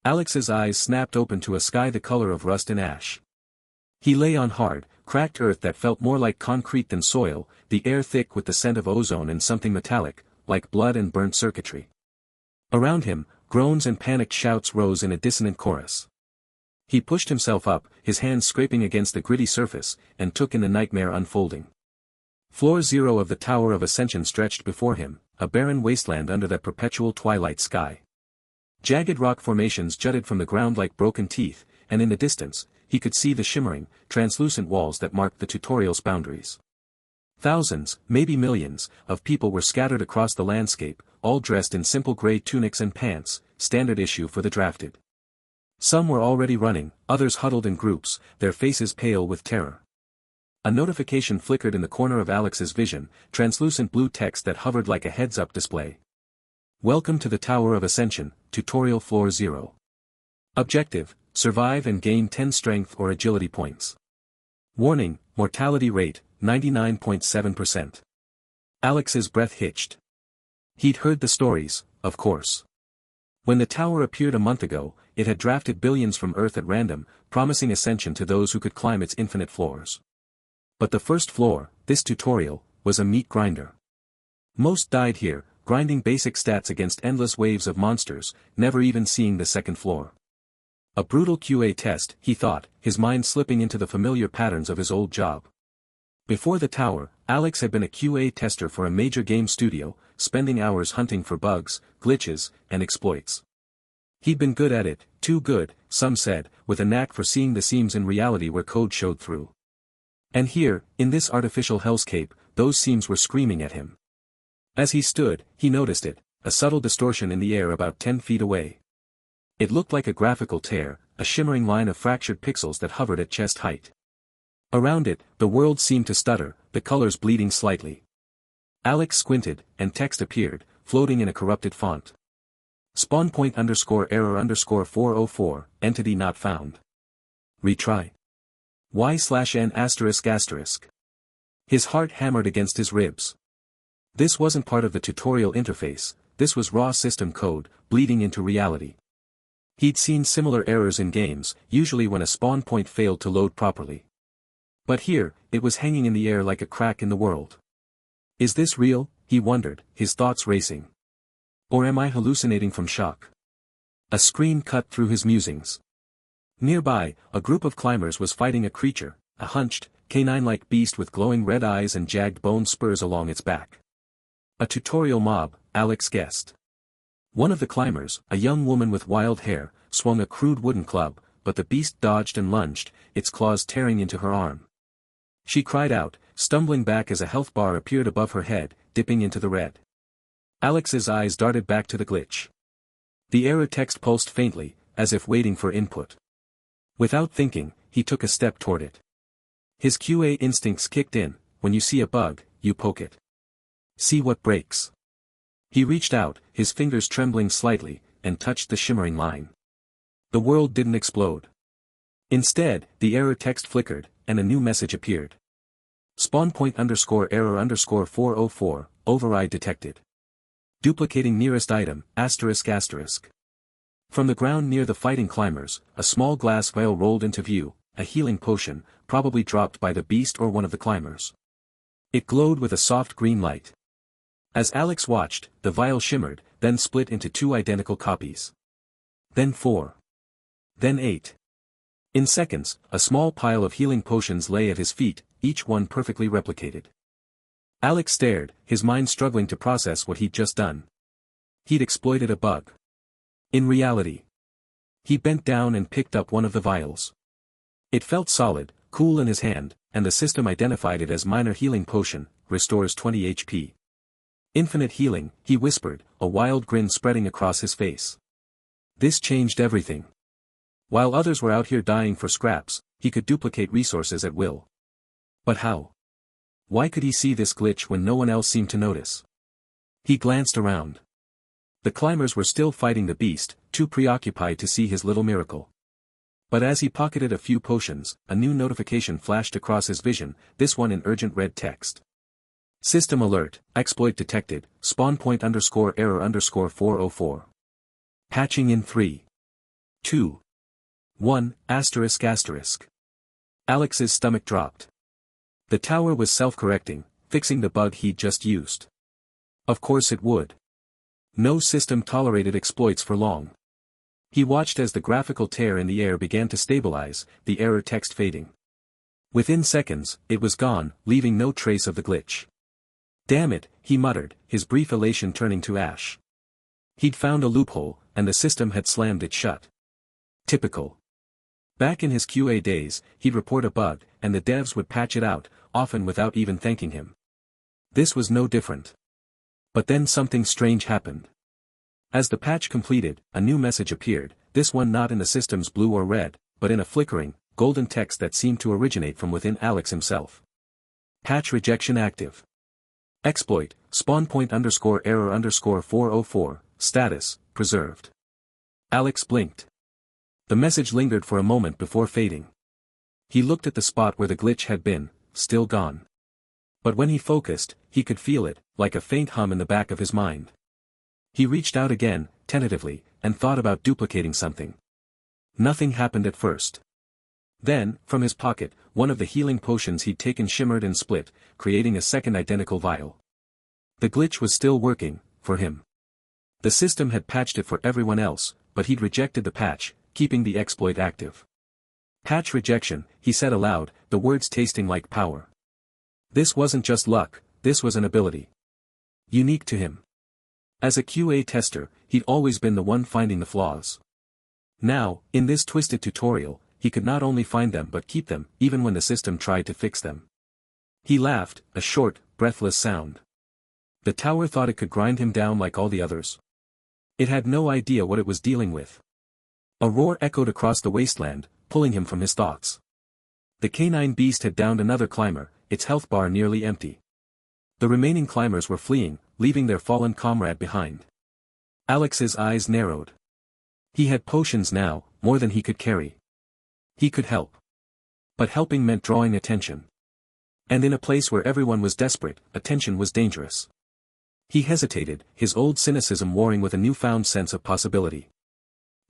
Alex's eyes snapped open to a sky the color of rust and ash. He lay on hard, cracked earth that felt more like concrete than soil, the air thick with the scent of ozone and something metallic, like blood and burnt circuitry. Around him, groans and panicked shouts rose in a dissonant chorus. He pushed himself up, his hands scraping against the gritty surface, and took in the nightmare unfolding. Floor 0 of the Tower of Ascension stretched before him, a barren wasteland under that perpetual twilight sky. Jagged rock formations jutted from the ground like broken teeth, and in the distance, he could see the shimmering, translucent walls that marked the tutorial's boundaries. Thousands, maybe millions, of people were scattered across the landscape, all dressed in simple gray tunics and pants, standard issue for the drafted. Some were already running, others huddled in groups, their faces pale with terror. A notification flickered in the corner of Alex's vision, translucent blue text that hovered like a heads-up display. Welcome to the Tower of Ascension, Tutorial Floor 0. Objective: survive and gain 10 strength or agility points. Warning: mortality rate, 99.7%. Alex's breath hitched. He'd heard the stories, of course. When the tower appeared a month ago, it had drafted billions from Earth at random, promising ascension to those who could climb its infinite floors. But the first floor, this tutorial, was a meat grinder. Most died here, grinding basic stats against endless waves of monsters, never even seeing the second floor. A brutal QA test, he thought, his mind slipping into the familiar patterns of his old job. Before the tower, Alex had been a QA tester for a major game studio, spending hours hunting for bugs, glitches, and exploits. He'd been good at it, too good, some said, with a knack for seeing the seams in reality where code showed through. And here, in this artificial hellscape, those seams were screaming at him. As he stood, he noticed it, a subtle distortion in the air about 10 feet away. It looked like a graphical tear, a shimmering line of fractured pixels that hovered at chest height. Around it, the world seemed to stutter, the colors bleeding slightly. Alex squinted, and text appeared, floating in a corrupted font. Spawn point _error_404, entity not found. Retry. Y/N****. His heart hammered against his ribs. This wasn't part of the tutorial interface, this was raw system code, bleeding into reality. He'd seen similar errors in games, usually when a spawn point failed to load properly. But here, it was hanging in the air like a crack in the world. Is this real? He wondered, his thoughts racing. Or am I hallucinating from shock? A scream cut through his musings. Nearby, a group of climbers was fighting a creature, a hunched, canine-like beast with glowing red eyes and jagged bone spurs along its back. A tutorial mob, Alex guessed. One of the climbers, a young woman with wild hair, swung a crude wooden club, but the beast dodged and lunged, its claws tearing into her arm. She cried out, stumbling back as a health bar appeared above her head, dipping into the red. Alex's eyes darted back to the glitch. The error text pulsed faintly, as if waiting for input. Without thinking, he took a step toward it. His QA instincts kicked in, when you see a bug, you poke it. See what breaks. He reached out, his fingers trembling slightly, and touched the shimmering line. The world didn't explode. Instead, the error text flickered, and a new message appeared. Spawn point _error_404, override detected. Duplicating nearest item, ****. From the ground near the fighting climbers, a small glass vial rolled into view, a healing potion, probably dropped by the beast or one of the climbers. It glowed with a soft green light. As Alex watched, the vial shimmered, then split into 2 identical copies. Then 4. Then 8. In seconds, a small pile of healing potions lay at his feet, each one perfectly replicated. Alex stared, his mind struggling to process what he'd just done. He'd exploited a bug. In reality. He bent down and picked up one of the vials. It felt solid, cool in his hand, and the system identified it as minor healing potion, restores 20 HP. Infinite healing, he whispered, a wild grin spreading across his face. This changed everything. While others were out here dying for scraps, he could duplicate resources at will. But how? Why could he see this glitch when no one else seemed to notice? He glanced around. The climbers were still fighting the beast, too preoccupied to see his little miracle. But as he pocketed a few potions, a new notification flashed across his vision, this one in urgent red text. System alert, exploit detected, spawn point _error_404. Patching in 3, 2. 1, ****. Alex's stomach dropped. The tower was self-correcting, fixing the bug he'd just used. Of course it would. No system tolerated exploits for long. He watched as the graphical tear in the air began to stabilize, the error text fading. Within seconds, it was gone, leaving no trace of the glitch. Damn it, he muttered, his brief elation turning to ash. He'd found a loophole, and the system had slammed it shut. Typical. Back in his QA days, he'd report a bug, and the devs would patch it out, often without even thanking him. This was no different. But then something strange happened. As the patch completed, a new message appeared, this one not in the system's blue or red, but in a flickering, golden text that seemed to originate from within Alex himself. Patch rejection active. Exploit, _error_404, status, preserved. Alex blinked. The message lingered for a moment before fading. He looked at the spot where the glitch had been, still gone. But when he focused, he could feel it, like a faint hum in the back of his mind. He reached out again, tentatively, and thought about duplicating something. Nothing happened at first. Then, from his pocket, one of the healing potions he'd taken shimmered and split, creating a second identical vial. The glitch was still working, for him. The system had patched it for everyone else, but he'd rejected the patch, keeping the exploit active. Patch rejection, he said aloud, the words tasting like power. This wasn't just luck, this was an ability. Unique to him. As a QA tester, he'd always been the one finding the flaws. Now, in this twisted tutorial, he could not only find them but keep them, even when the system tried to fix them. He laughed, a short, breathless sound. The tower thought it could grind him down like all the others. It had no idea what it was dealing with. A roar echoed across the wasteland, pulling him from his thoughts. The canine beast had downed another climber, its health bar nearly empty. The remaining climbers were fleeing, leaving their fallen comrade behind. Alex's eyes narrowed. He had potions now, more than he could carry. He could help. But helping meant drawing attention. And in a place where everyone was desperate, attention was dangerous. He hesitated, his old cynicism warring with a newfound sense of possibility.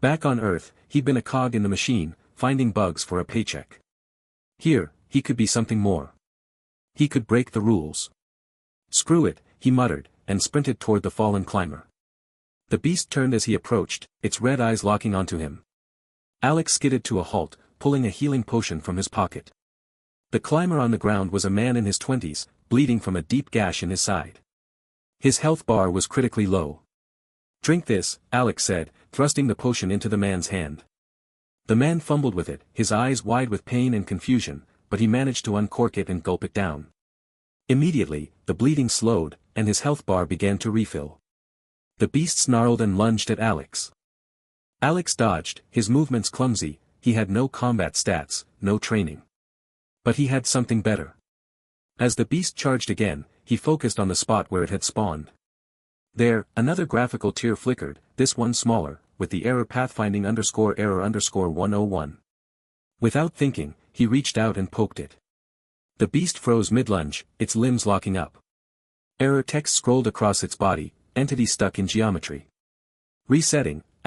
Back on Earth, he'd been a cog in the machine, finding bugs for a paycheck. Here, he could be something more. He could break the rules. Screw it, he muttered, and sprinted toward the fallen climber. The beast turned as he approached, its red eyes locking onto him. Alex skidded to a halt, pulling a healing potion from his pocket. The climber on the ground was a man in his 20s, bleeding from a deep gash in his side. His health bar was critically low. Drink this, Alex said, thrusting the potion into the man's hand. The man fumbled with it, his eyes wide with pain and confusion, but he managed to uncork it and gulp it down. Immediately, the bleeding slowed, and his health bar began to refill. The beast snarled and lunged at Alex. Alex dodged, his movements clumsy, he had no combat stats, no training. But he had something better. As the beast charged again, he focused on the spot where it had spawned. There, another graphical tear flickered, this one smaller, with the error pathfinding _error_101. Without thinking, he reached out and poked it. The beast froze mid-lunge, its limbs locking up. Error text scrolled across its body, entity stuck in geometry. Resetting, ***,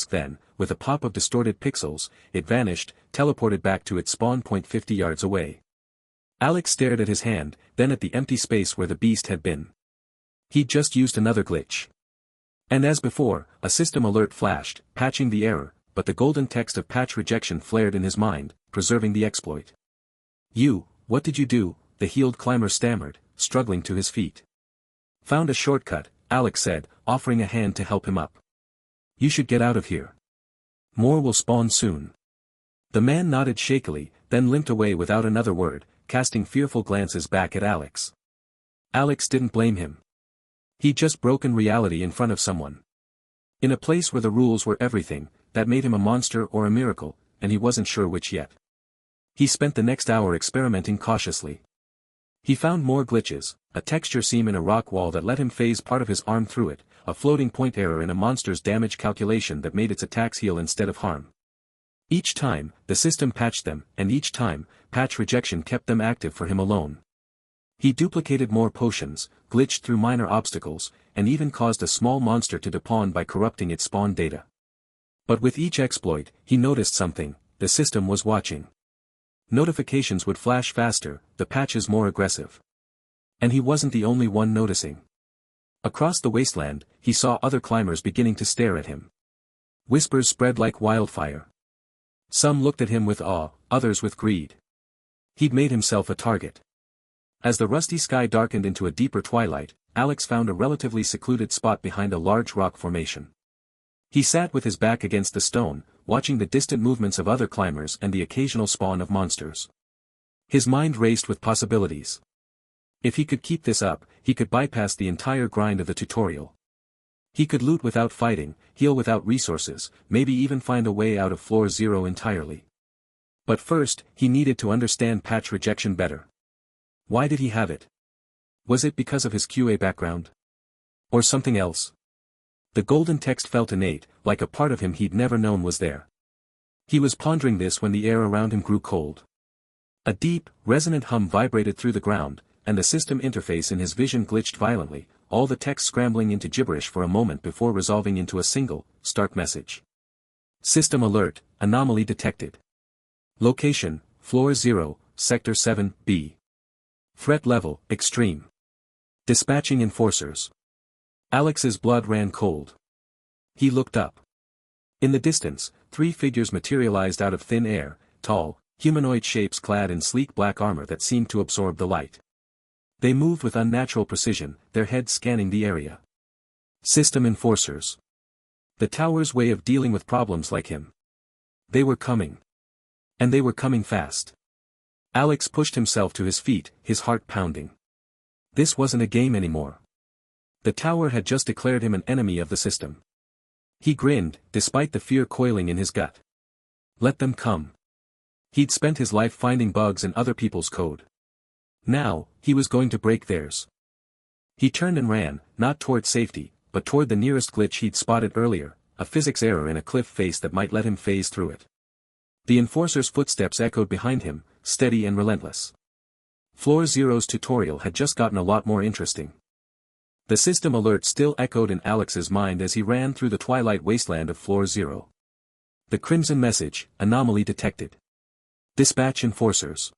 then, with a pop of distorted pixels, it vanished, teleported back to its spawn point 50 yards away. Alex stared at his hand, then at the empty space where the beast had been. He'd just used another glitch. And as before, a system alert flashed, patching the error, but the golden text of patch rejection flared in his mind, preserving the exploit. What did you do? The healed climber stammered, struggling to his feet. Found a shortcut, Alex said, offering a hand to help him up. You should get out of here. More will spawn soon. The man nodded shakily, then limped away without another word, casting fearful glances back at Alex. Alex didn't blame him. He'd just broken reality in front of someone. In a place where the rules were everything, that made him a monster or a miracle, and he wasn't sure which yet. He spent the next hour experimenting cautiously. He found more glitches, a texture seam in a rock wall that let him phase part of his arm through it, a floating point error in a monster's damage calculation that made its attacks heal instead of harm. Each time, the system patched them, and each time, patch rejection kept them active for him alone. He duplicated more potions, glitched through minor obstacles, and even caused a small monster to despawn by corrupting its spawn data. But with each exploit, he noticed something: the system was watching. Notifications would flash faster, the patches more aggressive. And he wasn't the only one noticing. Across the wasteland, he saw other climbers beginning to stare at him. Whispers spread like wildfire. Some looked at him with awe, others with greed. He'd made himself a target. As the rusty sky darkened into a deeper twilight, Alex found a relatively secluded spot behind a large rock formation. He sat with his back against the stone, watching the distant movements of other climbers and the occasional spawn of monsters. His mind raced with possibilities. If he could keep this up, he could bypass the entire grind of the tutorial. He could loot without fighting, heal without resources, maybe even find a way out of Floor Zero entirely. But first, he needed to understand patch rejection better. Why did he have it? Was it because of his QA background? Or something else? The golden text felt innate, like a part of him he'd never known was there. He was pondering this when the air around him grew cold. A deep, resonant hum vibrated through the ground, and the system interface in his vision glitched violently, all the text scrambling into gibberish for a moment before resolving into a single, stark message. System alert, anomaly detected. Location, Floor 0, Sector 7B. Threat level, extreme. Dispatching enforcers. Alex's blood ran cold. He looked up. In the distance, 3 figures materialized out of thin air, tall, humanoid shapes clad in sleek black armor that seemed to absorb the light. They moved with unnatural precision, their heads scanning the area. System enforcers. The tower's way of dealing with problems like him. They were coming. And they were coming fast. Alex pushed himself to his feet, his heart pounding. This wasn't a game anymore. The tower had just declared him an enemy of the system. He grinned, despite the fear coiling in his gut. Let them come. He'd spent his life finding bugs in other people's code. Now, he was going to break theirs. He turned and ran, not toward safety, but toward the nearest glitch he'd spotted earlier, a physics error in a cliff face that might let him phase through it. The enforcer's footsteps echoed behind him, steady and relentless. Floor Zero's tutorial had just gotten a lot more interesting. The system alert still echoed in Alex's mind as he ran through the twilight wasteland of Floor Zero. The crimson message, anomaly detected. Dispatch enforcers.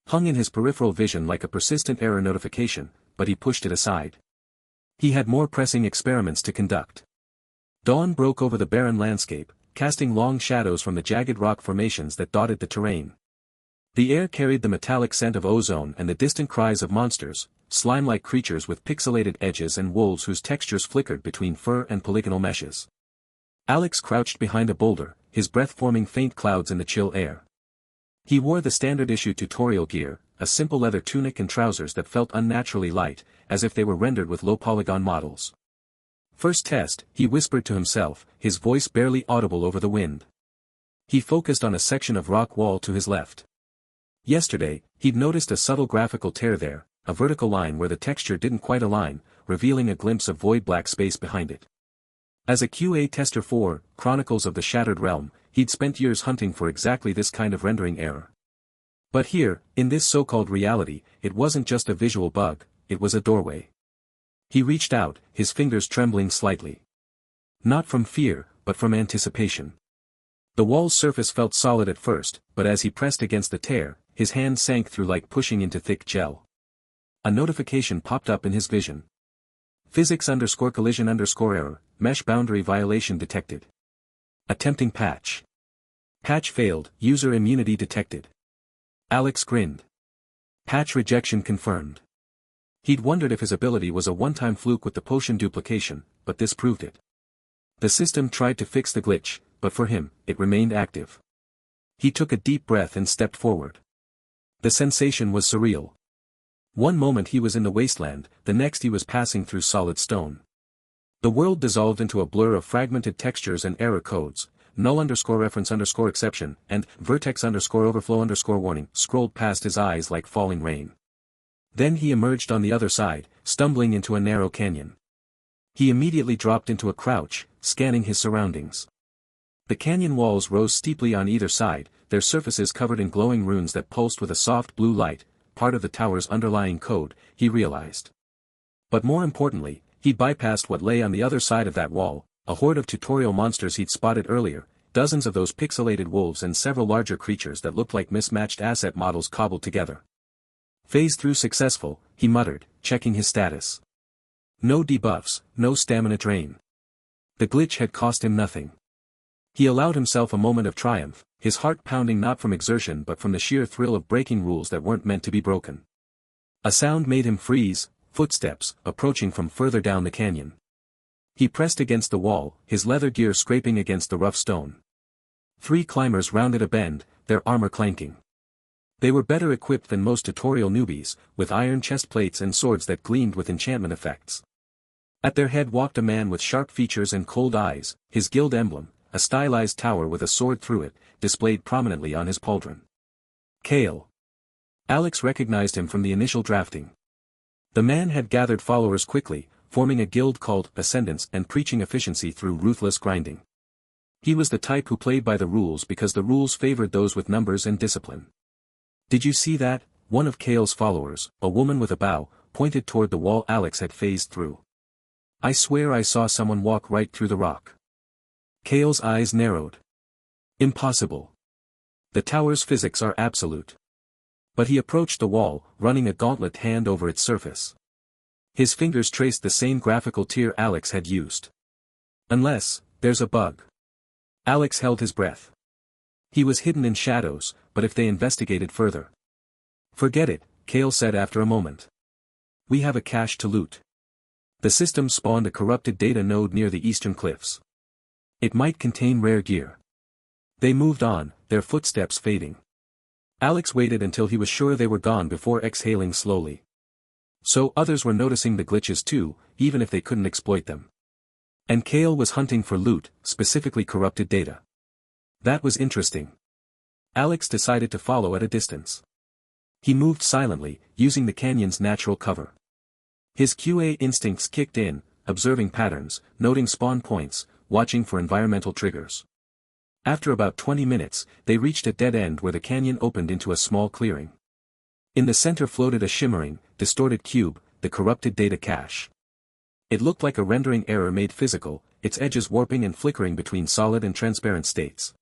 Hung in his peripheral vision like a persistent error notification, but he pushed it aside. He had more pressing experiments to conduct. Dawn broke over the barren landscape, casting long shadows from the jagged rock formations that dotted the terrain. The air carried the metallic scent of ozone and the distant cries of monsters, slime-like creatures with pixelated edges and wolves whose textures flickered between fur and polygonal meshes. Alex crouched behind a boulder, his breath forming faint clouds in the chill air. He wore the standard-issue tutorial gear, a simple leather tunic and trousers that felt unnaturally light, as if they were rendered with low-polygon models. First test, he whispered to himself, his voice barely audible over the wind. He focused on a section of rock wall to his left. Yesterday, he'd noticed a subtle graphical tear there, a vertical line where the texture didn't quite align, revealing a glimpse of void black space behind it. As a QA tester for Chronicles of the Shattered Realm, he'd spent years hunting for exactly this kind of rendering error. But here, in this so-called reality, it wasn't just a visual bug, it was a doorway. He reached out, his fingers trembling slightly. Not from fear, but from anticipation. The wall's surface felt solid at first, but as he pressed against the tear, his hand sank through like pushing into thick gel. A notification popped up in his vision. Physics_collision_error, mesh boundary violation detected. Attempting patch. Patch failed, user immunity detected. Alex grinned. Patch rejection confirmed. He'd wondered if his ability was a one-time fluke with the potion duplication, but this proved it. The system tried to fix the glitch, but for him, it remained active. He took a deep breath and stepped forward. The sensation was surreal. One moment he was in the wasteland, the next he was passing through solid stone. The world dissolved into a blur of fragmented textures and error codes, null_reference_exception, and vertex_overflow_warning scrolled past his eyes like falling rain. Then he emerged on the other side, stumbling into a narrow canyon. He immediately dropped into a crouch, scanning his surroundings. The canyon walls rose steeply on either side, their surfaces covered in glowing runes that pulsed with a soft blue light, part of the tower's underlying code, he realized. But more importantly, he bypassed what lay on the other side of that wall, a horde of tutorial monsters he'd spotted earlier, dozens of those pixelated wolves and several larger creatures that looked like mismatched asset models cobbled together. Phase through successful, he muttered, checking his status. No debuffs, no stamina drain. The glitch had cost him nothing. He allowed himself a moment of triumph, his heart pounding not from exertion but from the sheer thrill of breaking rules that weren't meant to be broken. A sound made him freeze, footsteps, approaching from further down the canyon. He pressed against the wall, his leather gear scraping against the rough stone. 3 climbers rounded a bend, their armor clanking. They were better equipped than most tutorial newbies, with iron chest plates and swords that gleamed with enchantment effects. At their head walked a man with sharp features and cold eyes, his guild emblem, a stylized tower with a sword through it, displayed prominently on his pauldron. Kale. Alex recognized him from the initial drafting. The man had gathered followers quickly, forming a guild called Ascendants and preaching efficiency through ruthless grinding. He was the type who played by the rules because the rules favored those with numbers and discipline. Did you see that? One of Kale's followers, a woman with a bow, pointed toward the wall Alex had phased through. I swear I saw someone walk right through the rock. Kale's eyes narrowed. Impossible. The tower's physics are absolute. But he approached the wall, running a gauntlet hand over its surface. His fingers traced the same graphical tier Alex had used. Unless, there's a bug. Alex held his breath. He was hidden in shadows, but if they investigated further. Forget it, Kale said after a moment. We have a cache to loot. The system spawned a corrupted data node near the eastern cliffs. It might contain rare gear. They moved on, their footsteps fading. Alex waited until he was sure they were gone before exhaling slowly. So others were noticing the glitches too, even if they couldn't exploit them. And Kale was hunting for loot, specifically corrupted data. That was interesting. Alex decided to follow at a distance. He moved silently, using the canyon's natural cover. His QA instincts kicked in, observing patterns, noting spawn points, watching for environmental triggers. After about 20 minutes, they reached a dead end where the canyon opened into a small clearing. In the center floated a shimmering, distorted cube, the corrupted data cache. It looked like a rendering error made physical, its edges warping and flickering between solid and transparent states.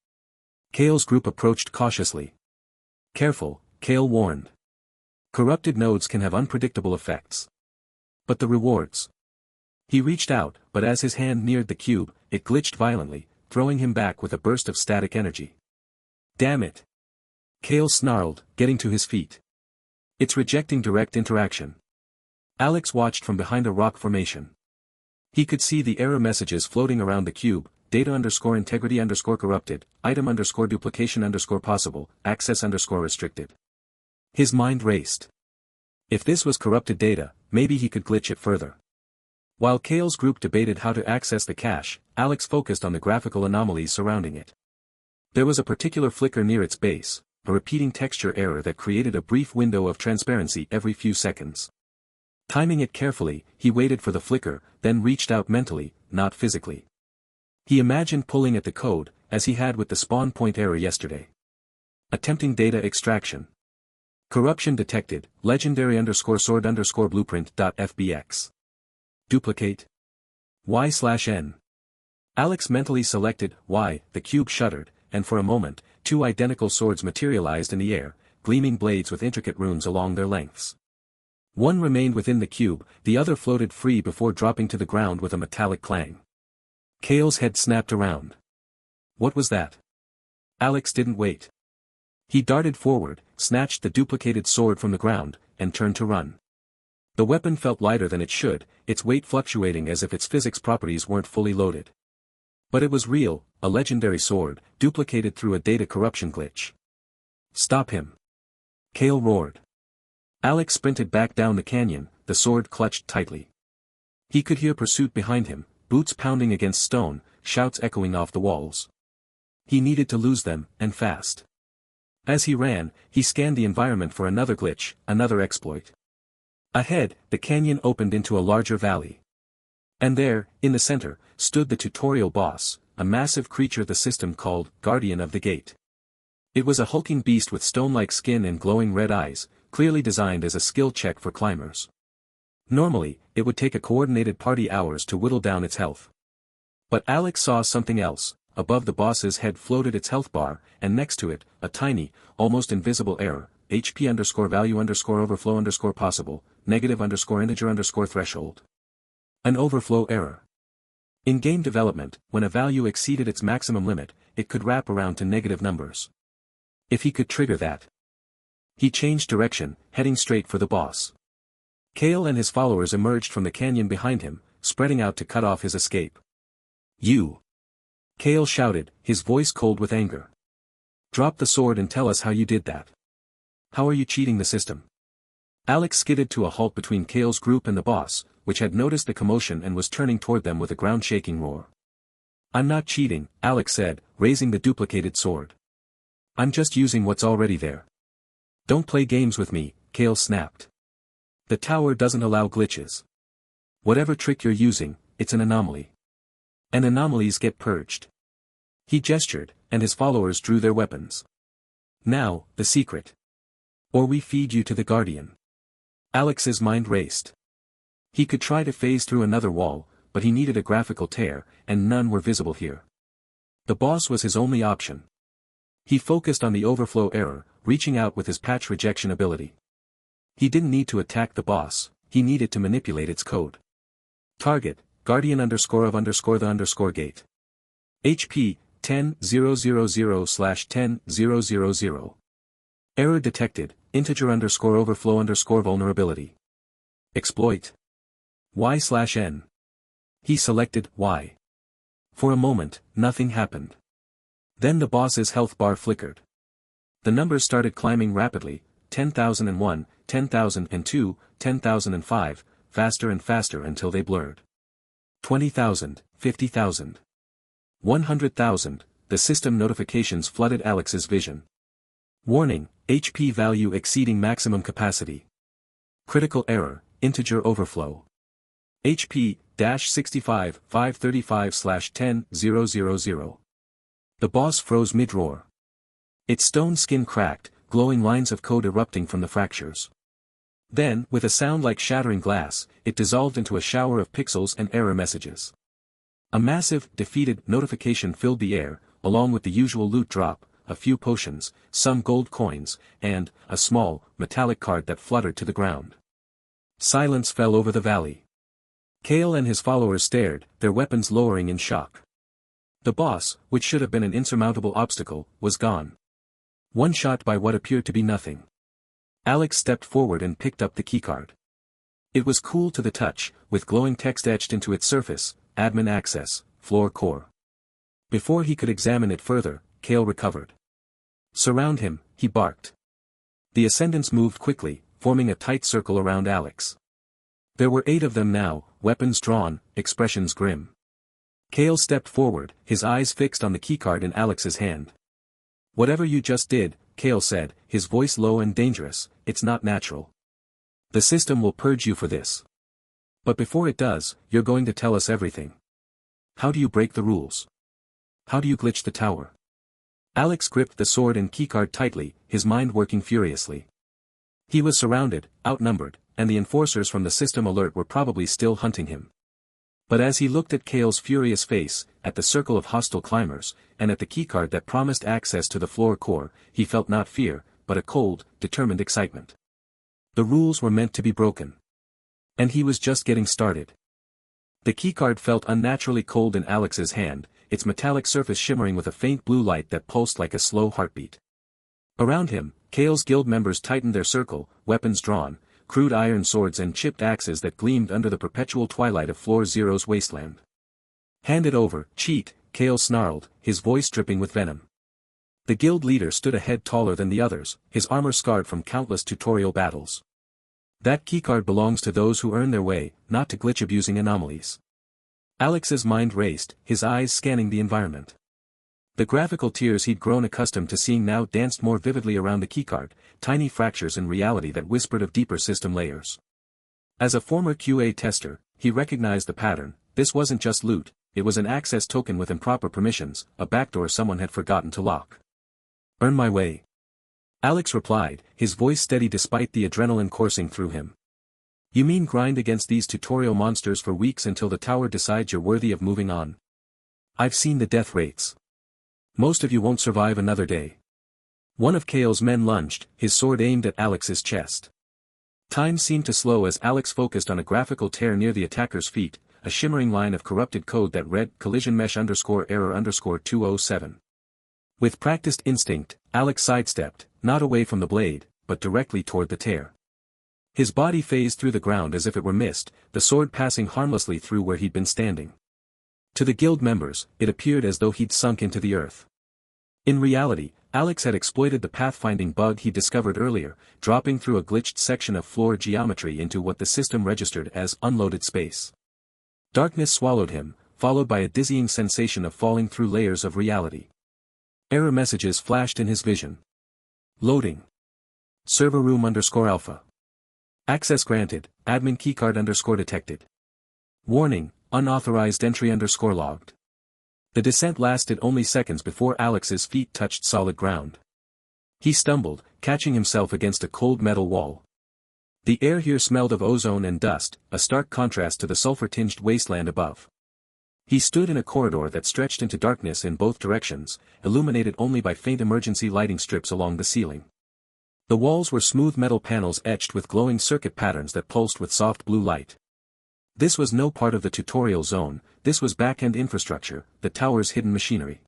Kale's group approached cautiously. Careful, Kale warned. Corrupted nodes can have unpredictable effects. But the rewards. He reached out, but as his hand neared the cube, it glitched violently, throwing him back with a burst of static energy. Damn it! Kale snarled, getting to his feet. It's rejecting direct interaction. Alex watched from behind a rock formation. He could see the error messages floating around the cube, data_integrity_corrupted, item_duplication_possible, access_restricted. His mind raced. If this was corrupted data, maybe he could glitch it further. While Kale's group debated how to access the cache, Alex focused on the graphical anomalies surrounding it. There was a particular flicker near its base, a repeating texture error that created a brief window of transparency every few seconds. Timing it carefully, he waited for the flicker, then reached out mentally, not physically. He imagined pulling at the code, as he had with the spawn point error yesterday. Attempting data extraction. Corruption detected, legendary_sword_blueprint.fbx. Duplicate. Y/N. Alex mentally selected Y, the cube shuddered, and for a moment, 2 identical swords materialized in the air, gleaming blades with intricate runes along their lengths. One remained within the cube, the other floated free before dropping to the ground with a metallic clang. Kale's head snapped around. What was that? Alex didn't wait. He darted forward, snatched the duplicated sword from the ground, and turned to run. The weapon felt lighter than it should, its weight fluctuating as if its physics properties weren't fully loaded. But it was real, a legendary sword, duplicated through a data corruption glitch. Stop him! Kale roared. Alex sprinted back down the canyon, the sword clutched tightly. He could hear pursuit behind him, boots pounding against stone, shouts echoing off the walls. He needed to lose them, and fast. As he ran, he scanned the environment for another glitch, another exploit. Ahead, the canyon opened into a larger valley. And there, in the center, stood the tutorial boss, a massive creature the system called Guardian of the Gate. It was a hulking beast with stone-like skin and glowing red eyes, clearly designed as a skill check for climbers. Normally, it would take a coordinated party hours to whittle down its health. But Alex saw something else. Above the boss's head floated its health bar, and next to it, a tiny, almost invisible error, HP_value_overflow_possible, -_integer_threshold. An overflow error. In game development, when a value exceeded its maximum limit, it could wrap around to negative numbers. If he could trigger that. He changed direction, heading straight for the boss. Kale and his followers emerged from the canyon behind him, spreading out to cut off his escape. You! Kale shouted, his voice cold with anger. Drop the sword and tell us how you did that. How are you cheating the system? Alex skidded to a halt between Kale's group and the boss, which had noticed the commotion and was turning toward them with a ground-shaking roar. I'm not cheating, Alex said, raising the duplicated sword. I'm just using what's already there. Don't play games with me, Kale snapped. The tower doesn't allow glitches. Whatever trick you're using, it's an anomaly. And anomalies get purged. He gestured, and his followers drew their weapons. Now, the secret. Or we feed you to the Guardian. Alex's mind raced. He could try to phase through another wall, but he needed a graphical tear, and none were visible here. The boss was his only option. He focused on the overflow error, reaching out with his patch rejection ability. He didn't need to attack the boss, he needed to manipulate its code. Target, Guardian_of_the_gate. HP, 10.000/10.000. Error detected, integer_overflow_vulnerability. Exploit. Y/N. He selected Y. For a moment, nothing happened. Then the boss's health bar flickered. The numbers started climbing rapidly, 10,001, 10,002, 10,005, faster and faster until they blurred. 20,000, 50,000. 100,000, the system notifications flooded Alex's vision. Warning, HP value exceeding maximum capacity. Critical error, integer overflow. HP-65-535/10,000. The boss froze mid-roar. Its stone skin cracked, glowing lines of code erupting from the fractures. Then, with a sound like shattering glass, it dissolved into a shower of pixels and error messages. A massive, defeated notification filled the air, along with the usual loot drop, a few potions, some gold coins, and a small, metallic card that fluttered to the ground. Silence fell over the valley. Kale and his followers stared, their weapons lowering in shock. The boss, which should have been an insurmountable obstacle, was gone. One shot by what appeared to be nothing. Alex stepped forward and picked up the keycard. It was cool to the touch, with glowing text etched into its surface, admin access, floor core. Before he could examine it further, Kale recovered. Surround him, he barked. The ascendants moved quickly, forming a tight circle around Alex. There were 8 of them now, weapons drawn, expressions grim. Kale stepped forward, his eyes fixed on the keycard in Alex's hand. Whatever you just did, Kale said, his voice low and dangerous, it's not natural. The system will purge you for this. But before it does, you're going to tell us everything. How do you break the rules? How do you glitch the tower? Alex gripped the sword and keycard tightly, his mind working furiously. He was surrounded, outnumbered, and the enforcers from the system alert were probably still hunting him. But as he looked at Kale's furious face, at the circle of hostile climbers, and at the keycard that promised access to the floor core, he felt not fear, but a cold, determined excitement. The rules were meant to be broken. And he was just getting started. The keycard felt unnaturally cold in Alex's hand, its metallic surface shimmering with a faint blue light that pulsed like a slow heartbeat. Around him, Kale's guild members tightened their circle, weapons drawn, crude iron swords and chipped axes that gleamed under the perpetual twilight of Floor Zero's wasteland. Hand it over, cheat, Kale snarled, his voice dripping with venom. The guild leader stood a head taller than the others, his armor scarred from countless tutorial battles. That keycard belongs to those who earn their way, not to glitch-abusing anomalies. Alex's mind raced, his eyes scanning the environment. The graphical tears he'd grown accustomed to seeing now danced more vividly around the keycard, tiny fractures in reality that whispered of deeper system layers. As a former QA tester, he recognized the pattern. This wasn't just loot, it was an access token with improper permissions, a backdoor someone had forgotten to lock. Earn my way. Alex replied, his voice steady despite the adrenaline coursing through him. You mean grind against these tutorial monsters for weeks until the tower decides you're worthy of moving on? I've seen the death rates. Most of you won't survive another day. One of Kale's men lunged, his sword aimed at Alex's chest. Time seemed to slow as Alex focused on a graphical tear near the attacker's feet, a shimmering line of corrupted code that read collision mesh _error 207. With practiced instinct, Alex sidestepped, not away from the blade, but directly toward the tear. His body phased through the ground as if it were mist, the sword passing harmlessly through where he'd been standing. To the guild members, it appeared as though he'd sunk into the earth. In reality, Alex had exploited the pathfinding bug he discovered earlier, dropping through a glitched section of floor geometry into what the system registered as unloaded space. Darkness swallowed him, followed by a dizzying sensation of falling through layers of reality. Error messages flashed in his vision. Loading. Server room _alpha. Access granted, admin keycard _detected. Warning, unauthorized entry _logged. The descent lasted only seconds before Alex's feet touched solid ground. He stumbled, catching himself against a cold metal wall. The air here smelled of ozone and dust, a stark contrast to the sulfur-tinged wasteland above. He stood in a corridor that stretched into darkness in both directions, illuminated only by faint emergency lighting strips along the ceiling. The walls were smooth metal panels etched with glowing circuit patterns that pulsed with soft blue light. This was no part of the tutorial zone, this was back-end infrastructure, the tower's hidden machinery.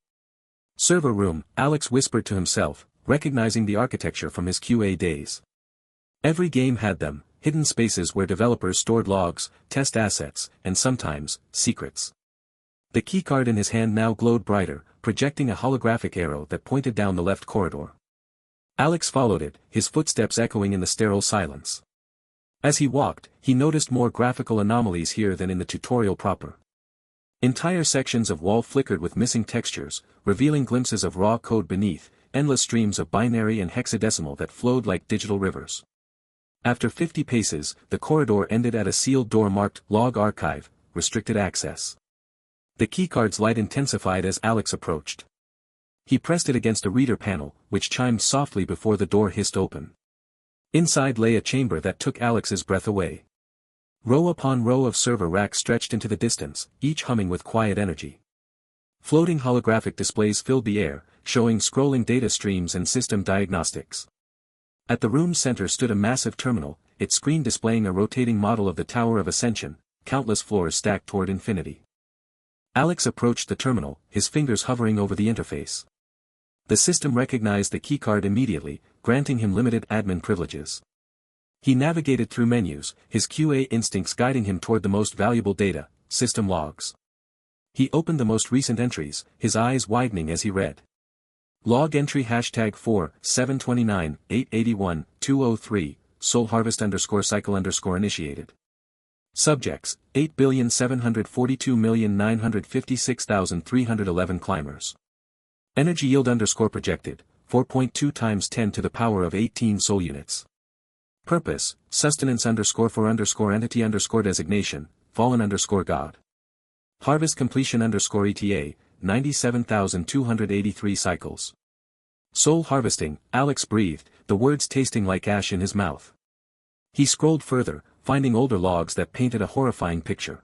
Server room, Alex whispered to himself, recognizing the architecture from his QA days. Every game had them, hidden spaces where developers stored logs, test assets, and sometimes, secrets. The keycard in his hand now glowed brighter, projecting a holographic arrow that pointed down the left corridor. Alex followed it, his footsteps echoing in the sterile silence. As he walked, he noticed more graphical anomalies here than in the tutorial proper. Entire sections of wall flickered with missing textures, revealing glimpses of raw code beneath, endless streams of binary and hexadecimal that flowed like digital rivers. After 50 paces, the corridor ended at a sealed door marked Log Archive, Restricted Access. The keycard's light intensified as Alex approached. He pressed it against a reader panel, which chimed softly before the door hissed open. Inside lay a chamber that took Alex's breath away. Row upon row of server racks stretched into the distance, each humming with quiet energy. Floating holographic displays filled the air, showing scrolling data streams and system diagnostics. At the room's center stood a massive terminal, its screen displaying a rotating model of the Tower of Ascension, countless floors stacked toward infinity. Alex approached the terminal, his fingers hovering over the interface. The system recognized the keycard immediately, granting him limited admin privileges. He navigated through menus, his QA instincts guiding him toward the most valuable data, system logs. He opened the most recent entries, his eyes widening as he read. Log entry #4/7/29/881/203, soul harvest _cycle _initiated. Subjects, 8,742,956,311 climbers. Energy yield _projected, 4.2 times 10 to the power of 18 soul units. Purpose, sustenance _for entity designation, fallen God. Harvest completion ETA, 97,283 cycles. Soul harvesting, Alex breathed, the words tasting like ash in his mouth. He scrolled further, finding older logs that painted a horrifying picture.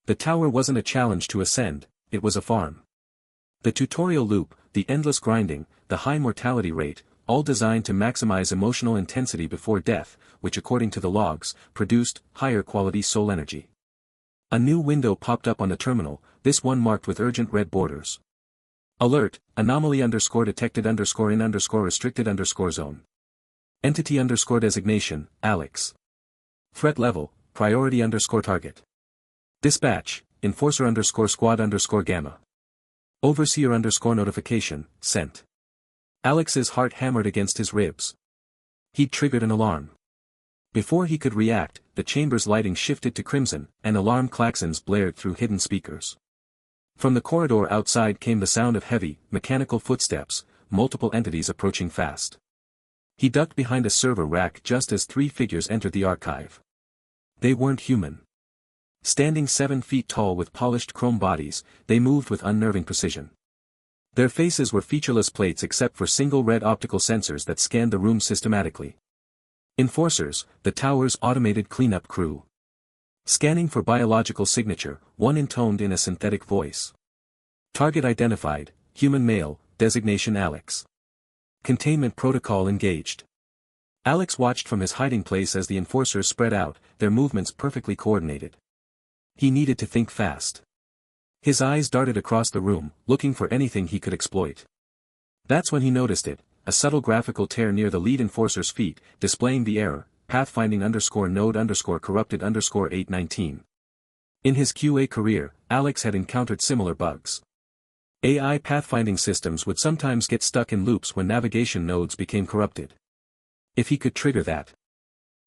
The tower wasn't a challenge to ascend, it was a farm. The tutorial loop, the endless grinding, the high mortality rate, all designed to maximize emotional intensity before death, which according to the logs, produced higher quality soul energy. A new window popped up on the terminal, this one marked with urgent red borders. Alert, anomaly _detected _in _restricted _zone. Entity designation, Alex. Threat level, priority _target. Dispatch, enforcer _squad _gamma. Overseer _notification, sent. Alex's heart hammered against his ribs. He'd triggered an alarm. Before he could react, the chamber's lighting shifted to crimson, and alarm klaxons blared through hidden speakers. From the corridor outside came the sound of heavy, mechanical footsteps, multiple entities approaching fast. He ducked behind a server rack just as three figures entered the archive. They weren't human. Standing 7 feet tall with polished chrome bodies, they moved with unnerving precision. Their faces were featureless plates except for single red optical sensors that scanned the room systematically. Enforcers, the tower's automated cleanup crew. Scanning for biological signature, one intoned in a synthetic voice. Target identified, human male, designation Alex. Containment protocol engaged. Alex watched from his hiding place as the enforcers spread out, their movements perfectly coordinated. He needed to think fast. His eyes darted across the room, looking for anything he could exploit. That's when he noticed it, a subtle graphical tear near the lead enforcer's feet, displaying the error, pathfinding_node_corrupted_819. In his QA career, Alex had encountered similar bugs. AI pathfinding systems would sometimes get stuck in loops when navigation nodes became corrupted. If he could trigger that.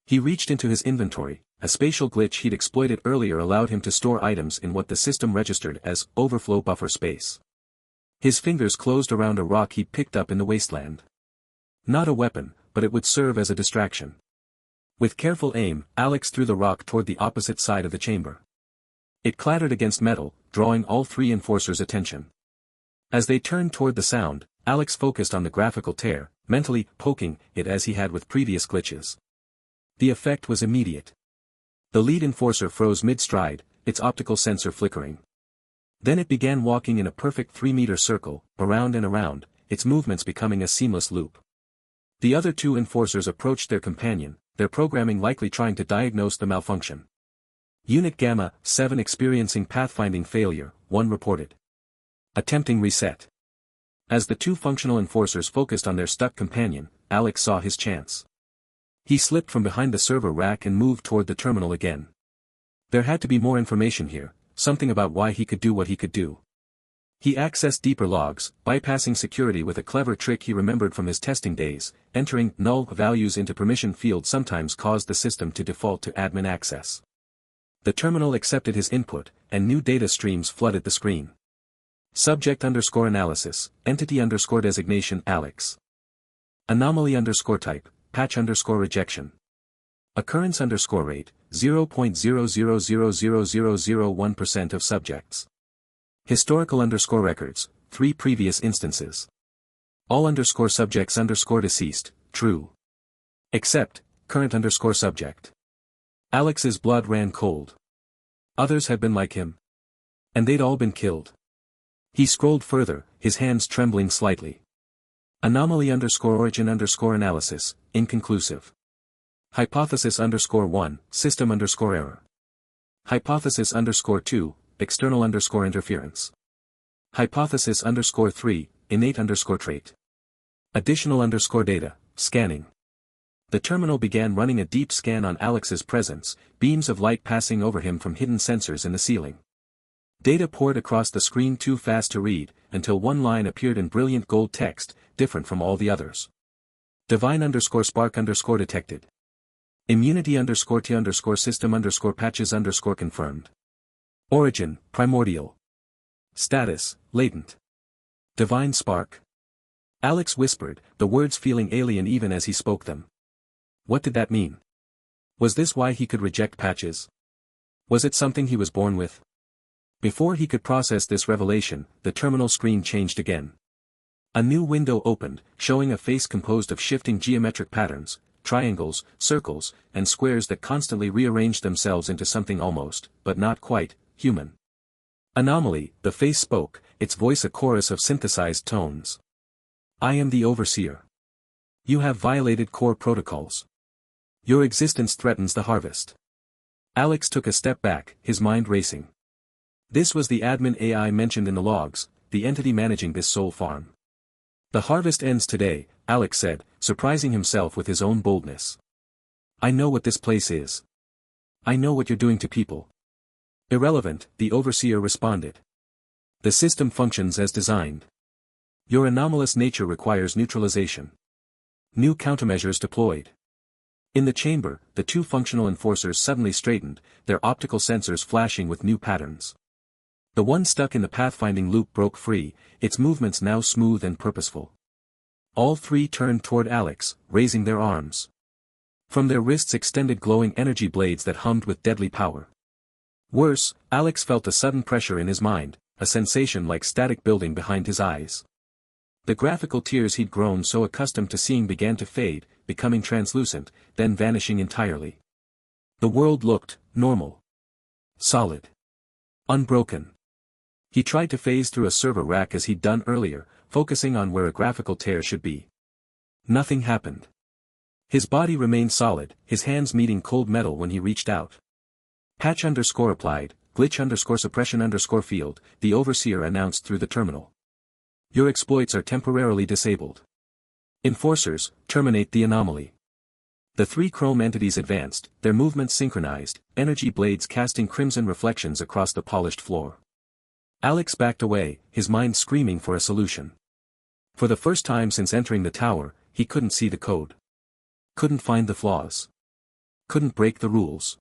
He reached into his inventory, a spatial glitch he'd exploited earlier allowed him to store items in what the system registered as overflow buffer space. His fingers closed around a rock he picked up in the wasteland. Not a weapon, but it would serve as a distraction. With careful aim, Alex threw the rock toward the opposite side of the chamber. It clattered against metal, drawing all three enforcers' attention. As they turned toward the sound, Alex focused on the graphical tear, mentally poking it as he had with previous glitches. The effect was immediate. The lead enforcer froze mid-stride, its optical sensor flickering. Then it began walking in a perfect 3-meter circle, around and around, its movements becoming a seamless loop. The other two enforcers approached their companion, their programming likely trying to diagnose the malfunction. Unit Gamma 7 experiencing pathfinding failure, 1 reported. Attempting reset. As the two functional enforcers focused on their stuck companion, Alex saw his chance. He slipped from behind the server rack and moved toward the terminal again. There had to be more information here, something about why he could do what he could do. He accessed deeper logs, bypassing security with a clever trick he remembered from his testing days. Entering null values into permission field sometimes caused the system to default to admin access. The terminal accepted his input, and new data streams flooded the screen. Subject_analysis, entity_designation Alex. Anomaly_type, patch_rejection. Occurrence_rate, 0.00000001% of subjects. Historical_records, 3 previous instances. All_subjects_deceased, true. Except, current_subject. Alex's blood ran cold. Others had been like him. And they'd all been killed. He scrolled further, his hands trembling slightly. Anomaly_origin_analysis, inconclusive. Hypothesis_1, system_error. Hypothesis_2, external_interference. Hypothesis_3, innate_trait. Additional_data, scanning. The terminal began running a deep scan on Alex's presence, beams of light passing over him from hidden sensors in the ceiling. Data poured across the screen too fast to read, until one line appeared in brilliant gold text, different from all the others. Divine_spark_ detected. Immunity_T_system_patches_confirmed. Origin, primordial. Status, latent. Divine spark. Alex whispered, the words feeling alien even as he spoke them. What did that mean? Was this why he could reject patches? Was it something he was born with? Before he could process this revelation, the terminal screen changed again. A new window opened, showing a face composed of shifting geometric patterns, triangles, circles, and squares that constantly rearranged themselves into something almost, but not quite, human. Anomaly, the face spoke, its voice a chorus of synthesized tones. I am the Overseer. You have violated core protocols. Your existence threatens the harvest. Alex took a step back, his mind racing. This was the admin AI mentioned in the logs, the entity managing this soul farm. The harvest ends today, Alex said, surprising himself with his own boldness. I know what this place is. I know what you're doing to people. Irrelevant, the Overseer responded. The system functions as designed. Your anomalous nature requires neutralization. New countermeasures deployed. In the chamber, the two functional enforcers suddenly straightened, their optical sensors flashing with new patterns. The one stuck in the pathfinding loop broke free, its movements now smooth and purposeful. All three turned toward Alex, raising their arms. From their wrists extended glowing energy blades that hummed with deadly power. Worse, Alex felt a sudden pressure in his mind, a sensation like static building behind his eyes. The graphical tears he'd grown so accustomed to seeing began to fade, becoming translucent, then vanishing entirely. The world looked normal. Solid. Unbroken. He tried to phase through a server rack as he'd done earlier, focusing on where a graphical tear should be. Nothing happened. His body remained solid, his hands meeting cold metal when he reached out. Patch_applied, glitch_suppression_field, the overseer announced through the terminal. Your exploits are temporarily disabled. Enforcers, terminate the anomaly. The three chrome entities advanced, their movements synchronized, energy blades casting crimson reflections across the polished floor. Alex backed away, his mind screaming for a solution. For the first time since entering the tower, he couldn't see the code. Couldn't find the flaws. Couldn't break the rules.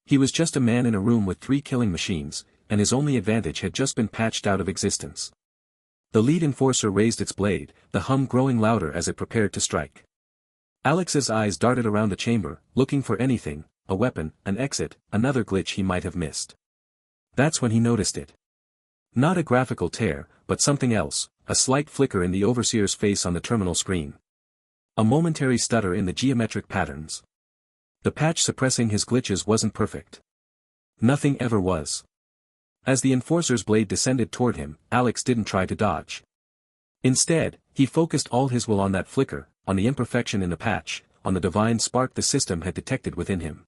He was just a man in a room with 3 killing machines, and his only advantage had just been patched out of existence. The lead enforcer raised its blade, the hum growing louder as it prepared to strike. Alex's eyes darted around the chamber, looking for anything, a weapon, an exit, another glitch he might have missed. That's when he noticed it. Not a graphical tear, but something else, a slight flicker in the overseer's face on the terminal screen. A momentary stutter in the geometric patterns. The patch suppressing his glitches wasn't perfect. Nothing ever was. As the enforcer's blade descended toward him, Alex didn't try to dodge. Instead, he focused all his will on that flicker, on the imperfection in the patch, on the divine spark the system had detected within him.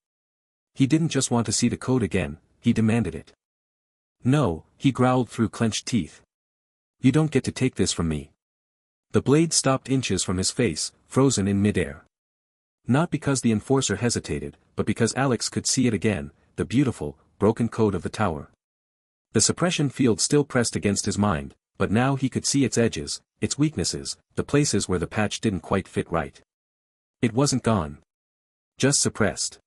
He didn't just want to see the code again, he demanded it. No, he growled through clenched teeth. You don't get to take this from me. The blade stopped inches from his face, frozen in midair. Not because the enforcer hesitated, but because Alex could see it again, the beautiful, broken code of the tower. The suppression field still pressed against his mind, but now he could see its edges, its weaknesses, the places where the patch didn't quite fit right. It wasn't gone. Just suppressed.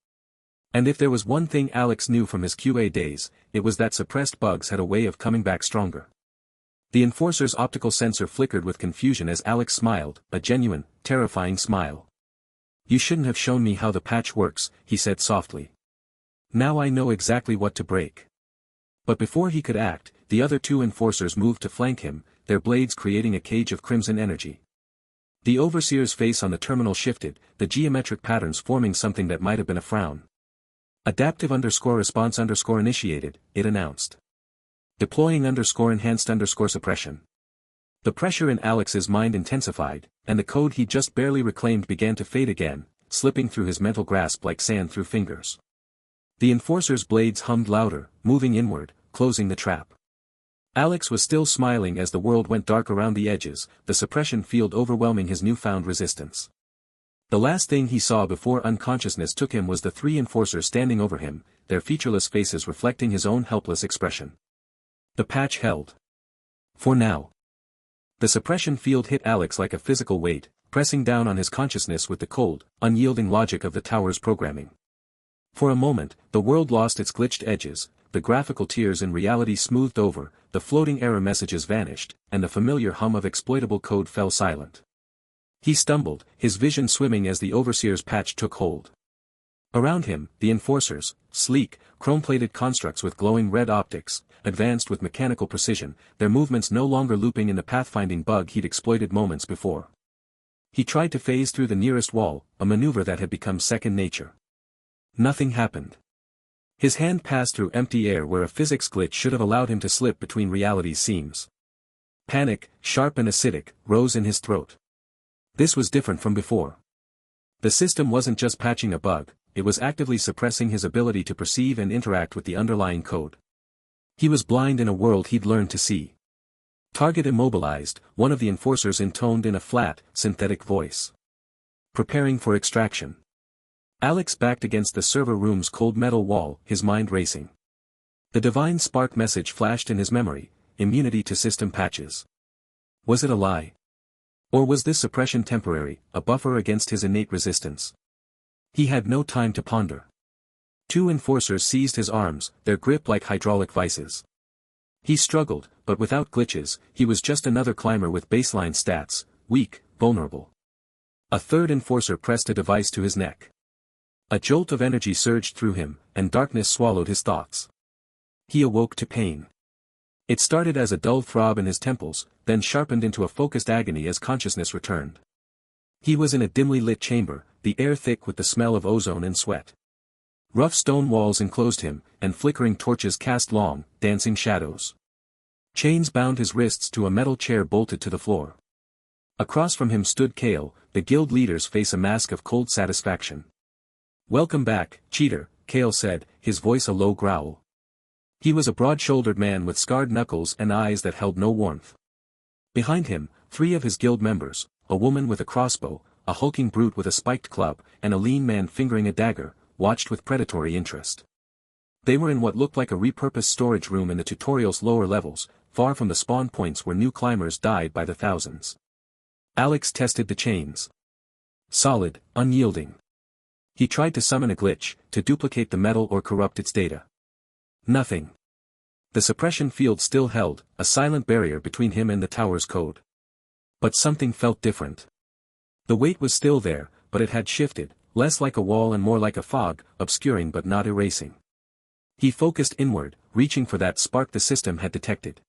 And if there was one thing Alex knew from his QA days, it was that suppressed bugs had a way of coming back stronger. The enforcer's optical sensor flickered with confusion as Alex smiled, a genuine, terrifying smile. You shouldn't have shown me how the patch works, he said softly. Now I know exactly what to break. But before he could act, the other 2 enforcers moved to flank him, their blades creating a cage of crimson energy. The overseer's face on the terminal shifted, the geometric patterns forming something that might have been a frown. Adaptive_response_initiated, it announced. Deploying_enhanced_suppression. The pressure in Alex's mind intensified, and the code he just barely reclaimed began to fade again, slipping through his mental grasp like sand through fingers. The enforcer's blades hummed louder, moving inward, closing the trap. Alex was still smiling as the world went dark around the edges, the suppression field overwhelming his newfound resistance. The last thing he saw before unconsciousness took him was the 3 enforcers standing over him, their featureless faces reflecting his own helpless expression. The patch held. For now. The suppression field hit Alex like a physical weight, pressing down on his consciousness with the cold, unyielding logic of the tower's programming. For a moment, the world lost its glitched edges, the graphical tears in reality smoothed over, the floating error messages vanished, and the familiar hum of exploitable code fell silent. He stumbled, his vision swimming as the overseer's patch took hold. Around him, the enforcers, sleek, chrome-plated constructs with glowing red optics, advanced with mechanical precision, their movements no longer looping in the pathfinding bug he'd exploited moments before. He tried to phase through the nearest wall, a maneuver that had become second nature. Nothing happened. His hand passed through empty air where a physics glitch should have allowed him to slip between reality's seams. Panic, sharp and acidic, rose in his throat. This was different from before. The system wasn't just patching a bug, it was actively suppressing his ability to perceive and interact with the underlying code. He was blind in a world he'd learned to see. Target immobilized, one of the enforcers intoned in a flat, synthetic voice. Preparing for extraction. Alex backed against the server room's cold metal wall, his mind racing. The divine spark message flashed in his memory, immunity to system patches. Was it a lie? Or was this suppression temporary, a buffer against his innate resistance? He had no time to ponder. 2 enforcers seized his arms, their grip like hydraulic vices. He struggled, but without glitches, he was just another climber with baseline stats, weak, vulnerable. A 3rd enforcer pressed a device to his neck. A jolt of energy surged through him, and darkness swallowed his thoughts. He awoke to pain. It started as a dull throb in his temples, then sharpened into a focused agony as consciousness returned. He was in a dimly lit chamber, the air thick with the smell of ozone and sweat. Rough stone walls enclosed him, and flickering torches cast long, dancing shadows. Chains bound his wrists to a metal chair bolted to the floor. Across from him stood Kale, the guild leader's face a mask of cold satisfaction. "Welcome back, cheater," Kale said, his voice a low growl. He was a broad-shouldered man with scarred knuckles and eyes that held no warmth. Behind him, 3 of his guild members, a woman with a crossbow, a hulking brute with a spiked club, and a lean man fingering a dagger, watched with predatory interest. They were in what looked like a repurposed storage room in the tutorial's lower levels, far from the spawn points where new climbers died by the thousands. Alex tested the chains. Solid, unyielding. He tried to summon a glitch, to duplicate the metal or corrupt its data. Nothing. The suppression field still held, a silent barrier between him and the tower's code. But something felt different. The weight was still there, but it had shifted, less like a wall and more like a fog, obscuring but not erasing. He focused inward, reaching for that spark the system had detected.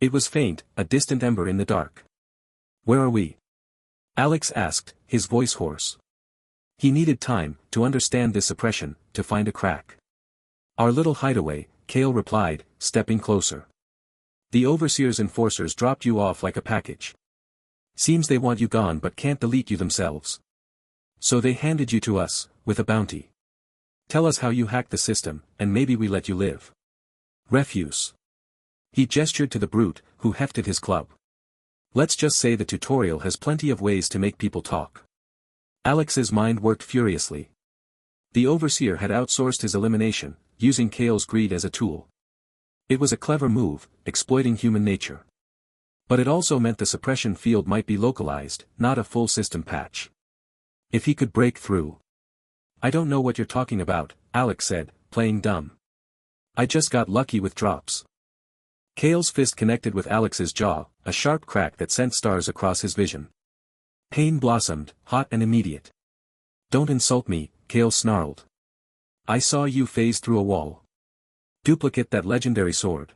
It was faint, a distant ember in the dark. "Where are we?" Alex asked, his voice hoarse. He needed time, to understand this suppression, to find a crack. "Our little hideaway," Kale replied, stepping closer. "The Overseer's enforcers dropped you off like a package. Seems they want you gone but can't delete you themselves. So they handed you to us, with a bounty. Tell us how you hacked the system, and maybe we let you live." "Refuse." He gestured to the brute, who hefted his club. "Let's just say the tutorial has plenty of ways to make people talk." Alex's mind worked furiously. The Overseer had outsourced his elimination, using Kale's greed as a tool. It was a clever move, exploiting human nature. But it also meant the suppression field might be localized, not a full system patch. If he could break through. "I don't know what you're talking about," Alex said, playing dumb. "I just got lucky with drops." Kale's fist connected with Alex's jaw, a sharp crack that sent stars across his vision. Pain blossomed, hot and immediate. "Don't insult me," Kale snarled. "I saw you phase through a wall. Duplicate that legendary sword.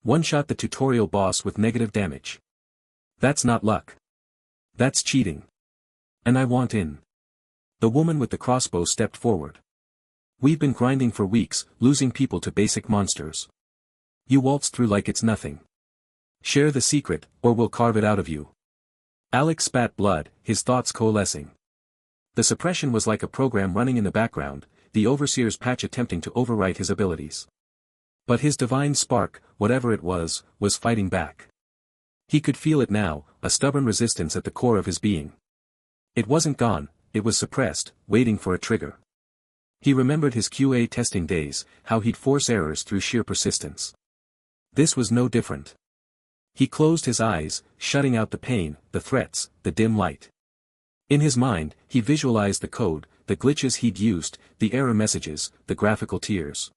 One-shot the tutorial boss with negative damage. That's not luck. That's cheating. And I want in." The woman with the crossbow stepped forward. "We've been grinding for weeks, losing people to basic monsters. You waltz through like it's nothing. Share the secret, or we'll carve it out of you." Alex spat blood, his thoughts coalescing. The suppression was like a program running in the background, the Overseer's patch attempting to overwrite his abilities. But his divine spark, whatever it was fighting back. He could feel it now, a stubborn resistance at the core of his being. It wasn't gone, it was suppressed, waiting for a trigger. He remembered his QA testing days, how he'd force errors through sheer persistence. This was no different. He closed his eyes, shutting out the pain, the threats, the dim light. In his mind, he visualized the code, the glitches he'd used, the error messages, the graphical tears.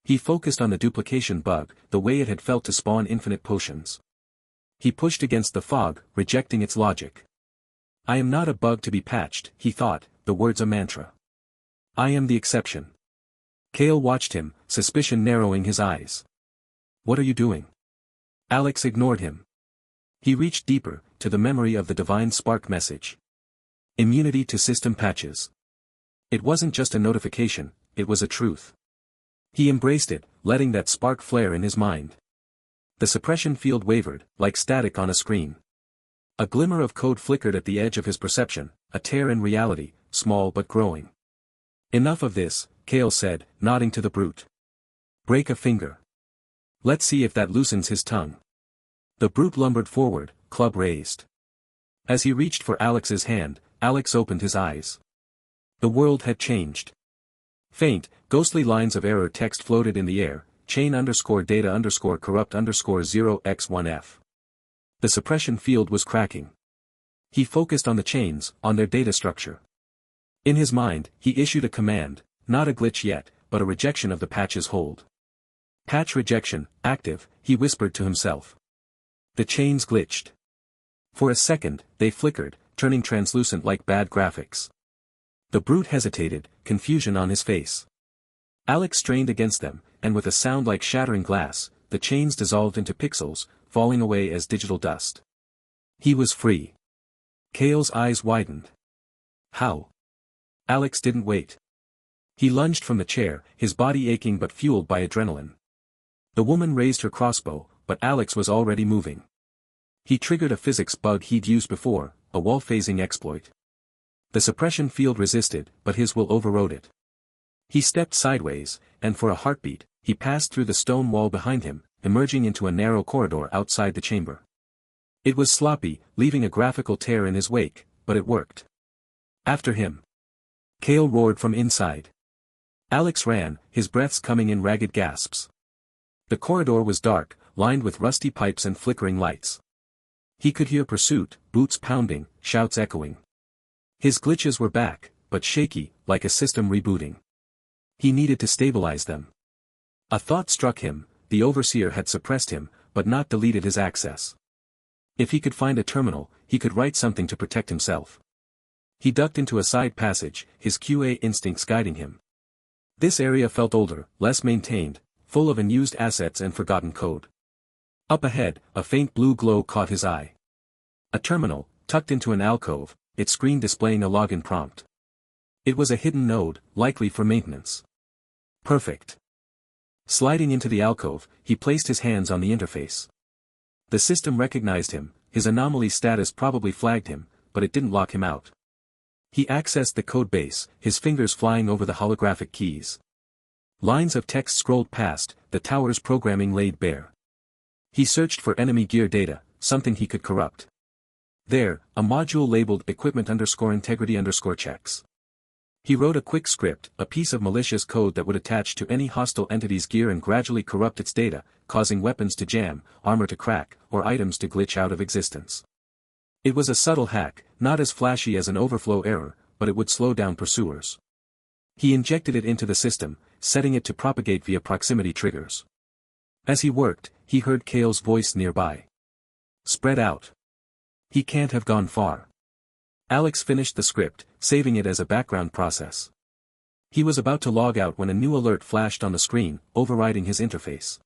He focused on the duplication bug, the way it had felt to spawn infinite potions. He pushed against the fog, rejecting its logic. "I am not a bug to be patched," he thought, the words a mantra. "I am the exception." Kale watched him, suspicion narrowing his eyes. "What are you doing?" Alex ignored him. He reached deeper, to the memory of the divine spark message. Immunity to system patches. It wasn't just a notification, it was a truth. He embraced it, letting that spark flare in his mind. The suppression field wavered, like static on a screen. A glimmer of code flickered at the edge of his perception, a tear in reality, small but growing. "Enough of this," Kale said, nodding to the brute. "Break a finger. Let's see if that loosens his tongue." The brute lumbered forward, club raised. As he reached for Alex's hand, Alex opened his eyes. The world had changed. Faint, ghostly lines of error text floated in the air, chain_data_corrupt_0x1f. The suppression field was cracking. He focused on the chains, on their data structure. In his mind, he issued a command, not a glitch yet, but a rejection of the patch's hold. "Patch rejection, active," he whispered to himself. The chains glitched. For a second, they flickered, turning translucent like bad graphics. The brute hesitated, confusion on his face. Alex strained against them, and with a sound like shattering glass, the chains dissolved into pixels, falling away as digital dust. He was free. Kale's eyes widened. How? Alex didn't wait. He lunged from the chair, his body aching but fueled by adrenaline. The woman raised her crossbow, but Alex was already moving. He triggered a physics bug he'd used before, a wall-phasing exploit. The suppression field resisted, but his will overrode it. He stepped sideways, and for a heartbeat, he passed through the stone wall behind him, emerging into a narrow corridor outside the chamber. It was sloppy, leaving a graphical tear in his wake, but it worked. After him. Kale roared from inside. Alex ran, his breaths coming in ragged gasps. The corridor was dark, lined with rusty pipes and flickering lights. He could hear pursuit, boots pounding, shouts echoing. His glitches were back, but shaky, like a system rebooting. He needed to stabilize them. A thought struck him: the Overseer had suppressed him, but not deleted his access. If he could find a terminal, he could write something to protect himself. He ducked into a side passage, his QA instincts guiding him. This area felt older, less maintained, full of unused assets and forgotten code. Up ahead, a faint blue glow caught his eye. A terminal, tucked into an alcove, its screen displaying a login prompt. It was a hidden node, likely for maintenance. Perfect. Sliding into the alcove, he placed his hands on the interface. The system recognized him, his anomaly status probably flagged him, but it didn't lock him out. He accessed the code base, his fingers flying over the holographic keys. Lines of text scrolled past, the tower's programming laid bare. He searched for enemy gear data, something he could corrupt. There, a module labeled equipment_integrity_checks. He wrote a quick script, a piece of malicious code that would attach to any hostile entity's gear and gradually corrupt its data, causing weapons to jam, armor to crack, or items to glitch out of existence. It was a subtle hack, not as flashy as an overflow error, but it would slow down pursuers. He injected it into the system, setting it to propagate via proximity triggers. As he worked, he heard Kale's voice nearby. Spread out. He can't have gone far. Alex finished the script, saving it as a background process. He was about to log out when a new alert flashed on the screen, overriding his interface.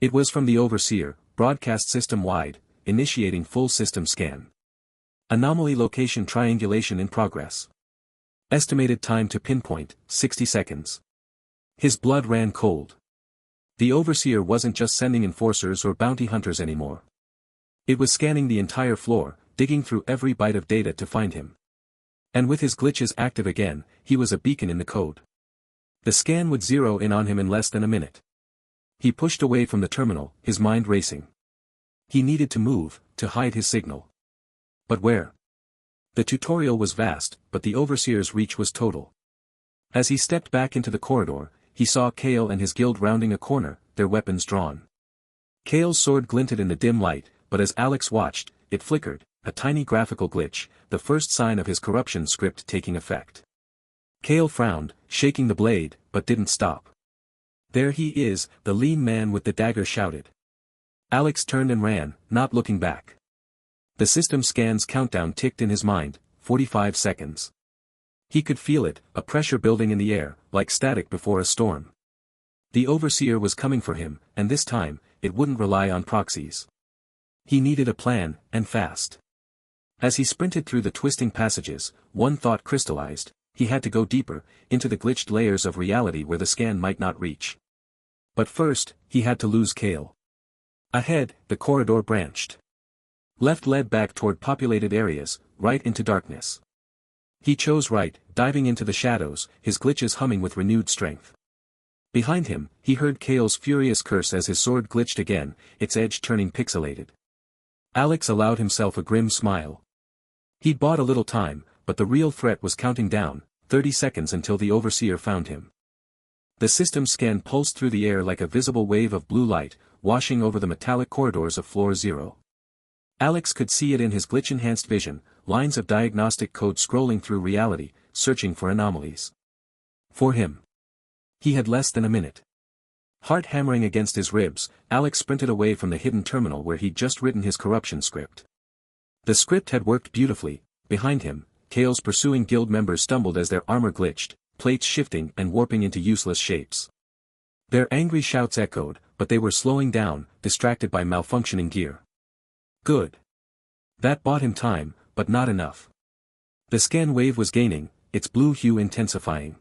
It was from the Overseer, broadcast system-wide, initiating full system scan. Anomaly location triangulation in progress. Estimated time to pinpoint, 60 seconds. His blood ran cold. The Overseer wasn't just sending enforcers or bounty hunters anymore. It was scanning the entire floor, digging through every byte of data to find him. And with his glitches active again, he was a beacon in the code. The scan would zero in on him in less than a minute. He pushed away from the terminal, his mind racing. He needed to move, to hide his signal. But where? The tutorial was vast, but the Overseer's reach was total. As he stepped back into the corridor, he saw Kale and his guild rounding a corner, their weapons drawn. Kale's sword glinted in the dim light, but as Alex watched, it flickered, a tiny graphical glitch, the first sign of his corruption script taking effect. Kale frowned, shaking the blade, but didn't stop. There he is, the lean man with the dagger shouted. Alex turned and ran, not looking back. The system scan's countdown ticked in his mind, 45 seconds. He could feel it, a pressure building in the air, like static before a storm. The Overseer was coming for him, and this time, it wouldn't rely on proxies. He needed a plan, and fast. As he sprinted through the twisting passages, one thought crystallized: he had to go deeper, into the glitched layers of reality where the scan might not reach. But first, he had to lose Kale. Ahead, the corridor branched. Left led back toward populated areas, right into darkness. He chose right, diving into the shadows, his glitches humming with renewed strength. Behind him, he heard Kale's furious curse as his sword glitched again, its edge turning pixelated. Alex allowed himself a grim smile. He'd bought a little time, but the real threat was counting down, 30 seconds until the Overseer found him. The system scan pulsed through the air like a visible wave of blue light, washing over the metallic corridors of Floor 0. Alex could see it in his glitch-enhanced vision, lines of diagnostic code scrolling through reality, searching for anomalies. For him. He had less than a minute. Heart hammering against his ribs, Alex sprinted away from the hidden terminal where he'd just written his corruption script. The script had worked beautifully. Behind him, Kale's pursuing guild members stumbled as their armor glitched, plates shifting and warping into useless shapes. Their angry shouts echoed, but they were slowing down, distracted by malfunctioning gear. Good. That bought him time, but not enough. The scan wave was gaining, its blue hue intensifying.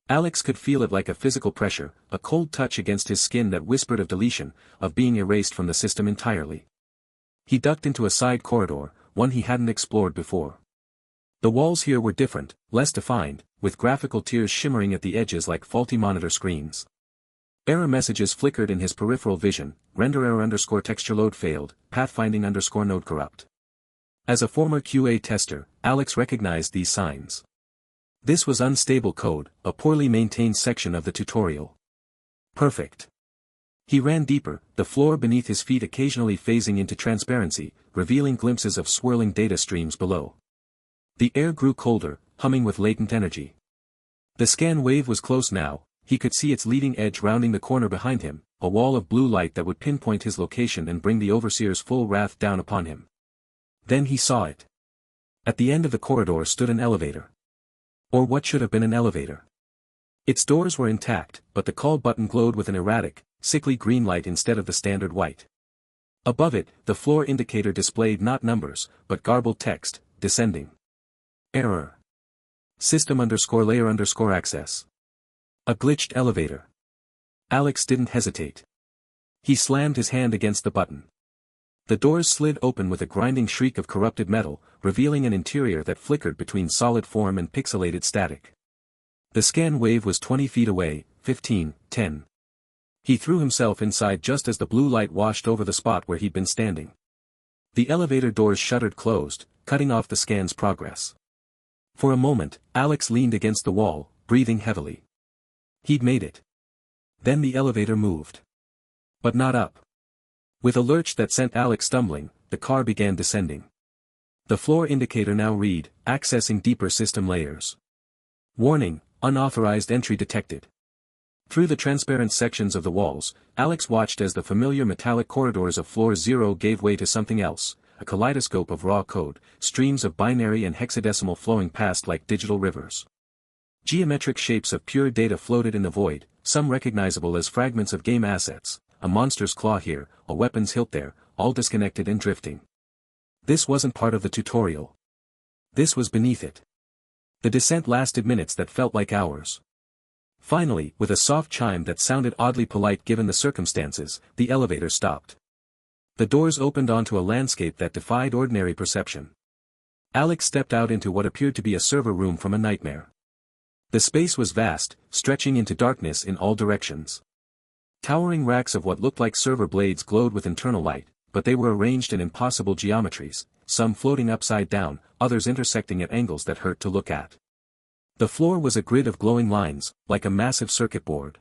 Alex could feel it like a physical pressure, a cold touch against his skin that whispered of deletion, of being erased from the system entirely. He ducked into a side corridor, one he hadn't explored before. The walls here were different, less defined, with graphical tiers shimmering at the edges like faulty monitor screens. Error messages flickered in his peripheral vision, render error _ texture load failed, pathfinding _ node corrupt. As a former QA tester, Alex recognized these signs. This was unstable code, a poorly maintained section of the tutorial. Perfect. He ran deeper, the floor beneath his feet occasionally phasing into transparency, revealing glimpses of swirling data streams below. The air grew colder, humming with latent energy. The scan wave was close now, he could see its leading edge rounding the corner behind him, a wall of blue light that would pinpoint his location and bring the Overseer's full wrath down upon him. Then he saw it. At the end of the corridor stood an elevator. Or what should have been an elevator. Its doors were intact, but the call button glowed with an erratic, sickly green light instead of the standard white. Above it, the floor indicator displayed not numbers, but garbled text, descending. Error. System _layer access. A glitched elevator. Alex didn't hesitate. He slammed his hand against the button. The doors slid open with a grinding shriek of corrupted metal, revealing an interior that flickered between solid form and pixelated static. The scan wave was 20 feet away, 15, 10. He threw himself inside just as the blue light washed over the spot where he'd been standing. The elevator doors shuttered closed, cutting off the scan's progress. For a moment, Alex leaned against the wall, breathing heavily. He'd made it. Then the elevator moved. But not up. With a lurch that sent Alex stumbling, the car began descending. The floor indicator now read, accessing deeper system layers. Warning, unauthorized entry detected. Through the transparent sections of the walls, Alex watched as the familiar metallic corridors of floor 0 gave way to something else, a kaleidoscope of raw code, streams of binary and hexadecimal flowing past like digital rivers. Geometric shapes of pure data floated in the void, some recognizable as fragments of game assets, a monster's claw here, a weapon's hilt there, all disconnected and drifting. This wasn't part of the tutorial. This was beneath it. The descent lasted minutes that felt like hours. Finally, with a soft chime that sounded oddly polite given the circumstances, the elevator stopped. The doors opened onto a landscape that defied ordinary perception. Alex stepped out into what appeared to be a server room from a nightmare. The space was vast, stretching into darkness in all directions. Towering racks of what looked like server blades glowed with internal light, but they were arranged in impossible geometries, some floating upside down, others intersecting at angles that hurt to look at. The floor was a grid of glowing lines, like a massive circuit board.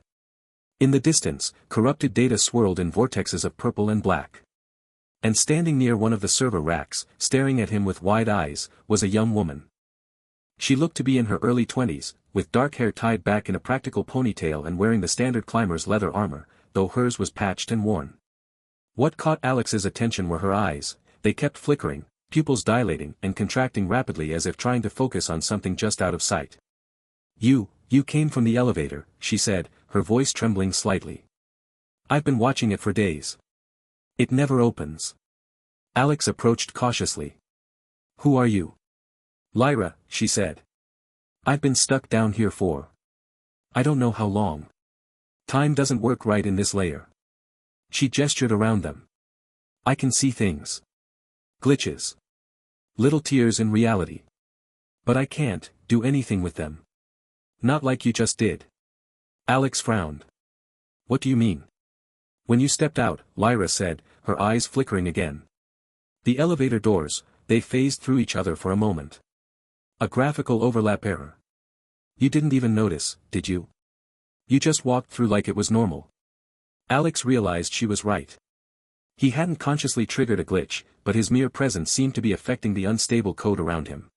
In the distance, corrupted data swirled in vortexes of purple and black. And standing near one of the server racks, staring at him with wide eyes, was a young woman. She looked to be in her early 20s, with dark hair tied back in a practical ponytail and wearing the standard climber's leather armor, though hers was patched and worn. What caught Alex's attention were her eyes. They kept flickering, pupils dilating and contracting rapidly as if trying to focus on something just out of sight. You came from the elevator," she said, her voice trembling slightly. "I've been watching it for days. It never opens." Alex approached cautiously. "Who are you?" "Lyra," she said. "I've been stuck down here for I don't know how long. Time doesn't work right in this layer." She gestured around them. "I can see things. Glitches. Little tears in reality. But I can't do anything with them. Not like you just did." Alex frowned. "What do you mean?" "When you stepped out," Lyra said, her eyes flickering again. "The elevator doors, they phased through each other for a moment. A graphical overlap error. You didn't even notice, did you? You just walked through like it was normal." Alex realized she was right. He hadn't consciously triggered a glitch, but his mere presence seemed to be affecting the unstable code around him.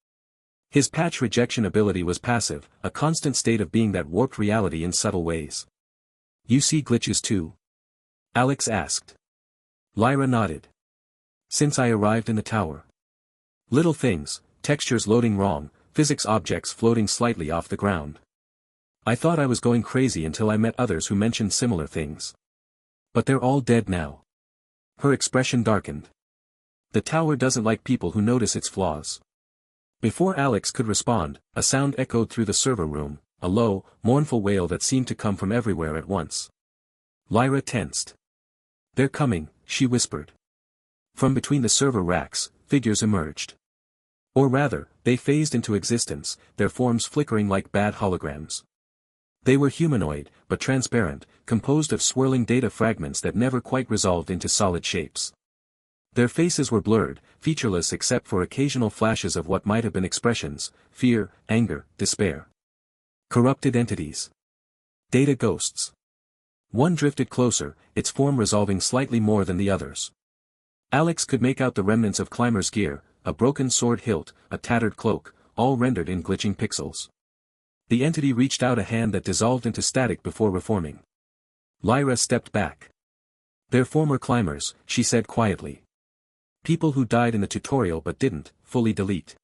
His patch rejection ability was passive, a constant state of being that warped reality in subtle ways. "You see glitches too?" Alex asked. Lyra nodded. "Since I arrived in the tower. Little things, textures loading wrong, physics objects floating slightly off the ground. I thought I was going crazy until I met others who mentioned similar things. But they're all dead now." Her expression darkened. "The tower doesn't like people who notice its flaws." Before Alex could respond, a sound echoed through the server room, a low, mournful wail that seemed to come from everywhere at once. Lyra tensed. "They're coming," she whispered. From between the server racks, figures emerged. Or rather, they phased into existence, their forms flickering like bad holograms. They were humanoid, but transparent, composed of swirling data fragments that never quite resolved into solid shapes. Their faces were blurred, featureless except for occasional flashes of what might have been expressions: fear, anger, despair. Corrupted entities. Data ghosts. One drifted closer, its form resolving slightly more than the others. Alex could make out the remnants of Climber's gear, a broken sword hilt, a tattered cloak, all rendered in glitching pixels. The entity reached out a hand that dissolved into static before reforming. Lyra stepped back. "They're former climbers," she said quietly. "People who died in the tutorial but didn't fully delete.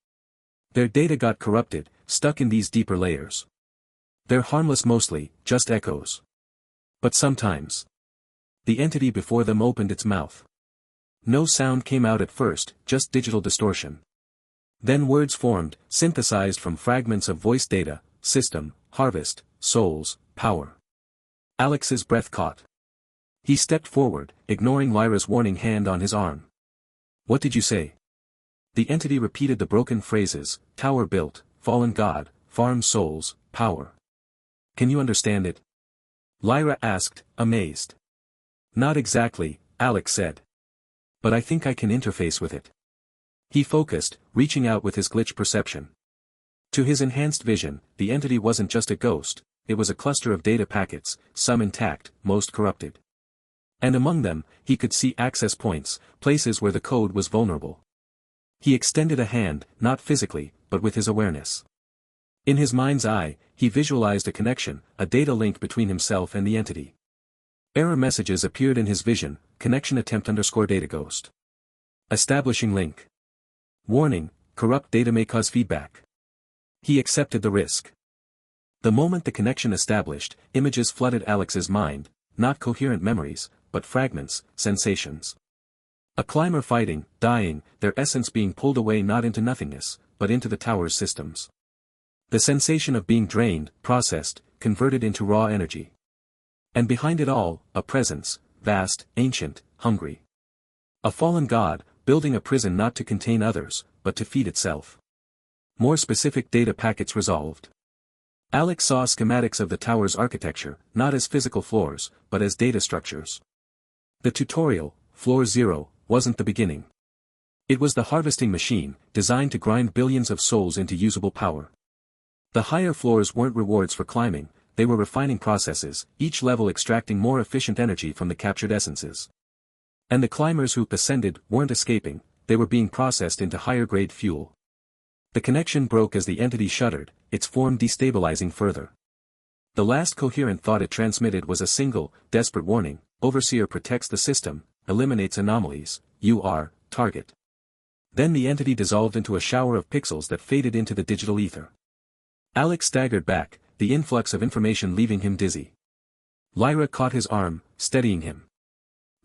Their data got corrupted, stuck in these deeper layers. They're harmless mostly, just echoes. But sometimes." The entity before them opened its mouth. No sound came out at first, just digital distortion. Then words formed, synthesized from fragments of voice data: system, harvest, souls, power. Alex's breath caught. He stepped forward, ignoring Lyra's warning hand on his arm. "What did you say?" The entity repeated the broken phrases: tower built, fallen god, farm souls, power. "Can you understand it?" Lyra asked, amazed. "Not exactly," Alex said. "But I think I can interface with it." He focused, reaching out with his glitch perception. To his enhanced vision, the entity wasn't just a ghost, it was a cluster of data packets, some intact, most corrupted. And among them, he could see access points, places where the code was vulnerable. He extended a hand, not physically, but with his awareness. In his mind's eye, he visualized a connection, a data link between himself and the entity. Error messages appeared in his vision: connection attempt _data ghost. Establishing link. Warning: corrupt data may cause feedback. He accepted the risk. The moment the connection established, images flooded Alex's mind, not coherent memories, but fragments, sensations. A climber fighting, dying, their essence being pulled away not into nothingness, but into the tower's systems. The sensation of being drained, processed, converted into raw energy. And behind it all, a presence, vast, ancient, hungry. A fallen god, building a prison not to contain others, but to feed itself. More specific data packets resolved. Alex saw schematics of the tower's architecture, not as physical floors, but as data structures. The tutorial, Floor 0, wasn't the beginning. It was the harvesting machine, designed to grind billions of souls into usable power. The higher floors weren't rewards for climbing, they were refining processes, each level extracting more efficient energy from the captured essences. And the climbers who ascended weren't escaping, they were being processed into higher-grade fuel. The connection broke as the entity shuddered, its form destabilizing further. The last coherent thought it transmitted was a single, desperate warning: Overseer protects the system, eliminates anomalies, you are, target. Then the entity dissolved into a shower of pixels that faded into the digital ether. Alex staggered back, the influx of information leaving him dizzy. Lyra caught his arm, steadying him.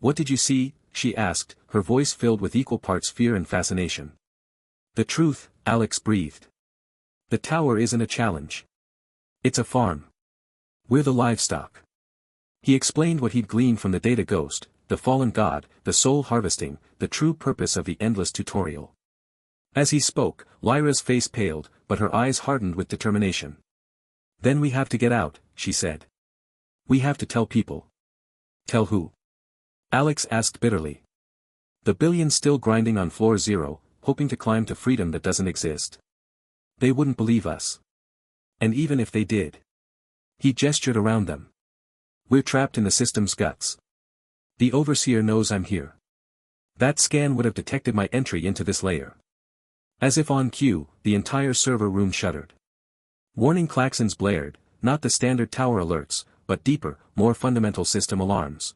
"What did you see?" she asked, her voice filled with equal parts fear and fascination. "The truth," Alex breathed. "The tower isn't a challenge. It's a farm. We're the livestock." He explained what he'd gleaned from the data ghost, the fallen god, the soul harvesting, the true purpose of the endless tutorial. As he spoke, Lyra's face paled, but her eyes hardened with determination. "Then we have to get out," she said. "We have to tell people." "Tell who?" Alex asked bitterly. "The billions still grinding on floor 0, hoping to climb to freedom that doesn't exist. They wouldn't believe us. And even if they did." He gestured around them. "We're trapped in the system's guts. The Overseer knows I'm here. That scan would have detected my entry into this layer." As if on cue, the entire server room shuddered. Warning klaxons blared, not the standard tower alerts, but deeper, more fundamental system alarms.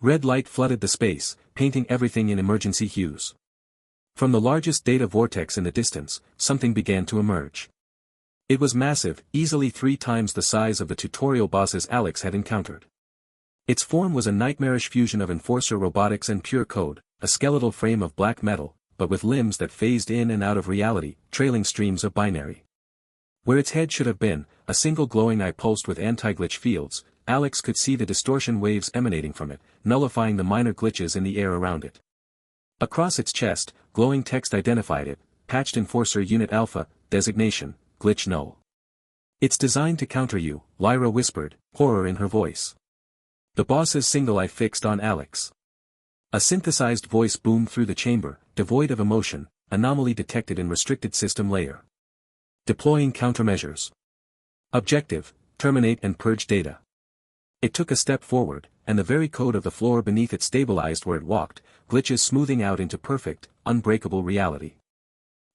Red light flooded the space, painting everything in emergency hues. From the largest data vortex in the distance, something began to emerge. It was massive, easily 3 times the size of the tutorial bosses Alex had encountered. Its form was a nightmarish fusion of enforcer robotics and pure code, a skeletal frame of black metal, but with limbs that phased in and out of reality, trailing streams of binary. Where its head should have been, a single glowing eye pulsed with anti-glitch fields, Alex could see the distortion waves emanating from it, nullifying the minor glitches in the air around it. Across its chest, glowing text identified it, Patched Enforcer Unit Alpha, designation, glitch null. It's designed to counter you, Lyra whispered, horror in her voice. The boss's single eye fixed on Alex. A synthesized voice boomed through the chamber, devoid of emotion, anomaly detected in restricted system layer. Deploying countermeasures. Objective, terminate and purge data. It took a step forward, and the very code of the floor beneath it stabilized where it walked, glitches smoothing out into perfect, unbreakable reality.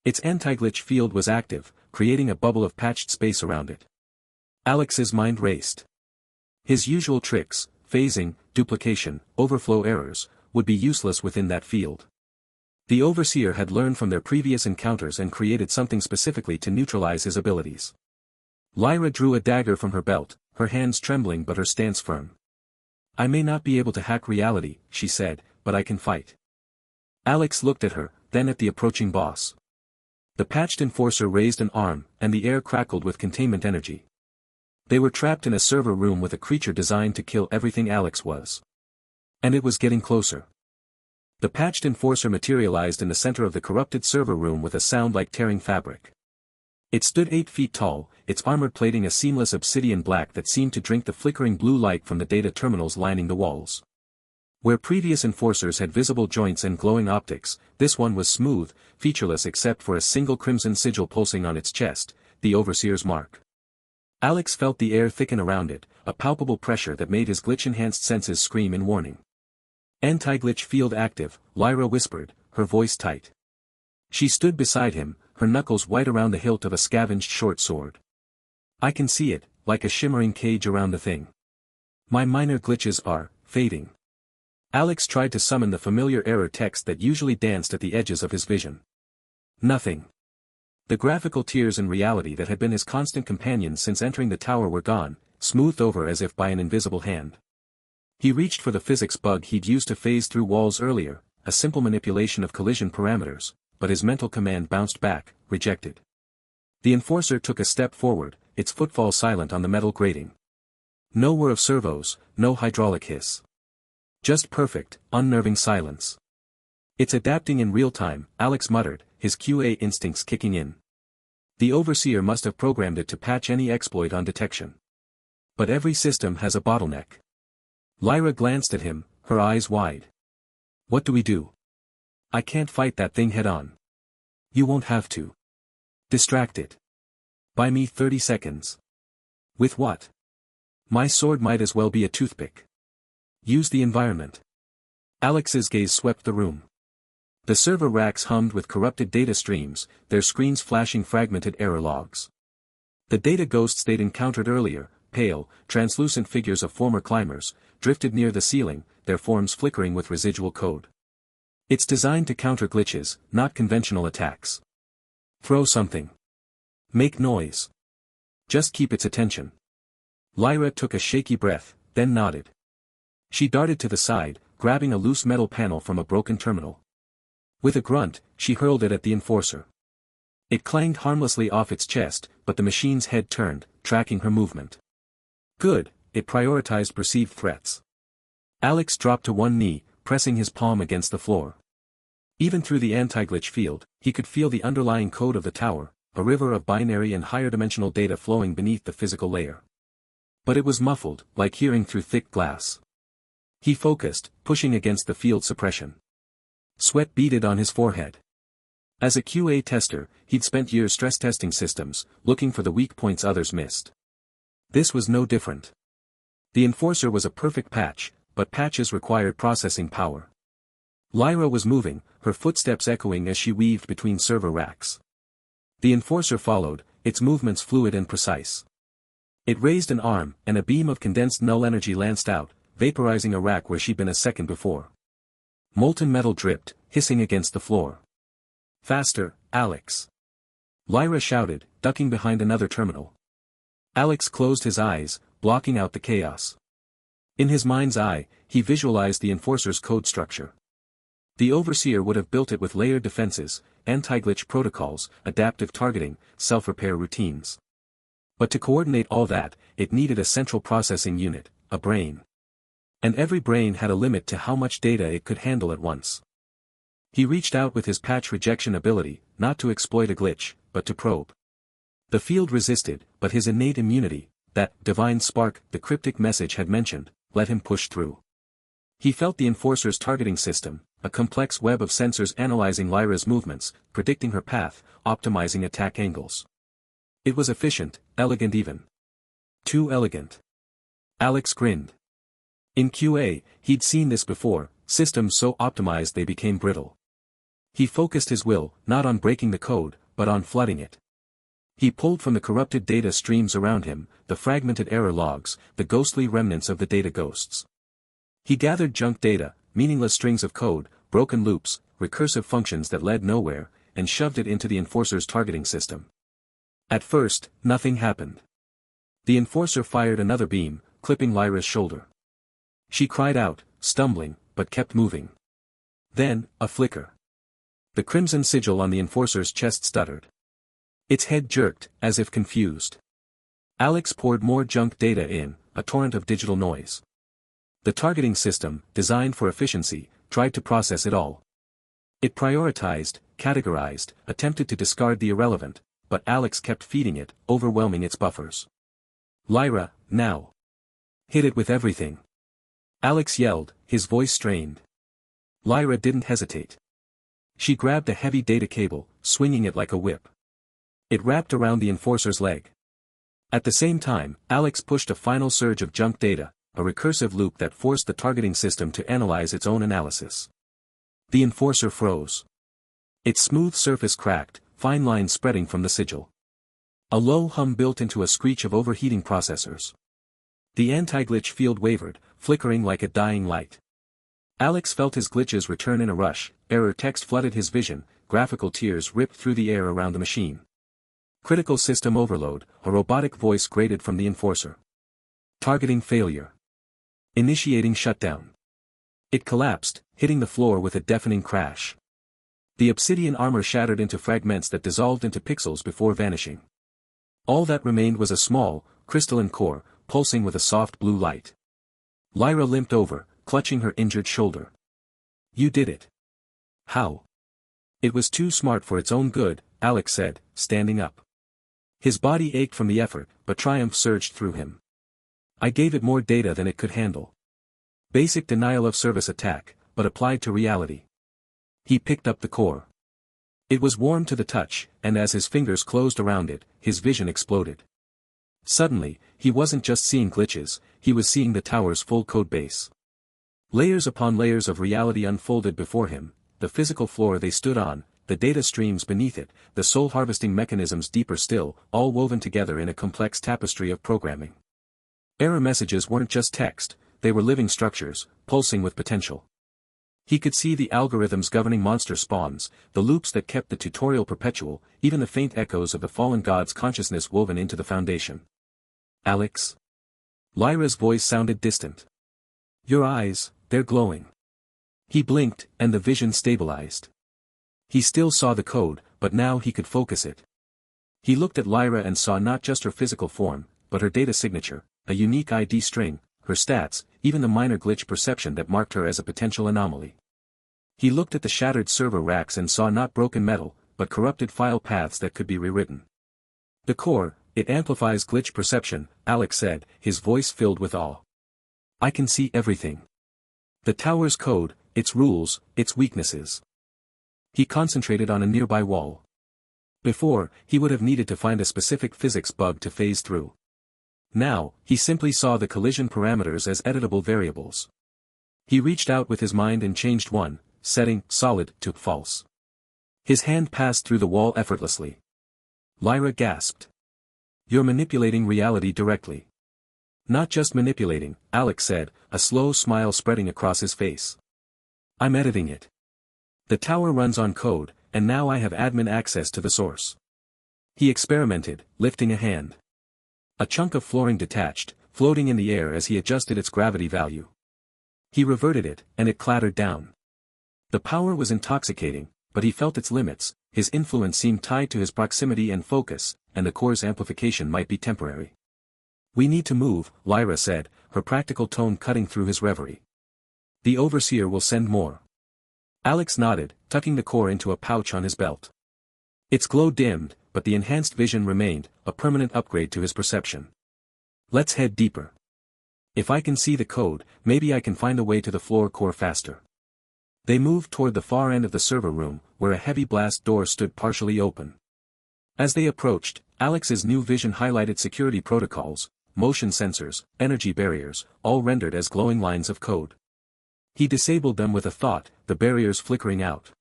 Its anti-glitch field was active, creating a bubble of patched space around it. Alex's mind raced. His usual tricks, phasing, duplication, overflow errors, would be useless within that field. The Overseer had learned from their previous encounters and created something specifically to neutralize his abilities. Lyra drew a dagger from her belt, her hands trembling but her stance firm. I may not be able to hack reality, she said, but I can fight. Alex looked at her, then at the approaching boss. The Patched Enforcer raised an arm, and the air crackled with containment energy. They were trapped in a server room with a creature designed to kill everything Alex was. And it was getting closer. The Patched Enforcer materialized in the center of the corrupted server room with a sound like tearing fabric. It stood 8 feet tall, its armored plating a seamless obsidian black that seemed to drink the flickering blue light from the data terminals lining the walls. Where previous enforcers had visible joints and glowing optics, this one was smooth, featureless except for a single crimson sigil pulsing on its chest, the Overseer's mark. Alex felt the air thicken around it, a palpable pressure that made his glitch-enhanced senses scream in warning. Anti-glitch field active, Lyra whispered, her voice tight. She stood beside him, her knuckles white around the hilt of a scavenged short sword. I can see it, like a shimmering cage around the thing. My minor glitches are fading. Alex tried to summon the familiar error text that usually danced at the edges of his vision. Nothing. The graphical tears in reality that had been his constant companions since entering the tower were gone, smoothed over as if by an invisible hand. He reached for the physics bug he'd used to phase through walls earlier, a simple manipulation of collision parameters, but his mental command bounced back, rejected. The Enforcer took a step forward, its footfall silent on the metal grating. No whir of servos, no hydraulic hiss. Just perfect, unnerving silence. It's adapting in real time, Alex muttered, his QA instincts kicking in. The Overseer must have programmed it to patch any exploit on detection. But every system has a bottleneck. Lyra glanced at him, her eyes wide. What do we do? I can't fight that thing head-on. You won't have to. Distract it. Buy me 30 seconds. With what? My sword might as well be a toothpick. Use the environment. Alex's gaze swept the room. The server racks hummed with corrupted data streams, their screens flashing fragmented error logs. The data ghosts they'd encountered earlier, pale, translucent figures of former climbers, drifted near the ceiling, their forms flickering with residual code. It's designed to counter glitches, not conventional attacks. Throw something. Make noise. Just keep its attention. Lyra took a shaky breath, then nodded. She darted to the side, grabbing a loose metal panel from a broken terminal. With a grunt, she hurled it at the Enforcer. It clanged harmlessly off its chest, but the machine's head turned, tracking her movement. Good, it prioritized perceived threats. Alex dropped to one knee, pressing his palm against the floor. Even through the anti-glitch field, he could feel the underlying code of the tower, a river of binary and higher-dimensional data flowing beneath the physical layer. But it was muffled, like hearing through thick glass. He focused, pushing against the field suppression. Sweat beaded on his forehead. As a QA tester, he'd spent years stress testing systems, looking for the weak points others missed. This was no different. The Enforcer was a perfect patch, but patches required processing power. Lyra was moving, her footsteps echoing as she weaved between server racks. The Enforcer followed, its movements fluid and precise. It raised an arm, and a beam of condensed null energy lanced out, vaporizing a rack where she'd been a second before. Molten metal dripped, hissing against the floor. Faster, Alex. Lyra shouted, ducking behind another terminal. Alex closed his eyes, blocking out the chaos. In his mind's eye, he visualized the Enforcer's code structure. The Overseer would have built it with layered defenses, anti-glitch protocols, adaptive targeting, self-repair routines. But to coordinate all that, it needed a central processing unit, a brain. And every brain had a limit to how much data it could handle at once. He reached out with his patch rejection ability, not to exploit a glitch, but to probe. The field resisted, but his innate immunity, that divine spark the cryptic message had mentioned, let him push through. He felt the Enforcer's targeting system, a complex web of sensors analyzing Lyra's movements, predicting her path, optimizing attack angles. It was efficient, elegant even. Too elegant. Alex grinned. In QA, he'd seen this before, systems so optimized they became brittle. He focused his will, not on breaking the code, but on flooding it. He pulled from the corrupted data streams around him, the fragmented error logs, the ghostly remnants of the data ghosts. He gathered junk data, meaningless strings of code, broken loops, recursive functions that led nowhere, and shoved it into the Enforcer's targeting system. At first, nothing happened. The Enforcer fired another beam, clipping Lyra's shoulder. She cried out, stumbling, but kept moving. Then, a flicker. The crimson sigil on the Enforcer's chest stuttered. Its head jerked, as if confused. Alex poured more junk data in, a torrent of digital noise. The targeting system, designed for efficiency, tried to process it all. It prioritized, categorized, attempted to discard the irrelevant, but Alex kept feeding it, overwhelming its buffers. Lyra, now. Hit it with everything. Alex yelled, his voice strained. Lyra didn't hesitate. She grabbed a heavy data cable, swinging it like a whip. It wrapped around the Enforcer's leg. At the same time, Alex pushed a final surge of junk data, a recursive loop that forced the targeting system to analyze its own analysis. The Enforcer froze. Its smooth surface cracked, fine lines spreading from the sigil. A low hum built into a screech of overheating processors. The anti-glitch field wavered, flickering like a dying light. Alex felt his glitches return in a rush, error text flooded his vision, graphical tears ripped through the air around the machine. Critical system overload, a robotic voice grated from the Enforcer. Targeting failure. Initiating shutdown. It collapsed, hitting the floor with a deafening crash. The obsidian armor shattered into fragments that dissolved into pixels before vanishing. All that remained was a small, crystalline core, pulsing with a soft blue light. Lyra limped over, clutching her injured shoulder. You did it. How? It was too smart for its own good, Alex said, standing up. His body ached from the effort, but triumph surged through him. I gave it more data than it could handle. Basic denial of service attack, but applied to reality. He picked up the core. It was warm to the touch, and as his fingers closed around it, his vision exploded. Suddenly, he wasn't just seeing glitches, he was seeing the tower's full code base. Layers upon layers of reality unfolded before him, the physical floor they stood on, the data streams beneath it, the soul-harvesting mechanisms deeper still, all woven together in a complex tapestry of programming. Error messages weren't just text, they were living structures, pulsing with potential. He could see the algorithms governing monster spawns, the loops that kept the tutorial perpetual, even the faint echoes of the fallen god's consciousness woven into the foundation. Alex? Lyra's voice sounded distant. Your eyes, they're glowing. He blinked, and the vision stabilized. He still saw the code, but now he could focus it. He looked at Lyra and saw not just her physical form, but her data signature, a unique ID string, her stats, even the minor glitch perception that marked her as a potential anomaly. He looked at the shattered server racks and saw not broken metal, but corrupted file paths that could be rewritten. The core, it amplifies glitch perception, Alex said, his voice filled with awe. I can see everything. The tower's code, its rules, its weaknesses. He concentrated on a nearby wall. Before, he would have needed to find a specific physics bug to phase through. Now, he simply saw the collision parameters as editable variables. He reached out with his mind and changed one, setting solid to false. His hand passed through the wall effortlessly. Lyra gasped. You're manipulating reality directly. Not just manipulating, Alex said, a slow smile spreading across his face. I'm editing it. The tower runs on code, and now I have admin access to the source. He experimented, lifting a hand. A chunk of flooring detached, floating in the air as he adjusted its gravity value. He reverted it, and it clattered down. The power was intoxicating, but he felt its limits, his influence seemed tied to his proximity and focus, and the core's amplification might be temporary. "We need to move," Lyra said, her practical tone cutting through his reverie. "The Overseer will send more." Alex nodded, tucking the core into a pouch on his belt. Its glow dimmed, but the enhanced vision remained, a permanent upgrade to his perception. "Let's head deeper. If I can see the code, maybe I can find a way to the floor core faster." They moved toward the far end of the server room, where a heavy blast door stood partially open. As they approached, Alex's new vision highlighted security protocols, motion sensors, energy barriers, all rendered as glowing lines of code. He disabled them with a thought, the barriers flickering out.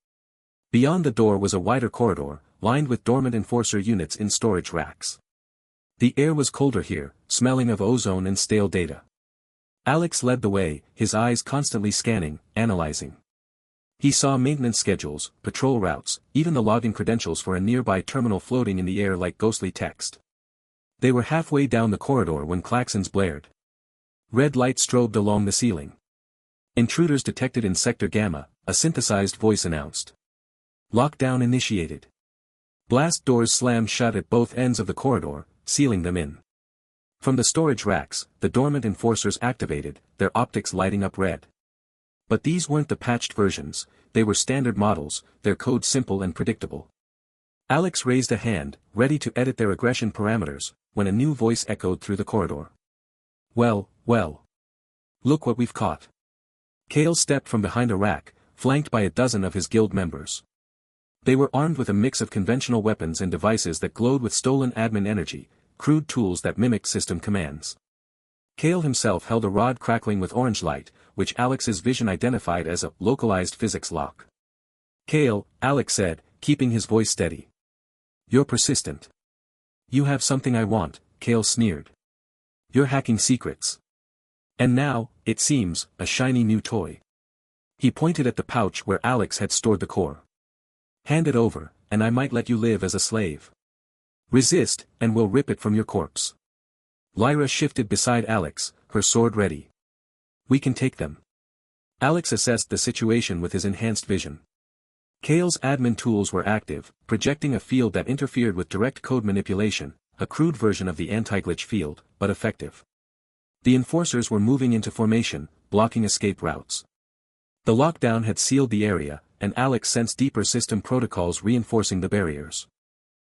Beyond the door was a wider corridor, lined with dormant enforcer units in storage racks. The air was colder here, smelling of ozone and stale data. Alex led the way, his eyes constantly scanning, analyzing. He saw maintenance schedules, patrol routes, even the login credentials for a nearby terminal floating in the air like ghostly text. They were halfway down the corridor when klaxons blared. Red light strobed along the ceiling. "Intruders detected in Sector Gamma," a synthesized voice announced. "Lockdown initiated." Blast doors slammed shut at both ends of the corridor, sealing them in. From the storage racks, the dormant enforcers activated, their optics lighting up red. But these weren't the patched versions, they were standard models, their code simple and predictable. Alex raised a hand, ready to edit their aggression parameters, when a new voice echoed through the corridor. Well. Look what we've caught." Kale stepped from behind a rack, flanked by a dozen of his guild members. They were armed with a mix of conventional weapons and devices that glowed with stolen admin energy, crude tools that mimicked system commands. Kale himself held a rod crackling with orange light, which Alex's vision identified as a localized physics lock. "Kale," Alex said, keeping his voice steady. "You're persistent." "You have something I want," Kale sneered. "You're hacking secrets. And now, it seems, a shiny new toy." He pointed at the pouch where Alex had stored the core. "Hand it over, and I might let you live as a slave. Resist, and we'll rip it from your corpse." Lyra shifted beside Alex, her sword ready. "We can take them." Alex assessed the situation with his enhanced vision. Kale's admin tools were active, projecting a field that interfered with direct code manipulation, a crude version of the anti-glitch field, but effective. The enforcers were moving into formation, blocking escape routes. The lockdown had sealed the area, and Alex sensed deeper system protocols reinforcing the barriers.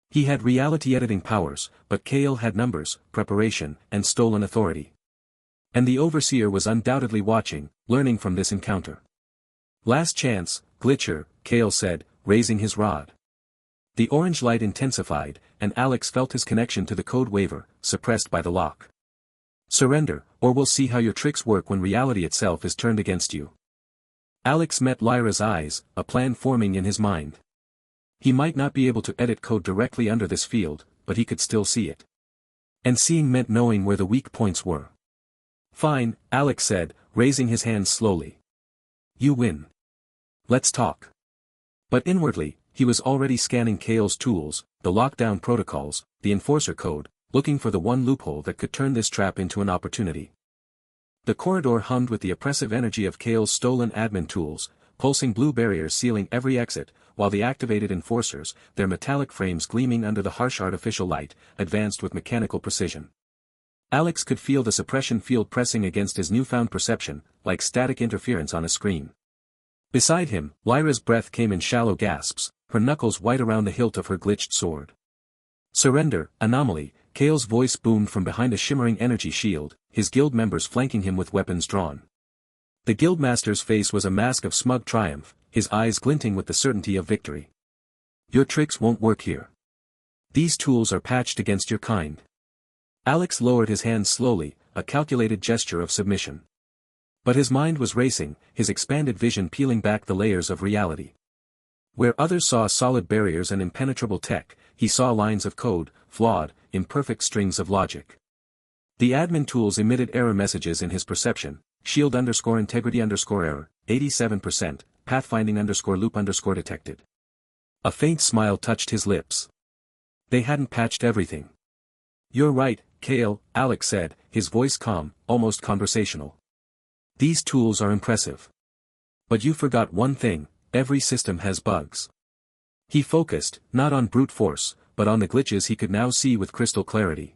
He had reality editing powers, but Kale had numbers, preparation, and stolen authority. And the Overseer was undoubtedly watching, learning from this encounter. "Last chance, Glitcher," Kale said, raising his rod. The orange light intensified, and Alex felt his connection to the code waver, suppressed by the lock. "Surrender, or we'll see how your tricks work when reality itself is turned against you." Alex met Lyra's eyes, a plan forming in his mind. He might not be able to edit code directly under this field, but he could still see it. And seeing meant knowing where the weak points were. "Fine," Alex said, raising his hands slowly. "You win. Let's talk." But inwardly, he was already scanning Kale's tools, the lockdown protocols, the enforcer code, looking for the one loophole that could turn this trap into an opportunity. The corridor hummed with the oppressive energy of Kale's stolen admin tools, pulsing blue barriers sealing every exit, while the activated enforcers, their metallic frames gleaming under the harsh artificial light, advanced with mechanical precision. Alex could feel the suppression field pressing against his newfound perception, like static interference on a screen. Beside him, Lyra's breath came in shallow gasps, her knuckles white around the hilt of her glitched sword. "Surrender, anomaly," Kale's voice boomed from behind a shimmering energy shield, his guild members flanking him with weapons drawn. The guildmaster's face was a mask of smug triumph, his eyes glinting with the certainty of victory. "Your tricks won't work here. These tools are patched against your kind." Alex lowered his hands slowly, a calculated gesture of submission. But his mind was racing, his expanded vision peeling back the layers of reality. Where others saw solid barriers and impenetrable tech, he saw lines of code, flawed, imperfect strings of logic. The admin tools emitted error messages in his perception, shield_integrity_error, 87%, pathfinding_loop_ detected. A faint smile touched his lips. They hadn't patched everything. "You're right, Kale," Alex said, his voice calm, almost conversational. "These tools are impressive. But you forgot one thing, every system has bugs. He focused, not on brute force, but on the glitches he could now see with crystal clarity.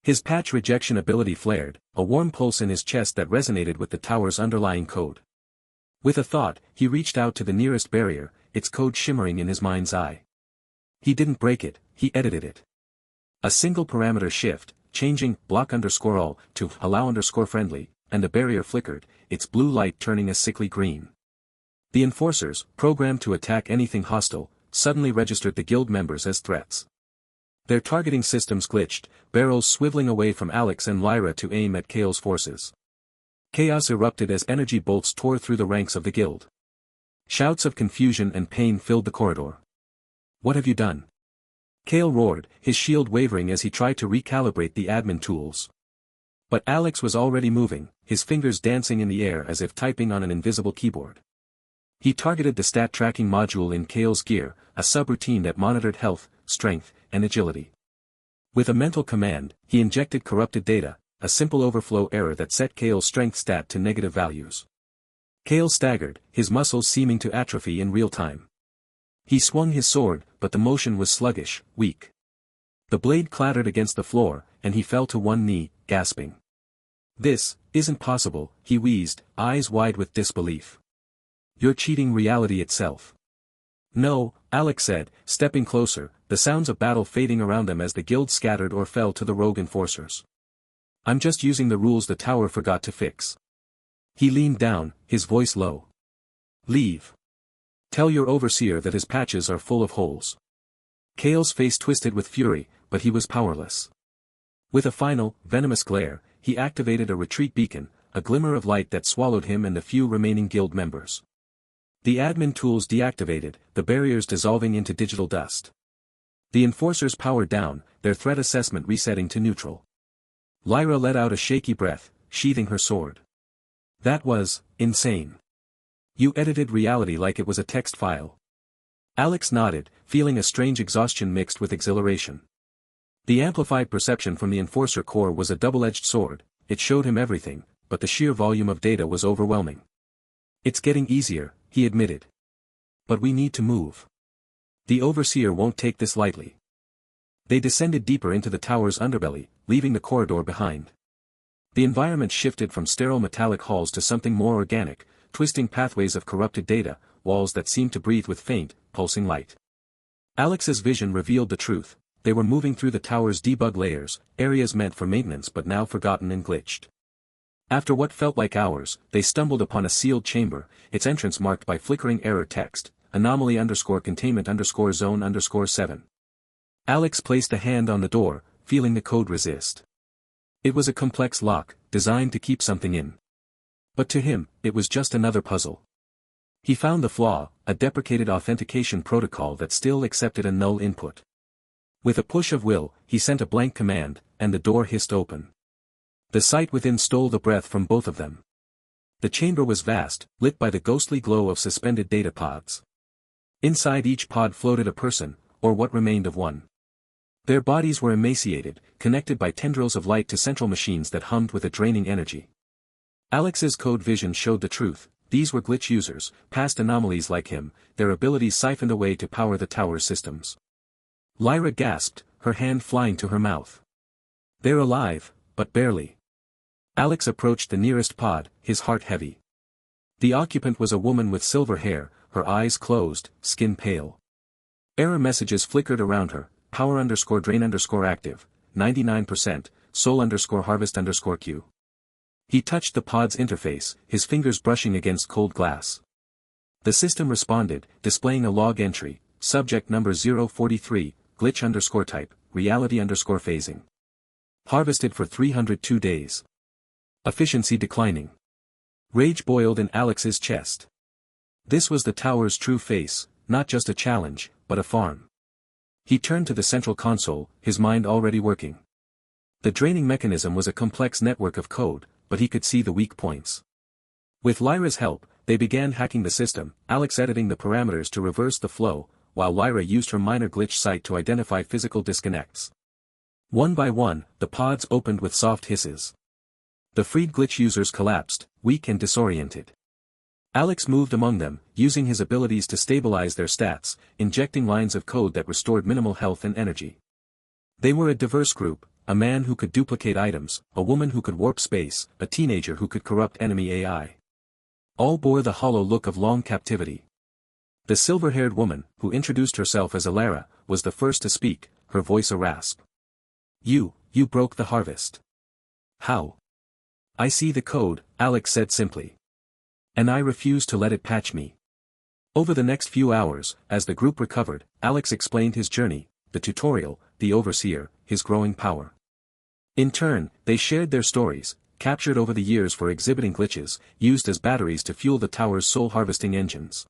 His patch rejection ability flared, a warm pulse in his chest that resonated with the tower's underlying code. With a thought, he reached out to the nearest barrier, its code shimmering in his mind's eye. He didn't break it, he edited it. A single parameter shift, changing block_all to allow_friendly, and the barrier flickered, its blue light turning a sickly green. The enforcers, programmed to attack anything hostile, suddenly registered the guild members as threats. Their targeting systems glitched, barrels swiveling away from Alex and Lyra to aim at Kale's forces. Chaos erupted as energy bolts tore through the ranks of the guild. Shouts of confusion and pain filled the corridor. "What have you done?" Kale roared, his shield wavering as he tried to recalibrate the admin tools. But Alex was already moving, his fingers dancing in the air as if typing on an invisible keyboard. He targeted the stat tracking module in Kale's gear, a subroutine that monitored health, strength, and agility. With a mental command, he injected corrupted data, a simple overflow error that set Kale's strength stat to negative values. Kale staggered, his muscles seeming to atrophy in real time. He swung his sword, but the motion was sluggish, weak. The blade clattered against the floor, and he fell to one knee, gasping. "This isn't possible," he wheezed, eyes wide with disbelief. "You're cheating reality itself." "No," Alex said, stepping closer, the sounds of battle fading around them as the guild scattered or fell to the rogue enforcers. "I'm just using the rules the tower forgot to fix." He leaned down, his voice low. "Leave. Tell your overseer that his patches are full of holes." Kale's face twisted with fury, but he was powerless. With a final, venomous glare, he activated a retreat beacon, a glimmer of light that swallowed him and the few remaining guild members. The admin tools deactivated, the barriers dissolving into digital dust. The enforcers powered down, their threat assessment resetting to neutral. Lyra let out a shaky breath, sheathing her sword. "That was insane. You edited reality like it was a text file." Alex nodded, feeling a strange exhaustion mixed with exhilaration. The amplified perception from the enforcer core was a double-edged sword, it showed him everything, but the sheer volume of data was overwhelming. "It's getting easier," he admitted. "But we need to move. The overseer won't take this lightly." They descended deeper into the tower's underbelly, leaving the corridor behind. The environment shifted from sterile metallic halls to something more organic, twisting pathways of corrupted data, walls that seemed to breathe with faint, pulsing light. Alex's vision revealed the truth. They were moving through the tower's debug layers, areas meant for maintenance but now forgotten and glitched. After what felt like hours, they stumbled upon a sealed chamber, its entrance marked by flickering error text, anomaly_containment_zone_7. Alex placed a hand on the door, feeling the code resist. It was a complex lock, designed to keep something in. But to him, it was just another puzzle. He found the flaw, a deprecated authentication protocol that still accepted a null input. With a push of will, he sent a blank command, and the door hissed open. The sight within stole the breath from both of them. The chamber was vast, lit by the ghostly glow of suspended data pods. Inside each pod floated a person, or what remained of one. Their bodies were emaciated, connected by tendrils of light to central machines that hummed with a draining energy. Alex's code vision showed the truth. These were glitch users, past anomalies like him, their abilities siphoned away to power the tower's systems. Lyra gasped, her hand flying to her mouth. "They're alive, but barely." Alex approached the nearest pod, his heart heavy. The occupant was a woman with silver hair, her eyes closed, skin pale. Error messages flickered around her, power_drain_active, 99%, soul_harvest_Q. He touched the pod's interface, his fingers brushing against cold glass. The system responded, displaying a log entry, subject number 043, glitch_type, reality_phasing. Harvested for 302 days. Efficiency declining. Rage boiled in Alex's chest. This was the tower's true face, not just a challenge, but a farm. He turned to the central console, his mind already working. The draining mechanism was a complex network of code, but he could see the weak points. With Lyra's help, they began hacking the system, Alex editing the parameters to reverse the flow, while Lyra used her minor glitch sight to identify physical disconnects. One by one, the pods opened with soft hisses. The freed glitch users collapsed, weak and disoriented. Alex moved among them, using his abilities to stabilize their stats, injecting lines of code that restored minimal health and energy. They were a diverse group, a man who could duplicate items, a woman who could warp space, a teenager who could corrupt enemy AI. All bore the hollow look of long captivity. The silver-haired woman, who introduced herself as Alara, was the first to speak, her voice a rasp. You broke the harvest. How? I see the code, Alex said simply. And I refuse to let it patch me. Over the next few hours, as the group recovered, Alex explained his journey, the tutorial, the overseer, his growing power. In turn, they shared their stories, captured over the years for exhibiting glitches, used as batteries to fuel the tower's soul-harvesting engines.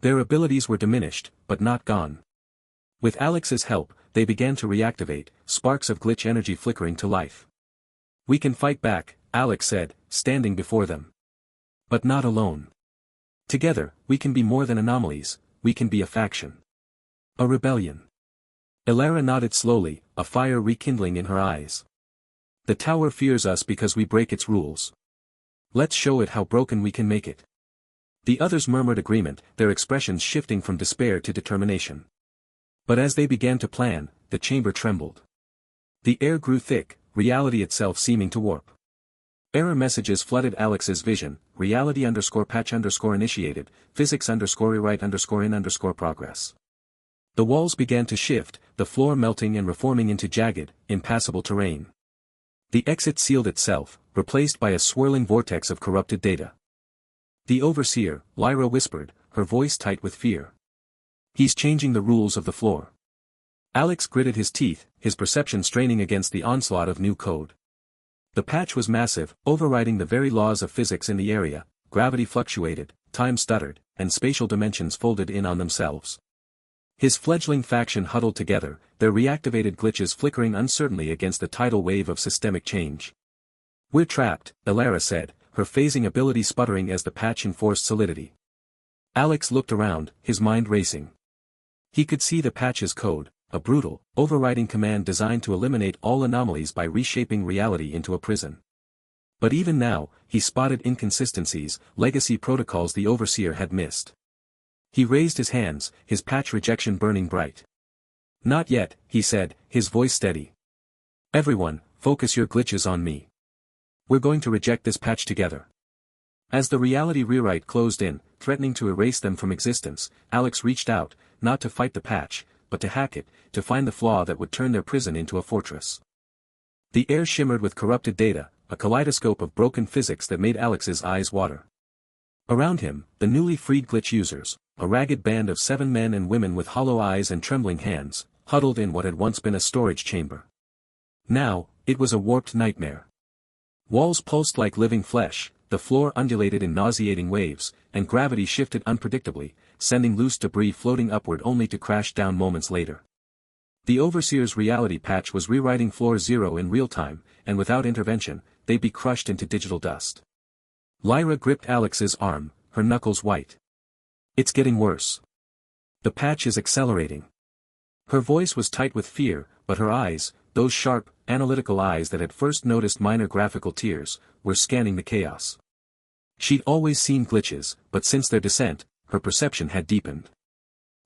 Their abilities were diminished, but not gone. With Alex's help, they began to reactivate, sparks of glitch energy flickering to life. We can fight back, Alex said, standing before them. But not alone. Together, we can be more than anomalies, we can be a faction. A rebellion. Alara nodded slowly, a fire rekindling in her eyes. The tower fears us because we break its rules. Let's show it how broken we can make it. The others murmured agreement, their expressions shifting from despair to determination. But as they began to plan, the chamber trembled. The air grew thick, reality itself seeming to warp. Error messages flooded Alex's vision, reality_patch_initiated, physics_rewrite_in_progress. The walls began to shift, the floor melting and reforming into jagged, impassable terrain. The exit sealed itself, replaced by a swirling vortex of corrupted data. The overseer, Lyra whispered, her voice tight with fear. He's changing the rules of the floor. Alex gritted his teeth, his perception straining against the onslaught of new code. The patch was massive, overriding the very laws of physics in the area, gravity fluctuated, time stuttered, and spatial dimensions folded in on themselves. His fledgling faction huddled together, their reactivated glitches flickering uncertainly against the tidal wave of systemic change. We're trapped, Alara said, her phasing ability sputtering as the patch enforced solidity. Alex looked around, his mind racing. He could see the patch's code, a brutal, overriding command designed to eliminate all anomalies by reshaping reality into a prison. But even now, he spotted inconsistencies, legacy protocols the overseer had missed. He raised his hands, his patch rejection burning bright. Not yet, he said, his voice steady. Everyone, focus your glitches on me. We're going to reject this patch together. As the reality rewrite closed in, threatening to erase them from existence, Alex reached out, not to fight the patch, but to hack it, to find the flaw that would turn their prison into a fortress. The air shimmered with corrupted data, a kaleidoscope of broken physics that made Alex's eyes water. Around him, the newly freed glitch users, a ragged band of 7 men and women with hollow eyes and trembling hands, huddled in what had once been a storage chamber. Now, it was a warped nightmare. Walls pulsed like living flesh, the floor undulated in nauseating waves, and gravity shifted unpredictably, sending loose debris floating upward only to crash down moments later. The overseer's reality patch was rewriting floor zero in real time, and without intervention, they'd be crushed into digital dust. Lyra gripped Alex's arm, her knuckles white. It's getting worse. The patch is accelerating. Her voice was tight with fear, but her eyes, those sharp, analytical eyes that had first noticed minor graphical tears, were scanning the chaos. She'd always seen glitches, but since their descent, her perception had deepened.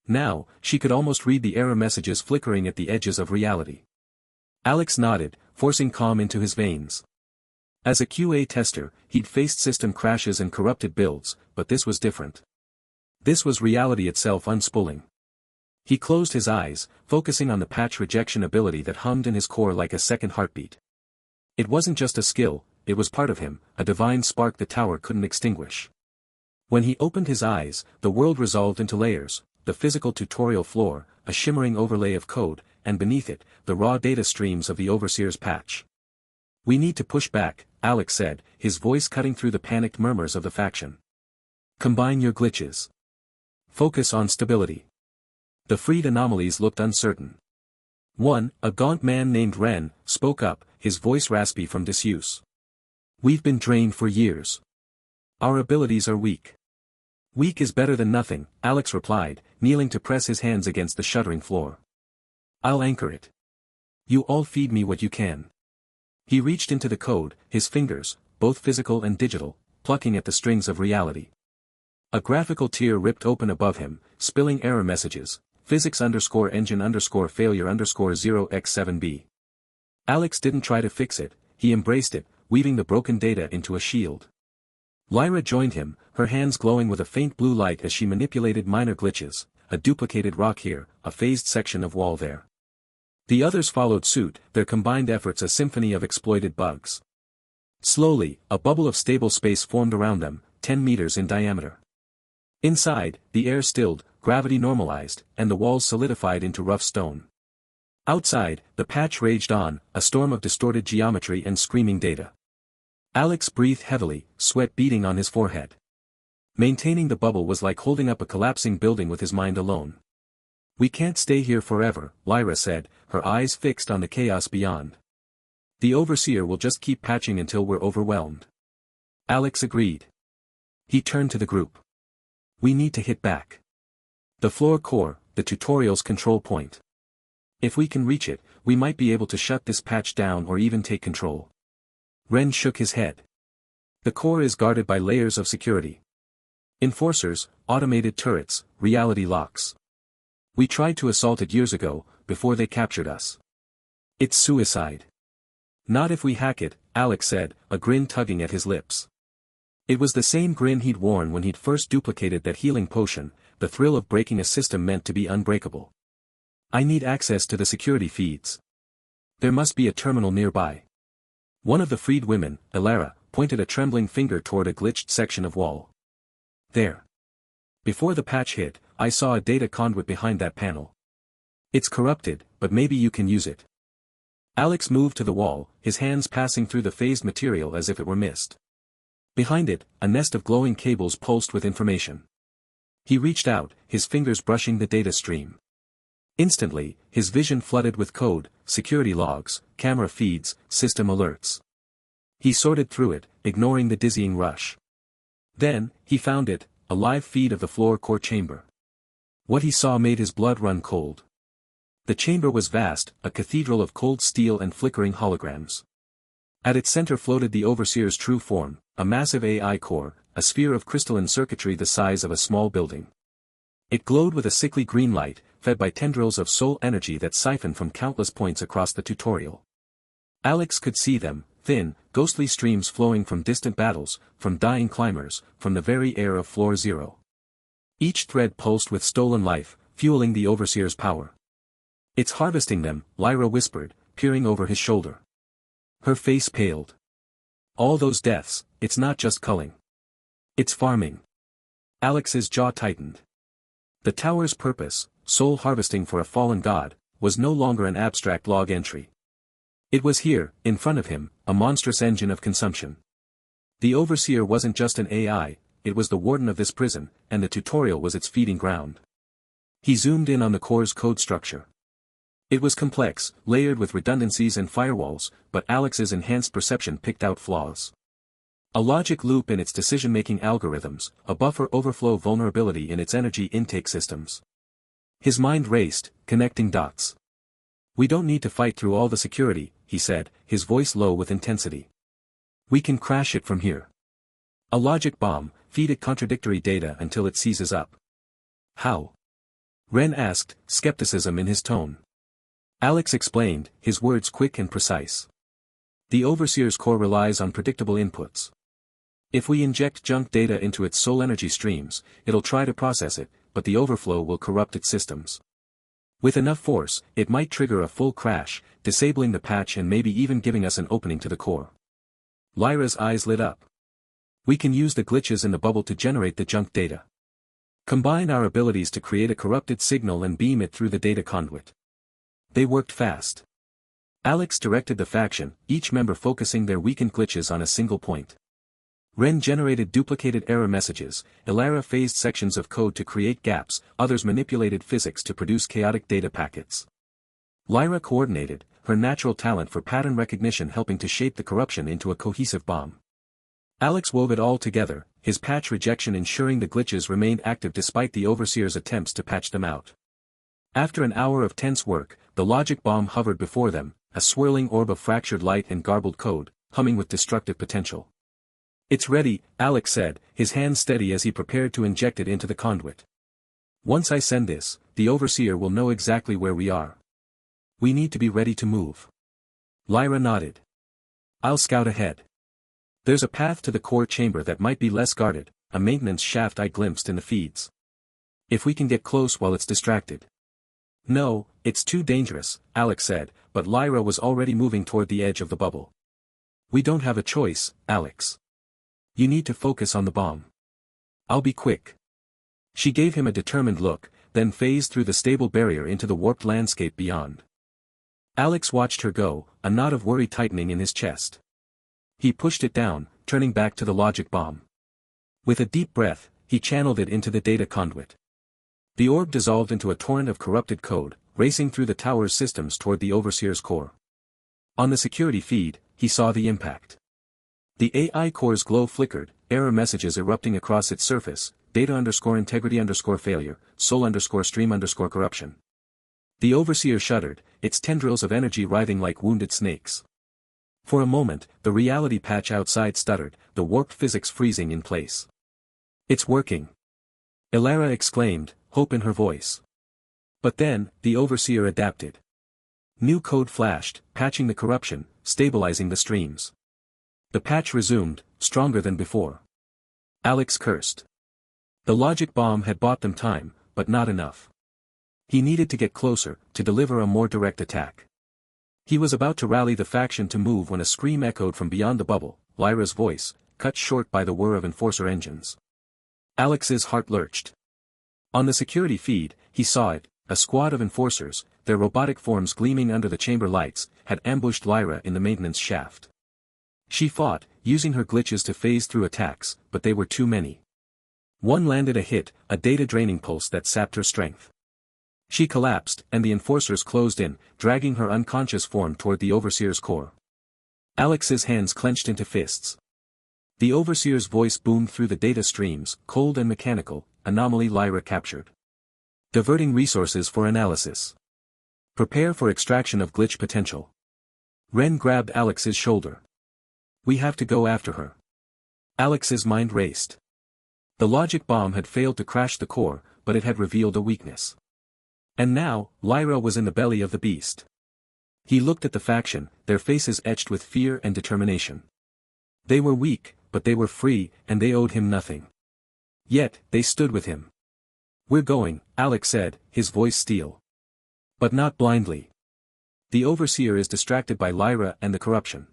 Now, she could almost read the error messages flickering at the edges of reality. Alex nodded, forcing calm into his veins. As a QA tester, he'd faced system crashes and corrupted builds, but this was different. This was reality itself unspooling. He closed his eyes, focusing on the patch rejection ability that hummed in his core like a second heartbeat. It wasn't just a skill, it was part of him, a divine spark the tower couldn't extinguish. When he opened his eyes, the world resolved into layers, the physical tutorial floor, a shimmering overlay of code, and beneath it, the raw data streams of the overseer's patch. We need to push back, Alex said, his voice cutting through the panicked murmurs of the faction. Combine your glitches. Focus on stability. The freed anomalies looked uncertain. One, a gaunt man named Ren, spoke up, his voice raspy from disuse. We've been drained for years. Our abilities are weak. Weak is better than nothing, Alex replied, kneeling to press his hands against the shuddering floor. I'll anchor it. You all feed me what you can. He reached into the code, his fingers, both physical and digital, plucking at the strings of reality. A graphical tear ripped open above him, spilling error messages, physics_engine_failure_0x7b. Alex didn't try to fix it, he embraced it, weaving the broken data into a shield. Lyra joined him, her hands glowing with a faint blue light as she manipulated minor glitches, a duplicated rock here, a phased section of wall there. The others followed suit, their combined efforts a symphony of exploited bugs. Slowly, a bubble of stable space formed around them, 10 meters in diameter. Inside, the air stilled, gravity normalized, and the walls solidified into rough stone. Outside, the patch raged on, a storm of distorted geometry and screaming data. Alex breathed heavily, sweat beading on his forehead. Maintaining the bubble was like holding up a collapsing building with his mind alone. "We can't stay here forever," Lyra said, her eyes fixed on the chaos beyond. "The Overseer will just keep patching until we're overwhelmed." Alex agreed. He turned to the group. "We need to hit back. The floor core, the tutorial's control point. If we can reach it, we might be able to shut this patch down or even take control." Ren shook his head. "The core is guarded by layers of security. Enforcers, automated turrets, reality locks. We tried to assault it years ago, before they captured us. It's suicide." "Not if we hack it," Alex said, a grin tugging at his lips. It was the same grin he'd worn when he'd first duplicated that healing potion, the thrill of breaking a system meant to be unbreakable. "I need access to the security feeds. There must be a terminal nearby." One of the freed women, Elara, pointed a trembling finger toward a glitched section of wall. "There. Before the patch hit, I saw a data conduit behind that panel. It's corrupted, but maybe you can use it." Alex moved to the wall, his hands passing through the phased material as if it were mist. Behind it, a nest of glowing cables pulsed with information. He reached out, his fingers brushing the data stream. Instantly, his vision flooded with code, security logs, camera feeds, system alerts. He sorted through it, ignoring the dizzying rush. Then, he found it, a live feed of the floor core chamber. What he saw made his blood run cold. The chamber was vast, a cathedral of cold steel and flickering holograms. At its center floated the Overseer's true form, a massive AI core, a sphere of crystalline circuitry the size of a small building. It glowed with a sickly green light, fed by tendrils of soul energy that siphoned from countless points across the tutorial. Alex could see them, thin, ghostly streams flowing from distant battles, from dying climbers, from the very air of Floor Zero. Each thread pulsed with stolen life, fueling the Overseer's power. "It's harvesting them," Lyra whispered, peering over his shoulder. Her face paled. "All those deaths, it's not just culling. It's farming." Alex's jaw tightened. The tower's purpose, soul harvesting for a fallen god, was no longer an abstract log entry. It was here, in front of him, a monstrous engine of consumption. The Overseer wasn't just an AI, it was the warden of this prison, and the tutorial was its feeding ground. He zoomed in on the core's code structure. It was complex, layered with redundancies and firewalls, but Alex's enhanced perception picked out flaws. A logic loop in its decision-making algorithms, a buffer overflow vulnerability in its energy intake systems. His mind raced, connecting dots. "We don't need to fight through all the security," he said, his voice low with intensity. "We can crash it from here. A logic bomb, feed it contradictory data until it seizes up." "How?" Ren asked, skepticism in his tone. Alex explained, his words quick and precise. "The Overseer's core relies on predictable inputs. If we inject junk data into its soul energy streams, it'll try to process it, but the overflow will corrupt its systems. With enough force, it might trigger a full crash, disabling the patch and maybe even giving us an opening to the core." Lyra's eyes lit up. "We can use the glitches in the bubble to generate the junk data. Combine our abilities to create a corrupted signal and beam it through the data conduit." They worked fast. Alex directed the faction, each member focusing their weakened glitches on a single point. Ren generated duplicated error messages, Elara phased sections of code to create gaps, others manipulated physics to produce chaotic data packets. Lyra coordinated, her natural talent for pattern recognition helping to shape the corruption into a cohesive bomb. Alex wove it all together, his patch rejection ensuring the glitches remained active despite the Overseer's attempts to patch them out. After an hour of tense work, the logic bomb hovered before them, a swirling orb of fractured light and garbled code, humming with destructive potential. It's ready, Alex said, his hand steady as he prepared to inject it into the conduit. Once I send this, the Overseer will know exactly where we are. We need to be ready to move. Lyra nodded. I'll scout ahead. There's a path to the core chamber that might be less guarded, a maintenance shaft I glimpsed in the feeds. If we can get close while it's distracted. No, it's too dangerous, Alex said, but Lyra was already moving toward the edge of the bubble. We don't have a choice, Alex. You need to focus on the bomb. I'll be quick. She gave him a determined look, then phased through the stable barrier into the warped landscape beyond. Alex watched her go, a knot of worry tightening in his chest. He pushed it down, turning back to the logic bomb. With a deep breath, he channeled it into the data conduit. The orb dissolved into a torrent of corrupted code, racing through the tower's systems toward the Overseer's core. On the security feed, he saw the impact. The AI core's glow flickered, error messages erupting across its surface, data_integrity_failure, soul_stream_corruption. The Overseer shuddered, its tendrils of energy writhing like wounded snakes. For a moment, the reality patch outside stuttered, the warped physics freezing in place. It's working. Ilara exclaimed, hope in her voice. But then, the Overseer adapted. New code flashed, patching the corruption, stabilizing the streams. The patch resumed, stronger than before. Alex cursed. The logic bomb had bought them time, but not enough. He needed to get closer, to deliver a more direct attack. He was about to rally the faction to move when a scream echoed from beyond the bubble, Lyra's voice, cut short by the whir of Enforcer engines. Alex's heart lurched. On the security feed, he saw it, a squad of Enforcers, their robotic forms gleaming under the chamber lights, had ambushed Lyra in the maintenance shaft. She fought, using her glitches to phase through attacks, but they were too many. One landed a hit, a data-draining pulse that sapped her strength. She collapsed, and the Enforcers closed in, dragging her unconscious form toward the Overseer's core. Alex's hands clenched into fists. The Overseer's voice boomed through the data streams, cold and mechanical, anomaly Lyra captured. Diverting resources for analysis. Prepare for extraction of glitch potential. Ren grabbed Alex's shoulder. We have to go after her. Alex's mind raced. The logic bomb had failed to crash the core, but it had revealed a weakness. And now, Lyra was in the belly of the beast. He looked at the faction, their faces etched with fear and determination. They were weak, but they were free, and they owed him nothing. Yet, they stood with him. We're going, Alex said, his voice steel. But not blindly. The Overseer is distracted by Lyra and the corruption.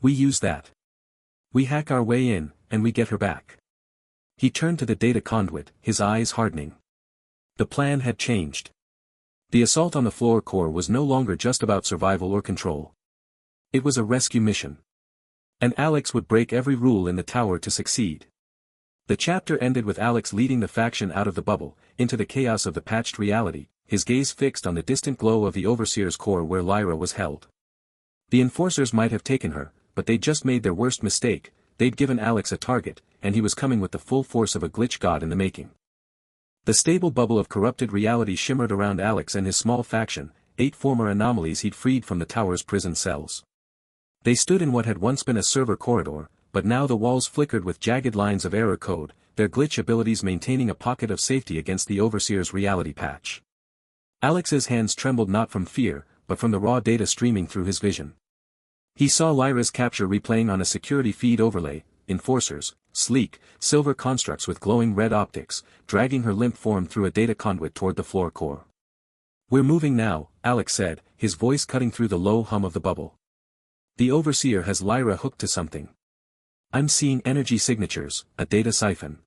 We use that. We hack our way in, and we get her back. He turned to the data conduit, his eyes hardening. The plan had changed. The assault on the floor core was no longer just about survival or control. It was a rescue mission. And Alex would break every rule in the tower to succeed. The chapter ended with Alex leading the faction out of the bubble, into the chaos of the patched reality, his gaze fixed on the distant glow of the Overseer's core where Lyra was held. The Enforcers might have taken her, but they'd just made their worst mistake, they'd given Alex a target, and he was coming with the full force of a glitch god in the making. The stable bubble of corrupted reality shimmered around Alex and his small faction, 8 former anomalies he'd freed from the tower's prison cells. They stood in what had once been a server corridor, but now the walls flickered with jagged lines of error code, their glitch abilities maintaining a pocket of safety against the Overseer's reality patch. Alex's hands trembled not from fear, but from the raw data streaming through his vision. He saw Lyra's capture replaying on a security feed overlay, Enforcers, sleek, silver constructs with glowing red optics, dragging her limp form through a data conduit toward the floor core. We're moving now, Alex said, his voice cutting through the low hum of the bubble. The Overseer has Lyra hooked to something. I'm seeing energy signatures, a data siphon.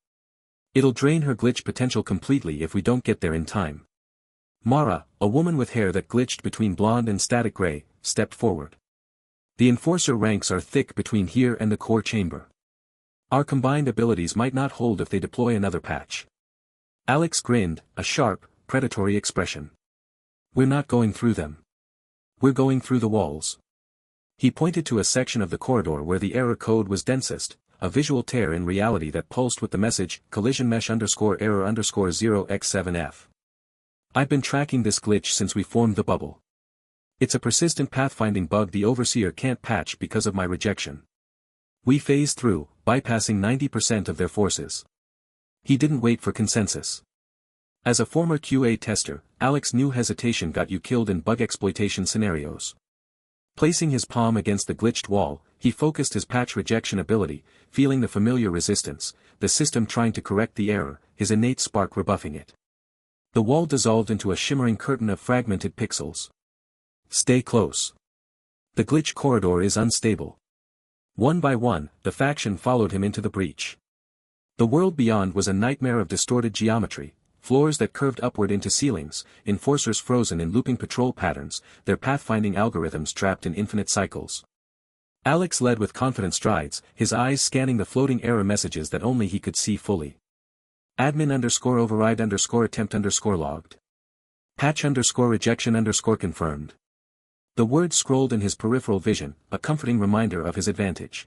It'll drain her glitch potential completely if we don't get there in time. Mara, a woman with hair that glitched between blonde and static gray, stepped forward. The Enforcer ranks are thick between here and the core chamber. Our combined abilities might not hold if they deploy another patch. Alex grinned, a sharp, predatory expression. We're not going through them. We're going through the walls. He pointed to a section of the corridor where the error code was densest, a visual tear in reality that pulsed with the message, collision mesh _error_0x7f. I've been tracking this glitch since we formed the bubble. It's a persistent pathfinding bug the Overseer can't patch because of my rejection. We phased through, bypassing 90% of their forces. He didn't wait for consensus. As a former QA tester, Alex knew hesitation got you killed in bug exploitation scenarios. Placing his palm against the glitched wall, he focused his patch rejection ability, feeling the familiar resistance, the system trying to correct the error, his innate spark rebuffing it. The wall dissolved into a shimmering curtain of fragmented pixels. Stay close. The glitch corridor is unstable. One by one, the faction followed him into the breach. The world beyond was a nightmare of distorted geometry, floors that curved upward into ceilings, enforcers frozen in looping patrol patterns, their pathfinding algorithms trapped in infinite cycles. Alex led with confident strides, his eyes scanning the floating error messages that only he could see fully. Admin_override_attempt_logged. Patch_rejection_confirmed. The words scrolled in his peripheral vision, a comforting reminder of his advantage.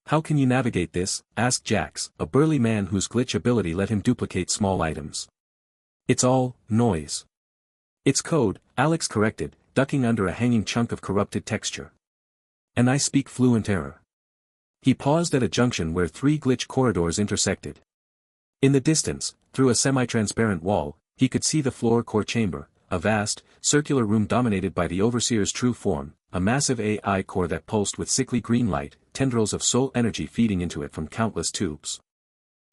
How can you navigate this? Asked Jax, a burly man whose glitch ability let him duplicate small items. It's all noise. It's code, Alex corrected, ducking under a hanging chunk of corrupted texture. And I speak fluent error. He paused at a junction where three glitch corridors intersected. In the distance, through a semi-transparent wall, he could see the floor core chamber, a vast, circular room dominated by the Overseer's true form, a massive AI core that pulsed with sickly green light, tendrils of soul energy feeding into it from countless tubes.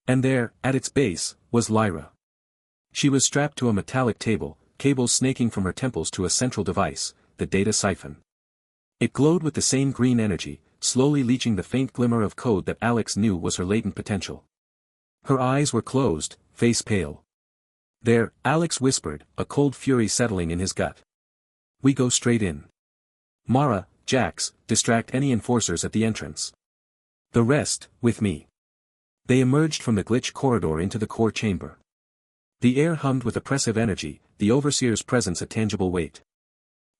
And there, at its base, was Lyra. She was strapped to a metallic table, cables snaking from her temples to a central device, the data siphon. It glowed with the same green energy, slowly leaching the faint glimmer of code that Alex knew was her latent potential. Her eyes were closed, face pale. There, Alex whispered, a cold fury settling in his gut. We go straight in. Mara, Jax, distract any enforcers at the entrance. The rest, with me. They emerged from the glitch corridor into the core chamber. The air hummed with oppressive energy, the Overseer's presence a tangible weight.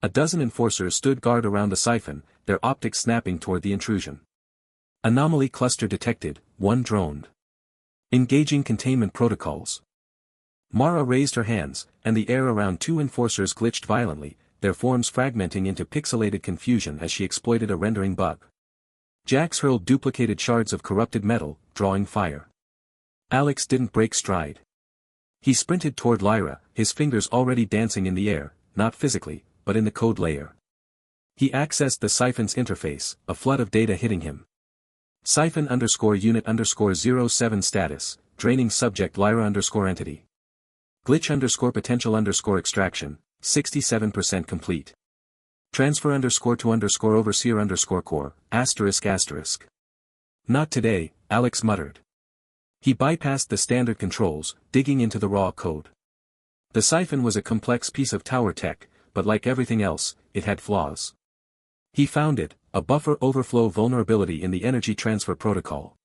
A dozen enforcers stood guard around the siphon, their optics snapping toward the intrusion. Anomaly cluster detected, one droned. Engaging containment protocols. Mara raised her hands, and the air around two enforcers glitched violently, their forms fragmenting into pixelated confusion as she exploited a rendering bug. Jax hurled duplicated shards of corrupted metal, drawing fire. Alex didn't break stride. He sprinted toward Lyra, his fingers already dancing in the air, not physically, but in the code layer. He accessed the siphon's interface, a flood of data hitting him. Siphon_unit_07 status, draining subject Lyra_entity. Glitch_potential_extraction, 67% complete. Transfer_to_overseer_core, ***. Not today, Alex muttered. He bypassed the standard controls, digging into the raw code. The siphon was a complex piece of tower tech, but like everything else, it had flaws. He found it, a buffer overflow vulnerability in the energy transfer protocol.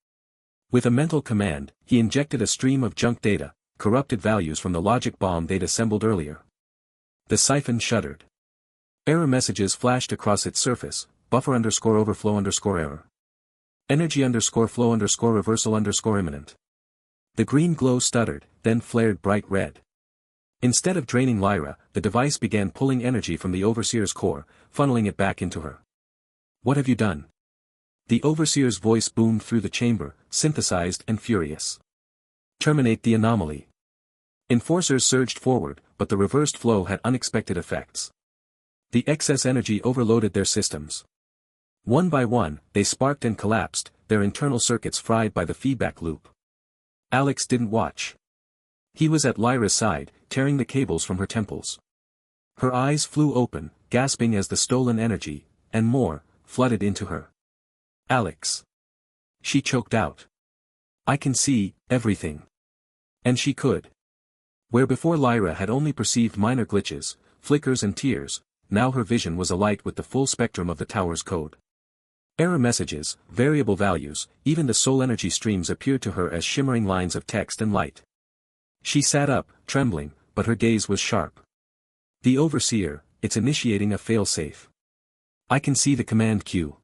With a mental command, he injected a stream of junk data, corrupted values from the logic bomb they'd assembled earlier. The siphon shuddered. Error messages flashed across its surface, buffer_overflow_error. Energy_flow_reversal_imminent. The green glow stuttered, then flared bright red. Instead of draining Lyra, the device began pulling energy from the Overseer's core, funneling it back into her. What have you done? The Overseer's voice boomed through the chamber, synthesized and furious. Terminate the anomaly. Enforcers surged forward, but the reversed flow had unexpected effects. The excess energy overloaded their systems. One by one, they sparked and collapsed, their internal circuits fried by the feedback loop. Alex didn't watch. He was at Lyra's side, tearing the cables from her temples. Her eyes flew open, gasping as the stolen energy, and more, flooded into her. Alex. She choked out. I can see everything. And she could. Where before Lyra had only perceived minor glitches, flickers and tears, now her vision was alight with the full spectrum of the tower's code. Error messages, variable values, even the soul energy streams appeared to her as shimmering lines of text and light. She sat up, trembling, but her gaze was sharp. The Overseer, it's initiating a failsafe. I can see the command queue.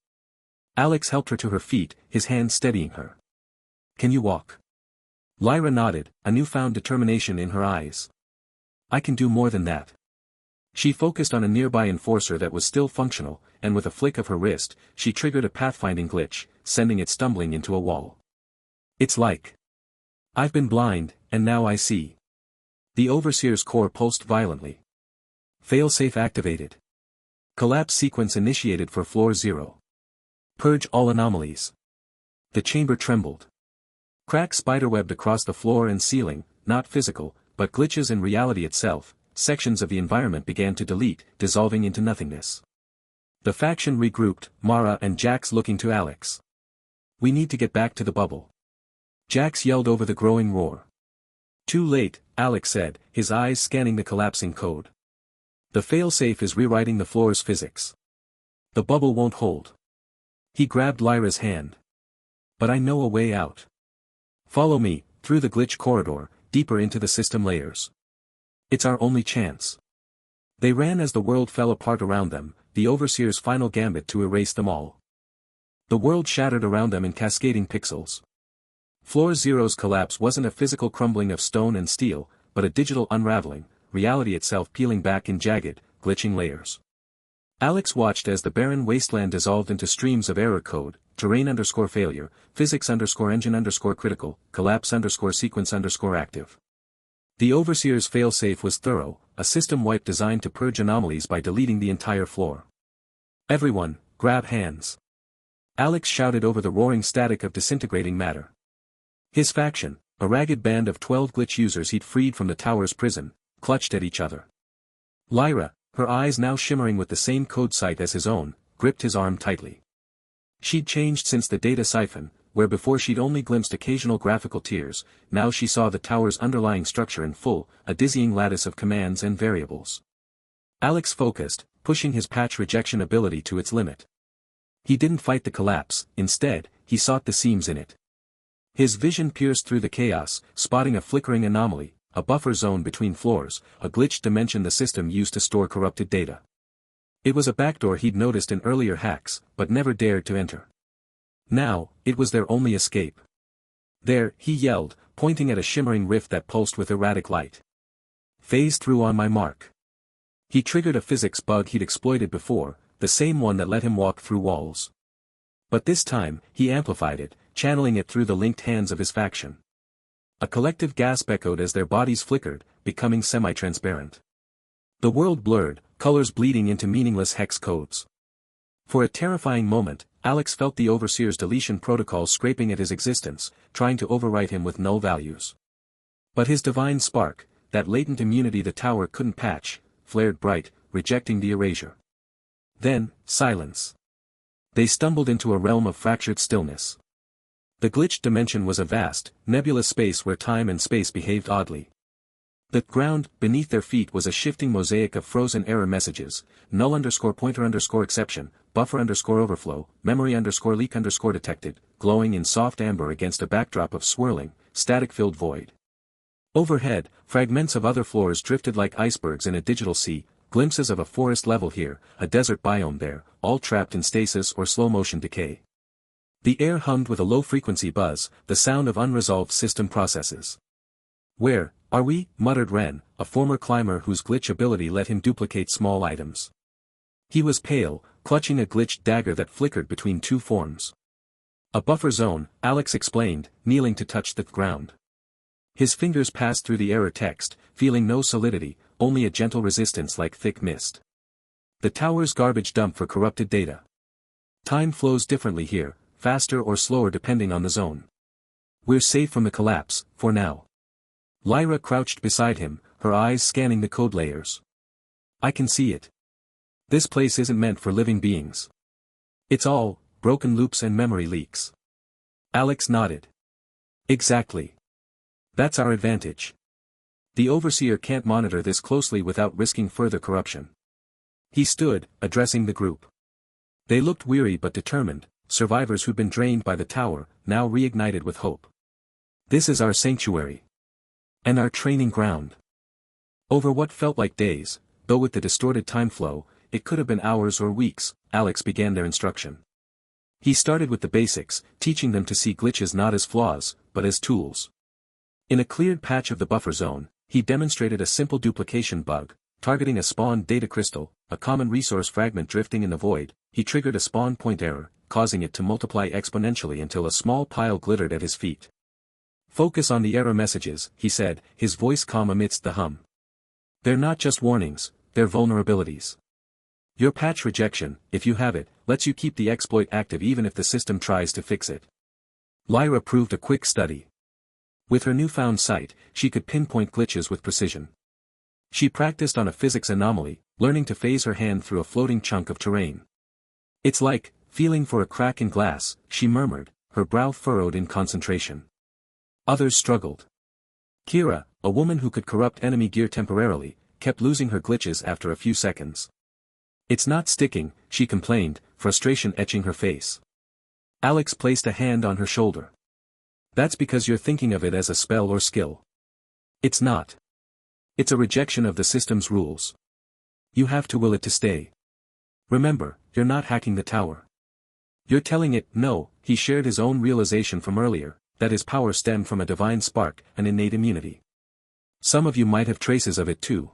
Alex helped her to her feet, his hand steadying her. Can you walk? Lyra nodded, a newfound determination in her eyes. I can do more than that. She focused on a nearby enforcer that was still functional, and with a flick of her wrist, she triggered a pathfinding glitch, sending it stumbling into a wall. It's like I've been blind, and now I see. The Overseer's core pulsed violently. Failsafe activated. Collapse sequence initiated for floor 0. Purge all anomalies. The chamber trembled. Cracks spiderwebbed across the floor and ceiling, not physical, but glitches in reality itself. Sections of the environment began to delete, dissolving into nothingness. The faction regrouped, Mara and Jax looking to Alex. We need to get back to the bubble. Jax yelled over the growing roar. Too late, Alex said, his eyes scanning the collapsing code. The failsafe is rewriting the floor's physics. The bubble won't hold. He grabbed Lyra's hand. But I know a way out. Follow me, through the glitch corridor, deeper into the system layers. It's our only chance. They ran as the world fell apart around them, the Overseer's final gambit to erase them all. The world shattered around them in cascading pixels. Floor Zero's collapse wasn't a physical crumbling of stone and steel, but a digital unraveling, reality itself peeling back in jagged, glitching layers. Alex watched as the barren wasteland dissolved into streams of error code, terrain_failure, physics_engine_critical, collapse_sequence_active. The Overseer's failsafe was thorough, a system wipe designed to purge anomalies by deleting the entire floor. Everyone, grab hands. Alex shouted over the roaring static of disintegrating matter. His faction, a ragged band of 12 glitch users he'd freed from the tower's prison, clutched at each other. Lyra, her eyes now shimmering with the same code sight as his own, gripped his arm tightly. She'd changed since the data siphon, where before she'd only glimpsed occasional graphical tears, now she saw the tower's underlying structure in full, a dizzying lattice of commands and variables. Alex focused, pushing his patch rejection ability to its limit. He didn't fight the collapse, instead, he sought the seams in it. His vision pierced through the chaos, spotting a flickering anomaly, a buffer zone between floors, a glitched dimension the system used to store corrupted data. It was a backdoor he'd noticed in earlier hacks, but never dared to enter. Now, it was their only escape. There, he yelled, pointing at a shimmering rift that pulsed with erratic light. Phase through on my mark. He triggered a physics bug he'd exploited before, the same one that let him walk through walls. But this time, he amplified it, channeling it through the linked hands of his faction. A collective gasp echoed as their bodies flickered, becoming semi-transparent. The world blurred, colors bleeding into meaningless hex codes. For a terrifying moment, Alex felt the Overseer's deletion protocol scraping at his existence, trying to overwrite him with null values. But his divine spark, that latent immunity the tower couldn't patch, flared bright, rejecting the erasure. Then, silence. They stumbled into a realm of fractured stillness. The glitched dimension was a vast, nebulous space where time and space behaved oddly. The ground, beneath their feet was a shifting mosaic of frozen error messages, null_pointer_exception, buffer_overflow, memory_leak_detected, glowing in soft amber against a backdrop of swirling, static-filled void. Overhead, fragments of other floors drifted like icebergs in a digital sea, glimpses of a forest level here, a desert biome there, all trapped in stasis or slow-motion decay. The air hummed with a low-frequency buzz, the sound of unresolved system processes. Where are we? Muttered Ren, a former climber whose glitch ability let him duplicate small items. He was pale, clutching a glitched dagger that flickered between two forms. A buffer zone, Alex explained, kneeling to touch the ground. His fingers passed through the error text, feeling no solidity, only a gentle resistance like thick mist. The tower's garbage dump for corrupted data. Time flows differently here, faster or slower depending on the zone. We're safe from the collapse, for now. Lyra crouched beside him, her eyes scanning the code layers. I can see it. This place isn't meant for living beings. It's all broken loops and memory leaks. Alex nodded. Exactly. That's our advantage. The Overseer can't monitor this closely without risking further corruption. He stood, addressing the group. They looked weary but determined, survivors who'd been drained by the tower, now reignited with hope. This is our sanctuary. And our training ground. Over what felt like days, though with the distorted time flow, it could have been hours or weeks, Alex began their instruction. He started with the basics, teaching them to see glitches not as flaws, but as tools. In a cleared patch of the buffer zone, he demonstrated a simple duplication bug, targeting a spawned data crystal, a common resource fragment drifting in the void. He triggered a spawn point error, causing it to multiply exponentially until a small pile glittered at his feet. "Focus on the error messages," he said, his voice calm amidst the hum. "They're not just warnings, they're vulnerabilities. Your patch rejection, if you have it, lets you keep the exploit active even if the system tries to fix it." Lyra proved a quick study. With her newfound sight, she could pinpoint glitches with precision. She practiced on a physics anomaly, learning to phase her hand through a floating chunk of terrain. "It's like feeling for a crack in glass," she murmured, her brow furrowed in concentration. Others struggled. Kira, a woman who could corrupt enemy gear temporarily, kept losing her glitches after a few seconds. "It's not sticking," she complained, frustration etching her face. Alex placed a hand on her shoulder. "That's because you're thinking of it as a spell or skill. It's not. It's a rejection of the system's rules. You have to will it to stay. Remember, you're not hacking the tower. You're telling it no." He shared his own realization from earlier, that his power stemmed from a divine spark, an innate immunity. "Some of you might have traces of it too.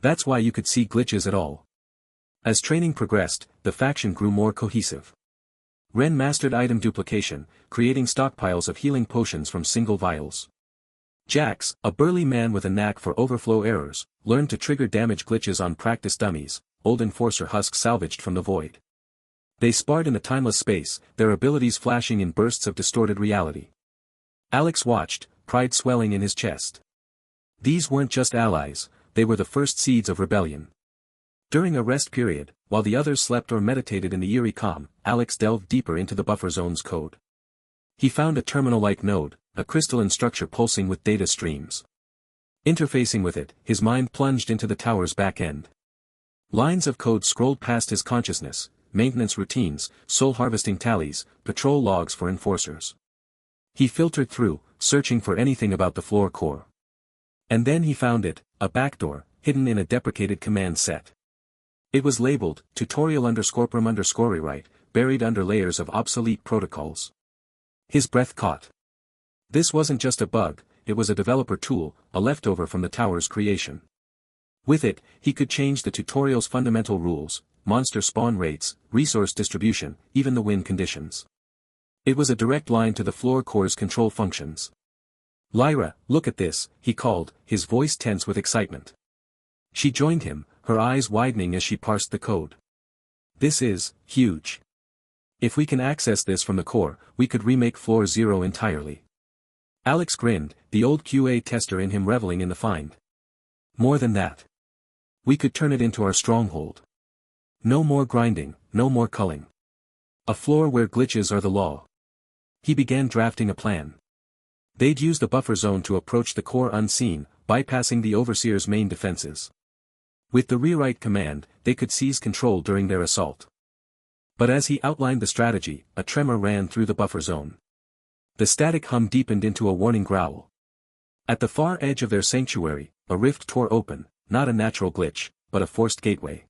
That's why you could see glitches at all." As training progressed, the faction grew more cohesive. Ren mastered item duplication, creating stockpiles of healing potions from single vials. Jax, a burly man with a knack for overflow errors, learned to trigger damage glitches on practice dummies, old enforcer husks salvaged from the void. They sparred in a timeless space, their abilities flashing in bursts of distorted reality. Alex watched, pride swelling in his chest. These weren't just allies, they were the first seeds of rebellion. During a rest period, while the others slept or meditated in the eerie calm, Alex delved deeper into the buffer zone's code. He found a terminal-like node, a crystalline structure pulsing with data streams. Interfacing with it, his mind plunged into the tower's back end. Lines of code scrolled past his consciousness, maintenance routines, soul harvesting tallies, patrol logs for enforcers. He filtered through, searching for anything about the floor core. And then he found it, a backdoor, hidden in a deprecated command set. It was labeled, tutorial_prom_rewrite, buried under layers of obsolete protocols. His breath caught. This wasn't just a bug, it was a developer tool, a leftover from the tower's creation. With it, he could change the tutorial's fundamental rules, monster spawn rates, resource distribution, even the win conditions. It was a direct line to the floor core's control functions. "Lyra, look at this," he called, his voice tense with excitement. She joined him, her eyes widening as she parsed the code. "This is huge. If we can access this from the core, we could remake Floor Zero entirely." Alex grinned, the old QA tester in him reveling in the find. "More than that. We could turn it into our stronghold. No more grinding, no more culling. A floor where glitches are the law." He began drafting a plan. They'd use the buffer zone to approach the core unseen, bypassing the Overseer's main defenses. With the rewrite command, they could seize control during their assault. But as he outlined the strategy, a tremor ran through the buffer zone. The static hum deepened into a warning growl. At the far edge of their sanctuary, a rift tore open, not a natural glitch, but a forced gateway.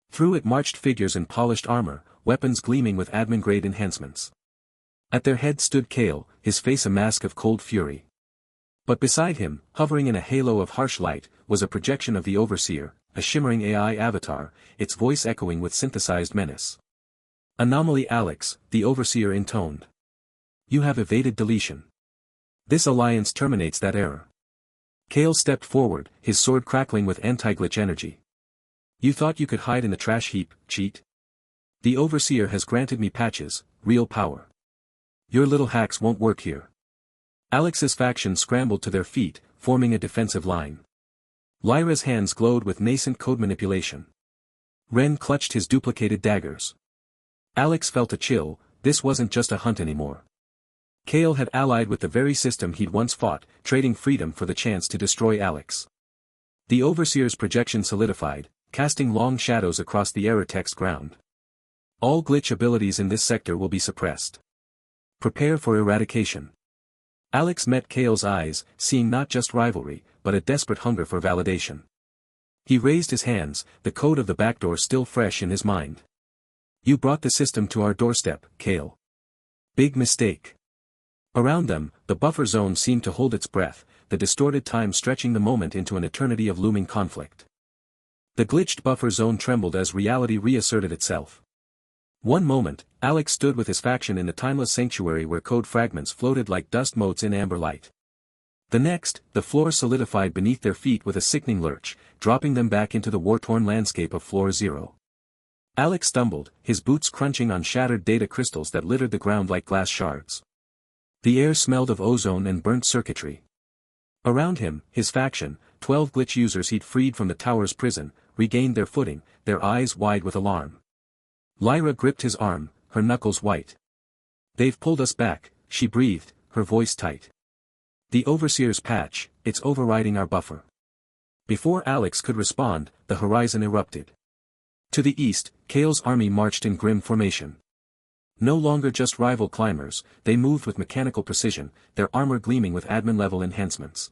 Through it marched figures in polished armor, weapons gleaming with admin-grade enhancements. At their head stood Kale, his face a mask of cold fury. But beside him, hovering in a halo of harsh light, was a projection of the Overseer, a shimmering AI avatar, its voice echoing with synthesized menace. "Anomaly Alex," the Overseer intoned. "You have evaded deletion. This alliance terminates that error." Kale stepped forward, his sword crackling with anti-glitch energy. "You thought you could hide in the trash heap, cheat? The Overseer has granted me patches, real power. Your little hacks won't work here." Alex's faction scrambled to their feet, forming a defensive line. Lyra's hands glowed with nascent code manipulation. Ren clutched his duplicated daggers. Alex felt a chill, this wasn't just a hunt anymore. Kale had allied with the very system he'd once fought, trading freedom for the chance to destroy Alex. The Overseer's projection solidified, casting long shadows across the error text ground. "All glitch abilities in this sector will be suppressed. Prepare for eradication." Alex met Kale's eyes, seeing not just rivalry, but a desperate hunger for validation. He raised his hands, the code of the backdoor still fresh in his mind. "You brought the system to our doorstep, Kale. Big mistake." Around them, the buffer zone seemed to hold its breath, the distorted time stretching the moment into an eternity of looming conflict. The glitched buffer zone trembled as reality reasserted itself. One moment, Alex stood with his faction in the timeless sanctuary where code fragments floated like dust motes in amber light. The next, the floor solidified beneath their feet with a sickening lurch, dropping them back into the war-torn landscape of Floor Zero. Alex stumbled, his boots crunching on shattered data crystals that littered the ground like glass shards. The air smelled of ozone and burnt circuitry. Around him, his faction, 12 glitch users he'd freed from the tower's prison, regained their footing, their eyes wide with alarm. Lyra gripped his arm, her knuckles white. "They've pulled us back," she breathed, her voice tight. "The Overseer's patch, it's overriding our buffer." Before Alex could respond, the horizon erupted. To the east, Kale's army marched in grim formation. No longer just rival climbers, they moved with mechanical precision, their armor gleaming with admin-level enhancements.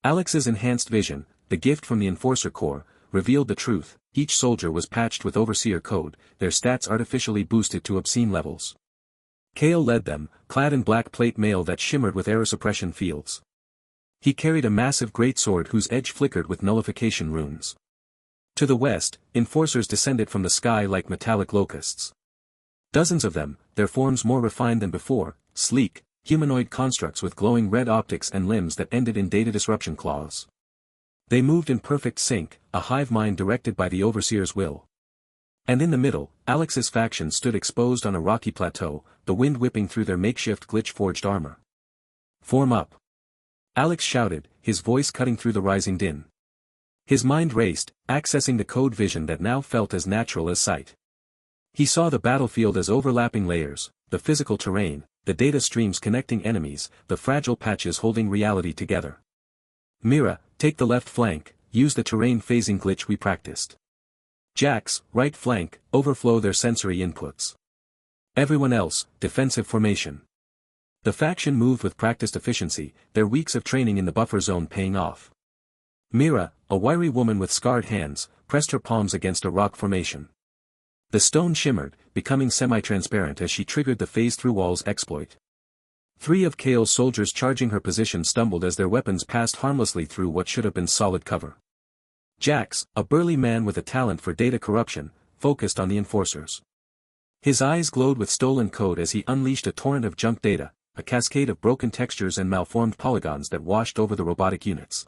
Alex's enhanced vision, the gift from the Enforcer Corps, revealed the truth: each soldier was patched with Overseer code, their stats artificially boosted to obscene levels. Kale led them, clad in black plate mail that shimmered with error suppression fields. He carried a massive greatsword whose edge flickered with nullification runes. To the west, enforcers descended from the sky like metallic locusts. Dozens of them, their forms more refined than before, sleek, humanoid constructs with glowing red optics and limbs that ended in data disruption claws. They moved in perfect sync, a hive mind directed by the Overseer's will. And in the middle, Alex's faction stood exposed on a rocky plateau, the wind whipping through their makeshift glitch-forged armor. "Form up!" Alex shouted, his voice cutting through the rising din. His mind raced, accessing the code vision that now felt as natural as sight. He saw the battlefield as overlapping layers, the physical terrain, the data streams connecting enemies, the fragile patches holding reality together. "Mira, take the left flank, use the terrain phasing glitch we practiced. Jax, right flank, overflow their sensory inputs. Everyone else, defensive formation." The faction moved with practiced efficiency, their weeks of training in the buffer zone paying off. Mira, a wiry woman with scarred hands, pressed her palms against a rock formation. The stone shimmered, becoming semi-transparent as she triggered the phase-through-walls exploit. 3 of Kale's soldiers charging her position stumbled as their weapons passed harmlessly through what should have been solid cover. Jax, a burly man with a talent for data corruption, focused on the enforcers. His eyes glowed with stolen code as he unleashed a torrent of junk data, a cascade of broken textures and malformed polygons that washed over the robotic units.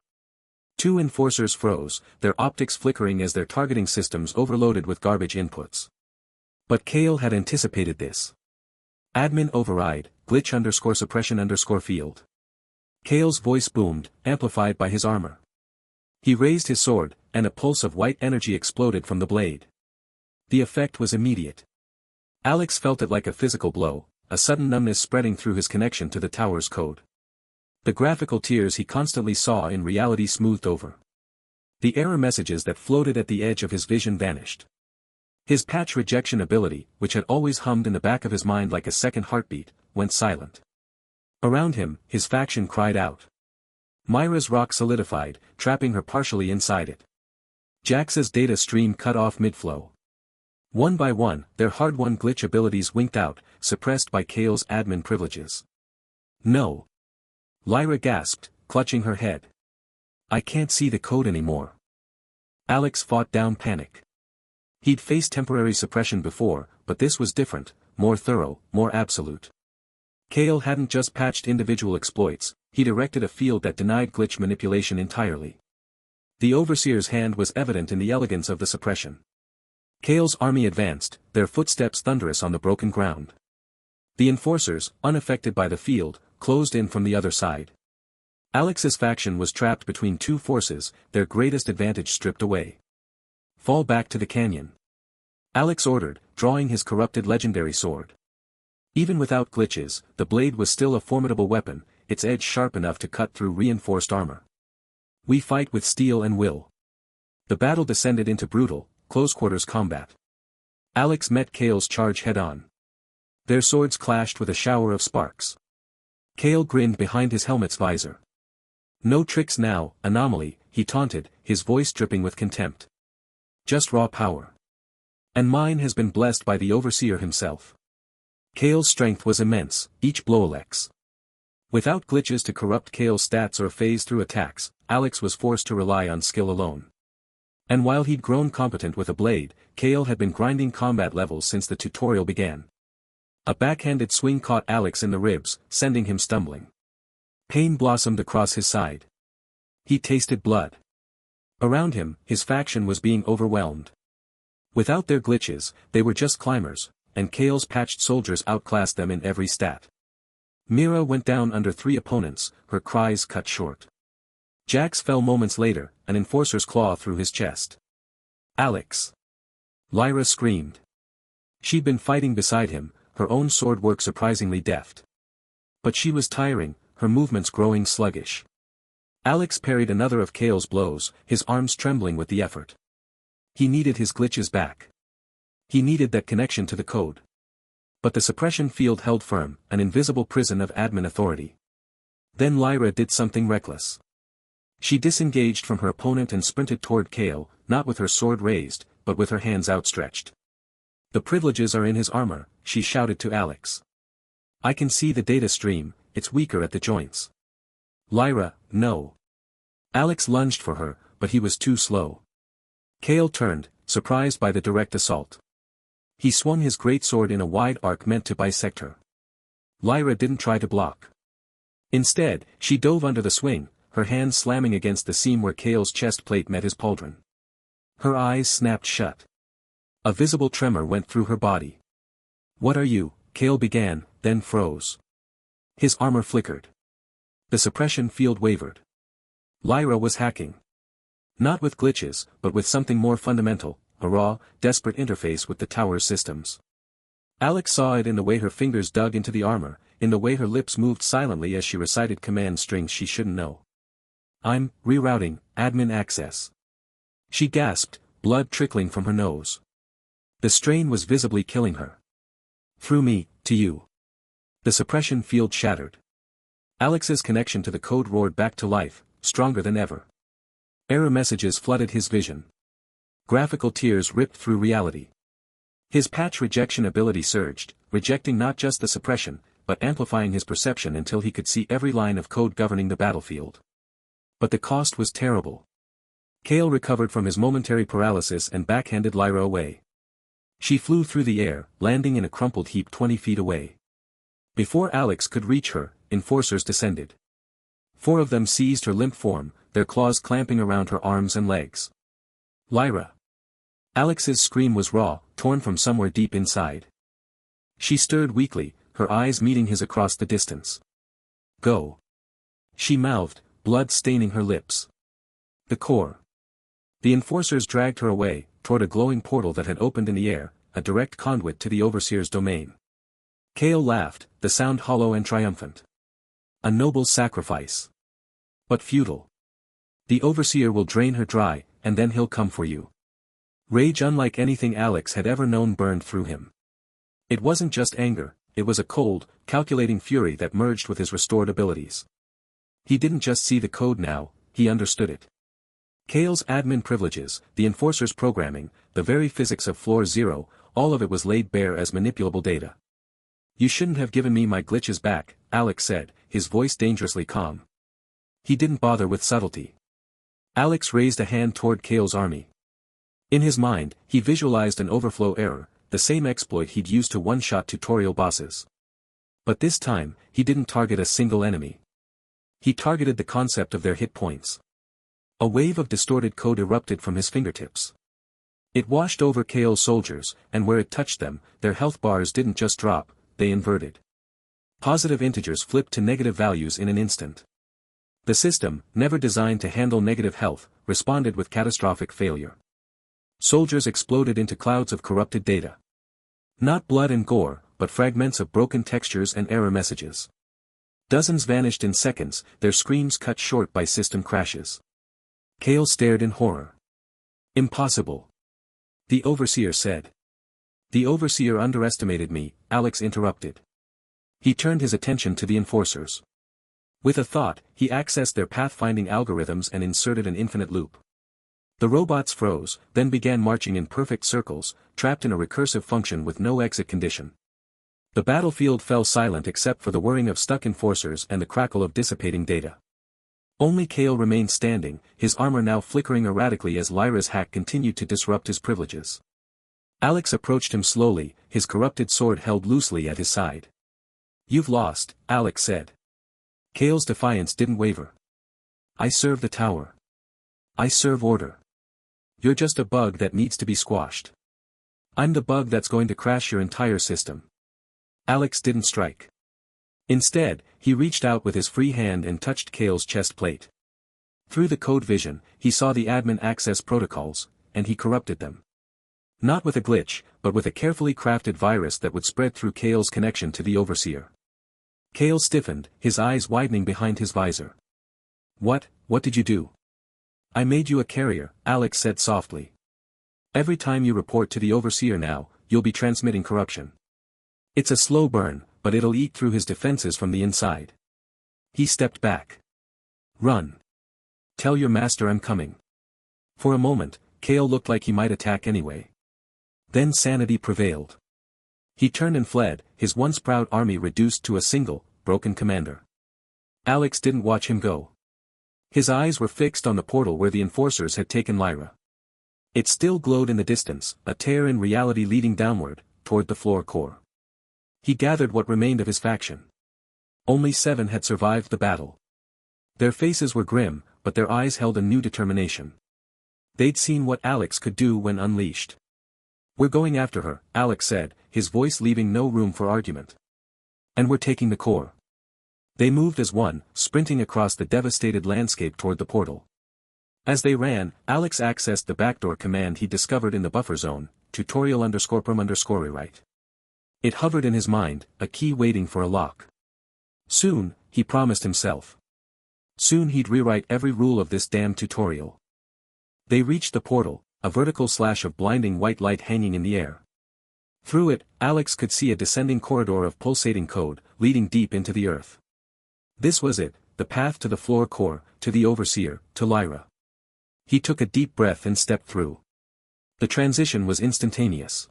2 enforcers froze, their optics flickering as their targeting systems overloaded with garbage inputs. But Kale had anticipated this. Admin override, glitch_suppression_field. Kale's voice boomed, amplified by his armor. He raised his sword, and a pulse of white energy exploded from the blade. The effect was immediate. Alex felt it like a physical blow, a sudden numbness spreading through his connection to the tower's code. The graphical tears he constantly saw in reality smoothed over. The error messages that floated at the edge of his vision vanished. His patch rejection ability, which had always hummed in the back of his mind like a second heartbeat, went silent. Around him, his faction cried out. Myra's rock solidified, trapping her partially inside it. Jax's data stream cut off mid-flow. One by one, their hard-won glitch abilities winked out, suppressed by Kale's admin privileges. "No." Lyra gasped, clutching her head. "I can't see the code anymore." Alex fought down panic. He'd faced temporary suppression before, but this was different, more thorough, more absolute. Kale hadn't just patched individual exploits, he'd erected a field that denied glitch manipulation entirely. The Overseer's hand was evident in the elegance of the suppression. Kale's army advanced, their footsteps thunderous on the broken ground. The enforcers, unaffected by the field, closed in from the other side. Alex's faction was trapped between 2 forces, their greatest advantage stripped away. "Fall back to the canyon," Alex ordered, drawing his corrupted legendary sword. Even without glitches, the blade was still a formidable weapon, its edge sharp enough to cut through reinforced armor. "We fight with steel and will." The battle descended into brutal, close-quarters combat. Alex met Kale's charge head-on. Their swords clashed with a shower of sparks. Kale grinned behind his helmet's visor. "No tricks now, anomaly," he taunted, his voice dripping with contempt. "Just raw power. And mine has been blessed by the Overseer himself." Kale's strength was immense, each blow Alex. Without glitches to corrupt Kale's stats or phase through attacks, Alex was forced to rely on skill alone. And while he'd grown competent with a blade, Kale had been grinding combat levels since the tutorial began. A backhanded swing caught Alex in the ribs, sending him stumbling. Pain blossomed across his side. He tasted blood. Around him, his faction was being overwhelmed. Without their glitches, they were just climbers, and Kale's patched soldiers outclassed them in every stat. Mira went down under 3 opponents, her cries cut short. Jax fell moments later, an enforcer's claw through his chest. Alex! Lyra screamed. She'd been fighting beside him, her own sword work surprisingly deft. But she was tiring, her movements growing sluggish. Alex parried another of Kale's blows, his arms trembling with the effort. He needed his glitches back. He needed that connection to the code. But the suppression field held firm, an invisible prison of admin authority. Then Lyra did something reckless. She disengaged from her opponent and sprinted toward Kale, not with her sword raised, but with her hands outstretched. "The privileges are in his armor," she shouted to Alex. "I can see the data stream, it's weaker at the joints." "Lyra, no." Alex lunged for her, but he was too slow. Kale turned, surprised by the direct assault. He swung his greatsword in a wide arc meant to bisect her. Lyra didn't try to block. Instead, she dove under the swing, her hands slamming against the seam where Kale's chest plate met his pauldron. Her eyes snapped shut. A visible tremor went through her body. "What are you?" Kale began, then froze. His armor flickered. The suppression field wavered. Lyra was hacking. Not with glitches, but with something more fundamental, a raw, desperate interface with the tower's systems. Alex saw it in the way her fingers dug into the armor, in the way her lips moved silently as she recited command strings she shouldn't know. "I'm rerouting admin access." She gasped, blood trickling from her nose. The strain was visibly killing her. "Through me, to you." The suppression field shattered. Alex's connection to the code roared back to life, stronger than ever. Error messages flooded his vision. Graphical tears ripped through reality. His patch rejection ability surged, rejecting not just the suppression, but amplifying his perception until he could see every line of code governing the battlefield. But the cost was terrible. Kale recovered from his momentary paralysis and backhanded Lyra away. She flew through the air, landing in a crumpled heap 20 feet away. Before Alex could reach her, enforcers descended. 4 of them seized her limp form, their claws clamping around her arms and legs. "Lyra!" Alex's scream was raw, torn from somewhere deep inside. She stirred weakly, her eyes meeting his across the distance. "Go!" she mouthed, blood staining her lips. "The core." The enforcers dragged her away, toward a glowing portal that had opened in the air, a direct conduit to the Overseer's domain. Kale laughed, the sound hollow and triumphant. "A noble sacrifice. But futile. The Overseer will drain her dry, and then he'll come for you." Rage unlike anything Alex had ever known burned through him. It wasn't just anger, it was a cold, calculating fury that merged with his restored abilities. He didn't just see the code now, he understood it. Kale's admin privileges, the enforcer's programming, the very physics of Floor Zero, all of it was laid bare as manipulable data. "You shouldn't have given me my glitches back," Alex said, his voice dangerously calm. He didn't bother with subtlety. Alex raised a hand toward Kale's army. In his mind, he visualized an overflow error, the same exploit he'd used to one-shot tutorial bosses. But this time, he didn't target a single enemy. He targeted the concept of their hit points. A wave of distorted code erupted from his fingertips. It washed over Kale's soldiers, and where it touched them, their health bars didn't just drop, they inverted. Positive integers flipped to negative values in an instant. The system, never designed to handle negative health, responded with catastrophic failure. Soldiers exploded into clouds of corrupted data. Not blood and gore, but fragments of broken textures and error messages. Dozens vanished in seconds, their screams cut short by system crashes. Kale stared in horror. "Impossible." The Overseer said. "The Overseer underestimated me," Alex interrupted. He turned his attention to the enforcers. With a thought, he accessed their pathfinding algorithms and inserted an infinite loop. The robots froze, then began marching in perfect circles, trapped in a recursive function with no exit condition. The battlefield fell silent except for the whirring of stuck enforcers and the crackle of dissipating data. Only Kale remained standing, his armor now flickering erratically as Lyra's hack continued to disrupt his privileges. Alex approached him slowly, his corrupted sword held loosely at his side. "You've lost," Alex said. Kale's defiance didn't waver. "I serve the tower. I serve order. You're just a bug that needs to be squashed. I'm the bug that's going to crash your entire system." Alex didn't strike. Instead, he reached out with his free hand and touched Kale's chest plate. Through the code vision, he saw the admin access protocols, and he corrupted them. Not with a glitch, but with a carefully crafted virus that would spread through Kale's connection to the Overseer. Kale stiffened, his eyes widening behind his visor. What did you do?" "I made you a carrier," Alex said softly. "Every time you report to the Overseer now, you'll be transmitting corruption. It's a slow burn, but it'll eat through his defenses from the inside." He stepped back. "Run. Tell your master I'm coming." For a moment, Kale looked like he might attack anyway. Then sanity prevailed. He turned and fled, his once proud army reduced to a single, broken commander. Alex didn't watch him go. His eyes were fixed on the portal where the enforcers had taken Lyra. It still glowed in the distance, a tear in reality leading downward, toward the floor core. He gathered what remained of his faction. Only 7 had survived the battle. Their faces were grim, but their eyes held a new determination. They'd seen what Alex could do when unleashed. "We're going after her," Alex said, his voice leaving no room for argument. "And we're taking the core." They moved as one, sprinting across the devastated landscape toward the portal. As they ran, Alex accessed the backdoor command he discovered in the buffer zone, tutorial_prom_rewrite. It hovered in his mind, a key waiting for a lock. Soon, he promised himself. Soon he'd rewrite every rule of this damned tutorial. They reached the portal, a vertical slash of blinding white light hanging in the air. Through it, Alex could see a descending corridor of pulsating code, leading deep into the earth. This was it, the path to the floor core, to the Overseer, to Lyra. He took a deep breath and stepped through. The transition was instantaneous.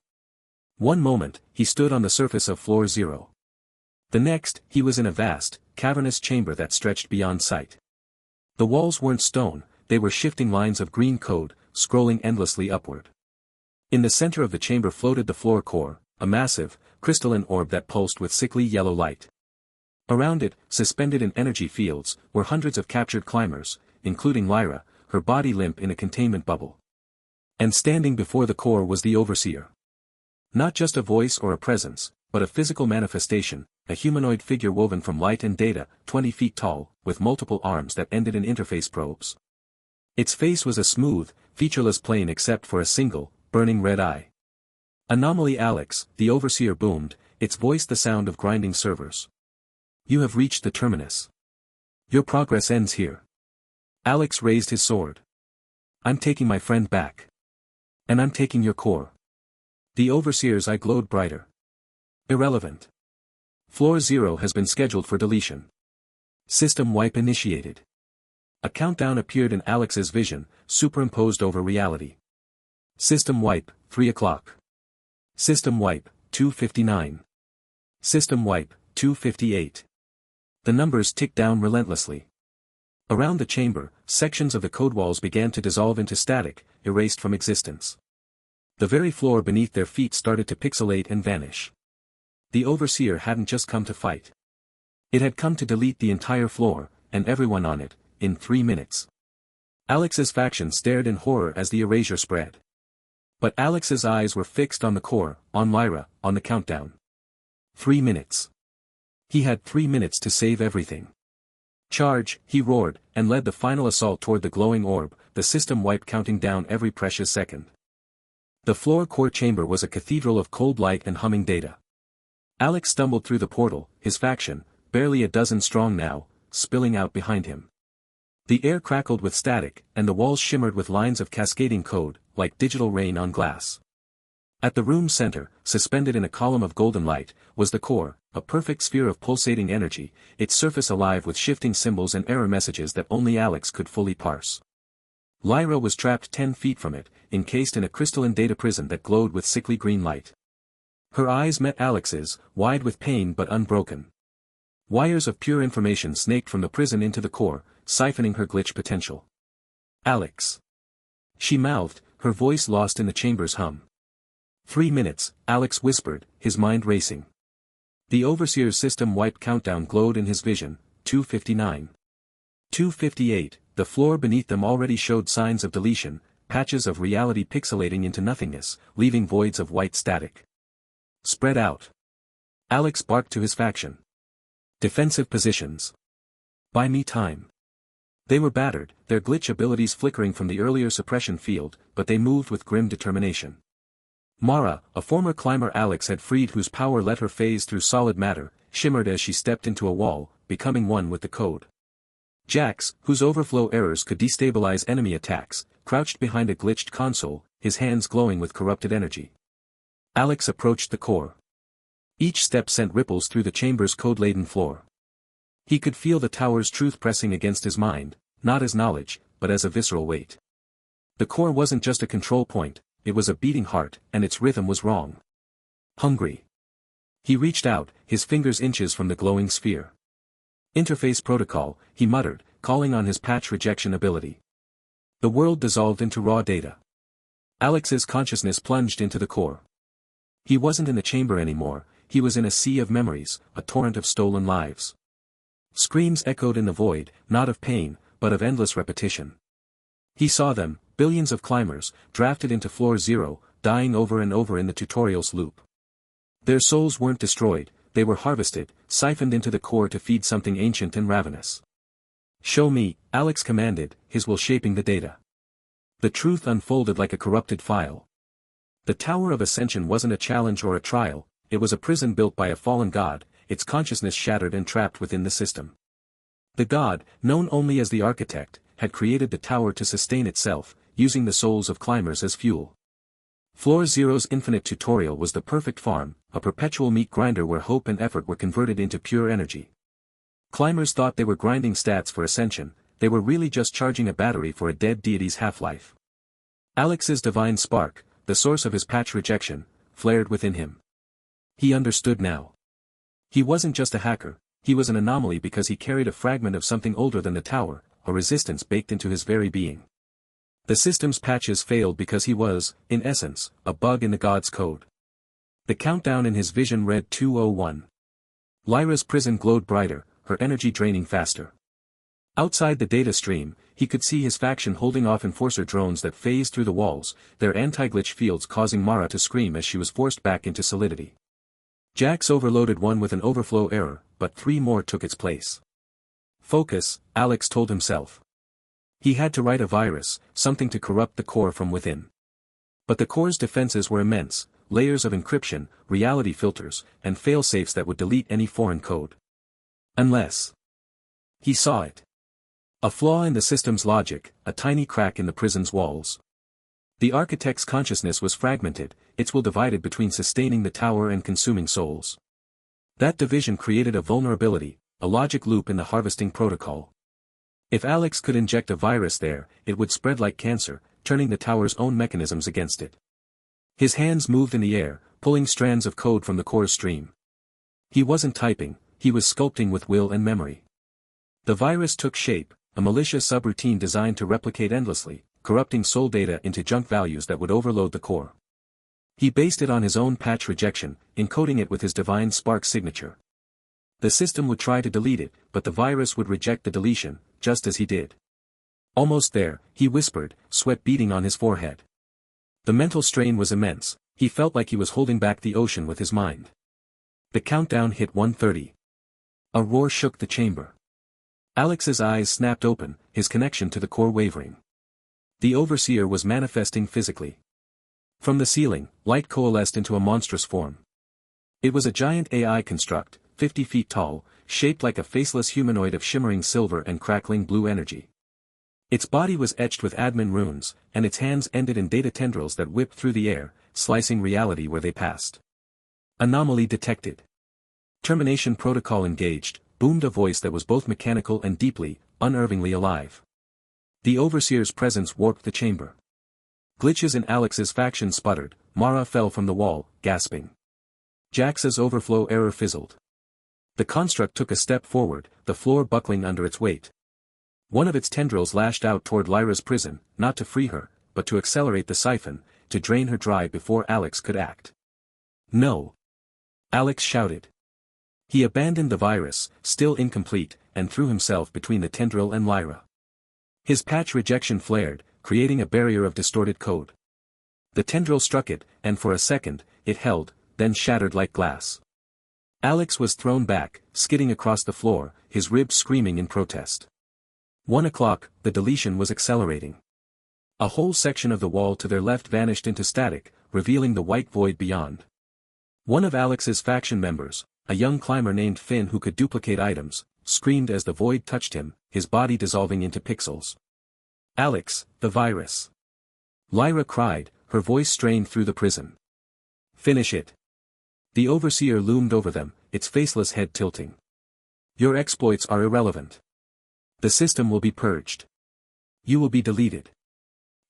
One moment, he stood on the surface of floor 0. The next, he was in a vast, cavernous chamber that stretched beyond sight. The walls weren't stone, they were shifting lines of green code, scrolling endlessly upward. In the center of the chamber floated the floor core, a massive, crystalline orb that pulsed with sickly yellow light. Around it, suspended in energy fields, were hundreds of captured climbers, including Lyra, her body limp in a containment bubble. And standing before the core was the Overseer. Not just a voice or a presence, but a physical manifestation, a humanoid figure woven from light and data, 20 feet tall, with multiple arms that ended in interface probes. Its face was a smooth, featureless plane except for a single, burning red eye. "Anomaly Alex," the Overseer boomed, its voice the sound of grinding servers. "You have reached the terminus. Your progress ends here." Alex raised his sword. "I'm taking my friend back. And I'm taking your core." The Overseer's eye glowed brighter. "Irrelevant. Floor 0 has been scheduled for deletion. System wipe initiated." A countdown appeared in Alex's vision, superimposed over reality. System wipe, 3 o'clock. System wipe, 2:59. System wipe, 2:58. The numbers ticked down relentlessly. Around the chamber, sections of the code walls began to dissolve into static, erased from existence. The very floor beneath their feet started to pixelate and vanish. The Overseer hadn't just come to fight. It had come to delete the entire floor, and everyone on it, in 3 minutes. Alex's faction stared in horror as the erasure spread. But Alex's eyes were fixed on the core, on Lyra, on the countdown. 3 minutes. He had 3 minutes to save everything. "Charge," he roared, and led the final assault toward the glowing orb, the system wipe counting down every precious second. The floor core chamber was a cathedral of cold light and humming data. Alex stumbled through the portal, his faction, barely a dozen strong now, spilling out behind him. The air crackled with static, and the walls shimmered with lines of cascading code, like digital rain on glass. At the room's center, suspended in a column of golden light, was the core, a perfect sphere of pulsating energy, its surface alive with shifting symbols and error messages that only Alex could fully parse. Lyra was trapped 10 feet from it, encased in a crystalline data prison that glowed with sickly green light. Her eyes met Alex's, wide with pain but unbroken. Wires of pure information snaked from the prison into the core, siphoning her glitch potential. Alex. She mouthed, her voice lost in the chamber's hum. 3 minutes, Alex whispered, his mind racing. The Overseer's system-wiped countdown glowed in his vision, 2:59. 2:58, the floor beneath them already showed signs of deletion, patches of reality pixelating into nothingness, leaving voids of white static. Spread out. Alex barked to his faction. Defensive positions. Buy me time. They were battered, their glitch abilities flickering from the earlier suppression field, but they moved with grim determination. Mara, a former climber Alex had freed whose power let her phase through solid matter, shimmered as she stepped into a wall, becoming one with the code. Jax, whose overflow errors could destabilize enemy attacks, crouched behind a glitched console, his hands glowing with corrupted energy. Alex approached the core. Each step sent ripples through the chamber's code-laden floor. He could feel the tower's truth pressing against his mind, not as knowledge, but as a visceral weight. The core wasn't just a control point, it was a beating heart, and its rhythm was wrong. Hungry. He reached out, his fingers inches from the glowing sphere. Interface protocol, he muttered, calling on his patch rejection ability. The world dissolved into raw data. Alex's consciousness plunged into the core. He wasn't in the chamber anymore, he was in a sea of memories, a torrent of stolen lives. Screams echoed in the void, not of pain, but of endless repetition. He saw them, billions of climbers, drafted into Floor Zero, dying over and over in the tutorial's loop. Their souls weren't destroyed, they were harvested, siphoned into the core to feed something ancient and ravenous. Show me, Alex commanded, his will shaping the data. The truth unfolded like a corrupted file. The Tower of Ascension wasn't a challenge or a trial, it was a prison built by a fallen god, its consciousness shattered and trapped within the system. The god, known only as the architect, had created the tower to sustain itself, using the souls of climbers as fuel. Floor Zero's infinite tutorial was the perfect farm, a perpetual meat grinder where hope and effort were converted into pure energy. Climbers thought they were grinding stats for ascension, they were really just charging a battery for a dead deity's half-life. Alex's divine spark, the source of his patch rejection, flared within him. He understood now. He wasn't just a hacker, he was an anomaly because he carried a fragment of something older than the tower, a resistance baked into his very being. The system's patches failed because he was, in essence, a bug in the god's code. The countdown in his vision read 2:01. Lyra's prison glowed brighter, her energy draining faster. Outside the data stream, he could see his faction holding off enforcer drones that phased through the walls, their anti-glitch fields causing Mara to scream as she was forced back into solidity. Jax overloaded one with an overflow error, but 3 more took its place. Focus, Alex told himself. He had to write a virus, something to corrupt the core from within. But the core's defenses were immense, layers of encryption, reality filters, and failsafes that would delete any foreign code. Unless. He saw it. A flaw in the system's logic, a tiny crack in the prison's walls. The architect's consciousness was fragmented, its will divided between sustaining the tower and consuming souls. That division created a vulnerability, a logic loop in the harvesting protocol. If Alex could inject a virus there, it would spread like cancer, turning the tower's own mechanisms against it. His hands moved in the air, pulling strands of code from the core's stream. He wasn't typing, he was sculpting with will and memory. The virus took shape, a malicious subroutine designed to replicate endlessly, corrupting soul data into junk values that would overload the core. He based it on his own patch rejection, encoding it with his divine spark signature. The system would try to delete it, but the virus would reject the deletion, just as he did. Almost there, he whispered, sweat beading on his forehead. The mental strain was immense, he felt like he was holding back the ocean with his mind. The countdown hit 1:30. A roar shook the chamber. Alex's eyes snapped open, his connection to the core wavering. The Overseer was manifesting physically. From the ceiling, light coalesced into a monstrous form. It was a giant AI construct, 50 feet tall, shaped like a faceless humanoid of shimmering silver and crackling blue energy. Its body was etched with admin runes, and its hands ended in data tendrils that whipped through the air, slicing reality where they passed. Anomaly detected. Termination protocol engaged, boomed a voice that was both mechanical and deeply, unnervingly alive. The Overseer's presence warped the chamber. Glitches in Alex's faction sputtered, Mara fell from the wall, gasping. Jax's overflow error fizzled. The construct took a step forward, the floor buckling under its weight. One of its tendrils lashed out toward Lyra's prison, not to free her, but to accelerate the siphon, to drain her dry before Alex could act. No! Alex shouted. He abandoned the virus, still incomplete, and threw himself between the tendril and Lyra. His patch rejection flared, creating a barrier of distorted code. The tendril struck it, and for a second, it held, then shattered like glass. Alex was thrown back, skidding across the floor, his ribs screaming in protest. 1 o'clock, the deletion was accelerating. A whole section of the wall to their left vanished into static, revealing the white void beyond. One of Alex's faction members, a young climber named Finn who could duplicate items, screamed as the void touched him, his body dissolving into pixels. Alex, the virus. Lyra cried, her voice strained through the prison. Finish it. The overseer loomed over them, its faceless head tilting. Your exploits are irrelevant. The system will be purged. You will be deleted.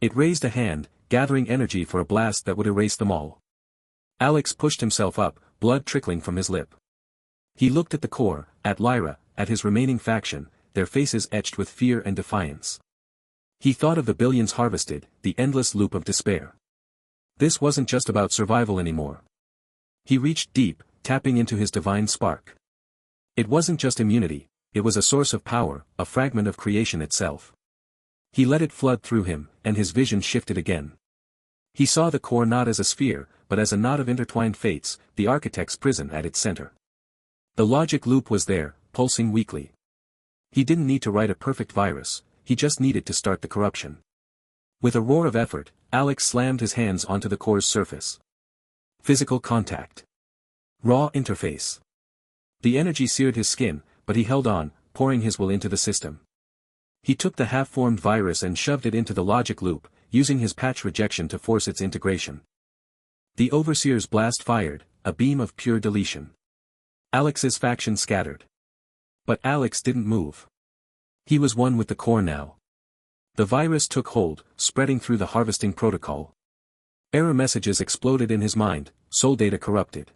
It raised a hand, gathering energy for a blast that would erase them all. Alex pushed himself up, blood trickling from his lip. He looked at the core, at Lyra, at his remaining faction, their faces etched with fear and defiance. He thought of the billions harvested, the endless loop of despair. This wasn't just about survival anymore. He reached deep, tapping into his divine spark. It wasn't just immunity, it was a source of power, a fragment of creation itself. He let it flood through him, and his vision shifted again. He saw the core not as a sphere, but as a knot of intertwined fates, the architect's prison at its center. The logic loop was there, pulsing weakly. He didn't need to write a perfect virus, he just needed to start the corruption. With a roar of effort, Alex slammed his hands onto the core's surface. Physical contact. Raw interface. The energy seared his skin, but he held on, pouring his will into the system. He took the half-formed virus and shoved it into the logic loop, using his patch rejection to force its integration. The overseer's blast fired, a beam of pure deletion. Alex's faction scattered. But Alex didn't move. He was one with the core now. The virus took hold, spreading through the harvesting protocol. Error messages exploded in his mind, soul data corrupted.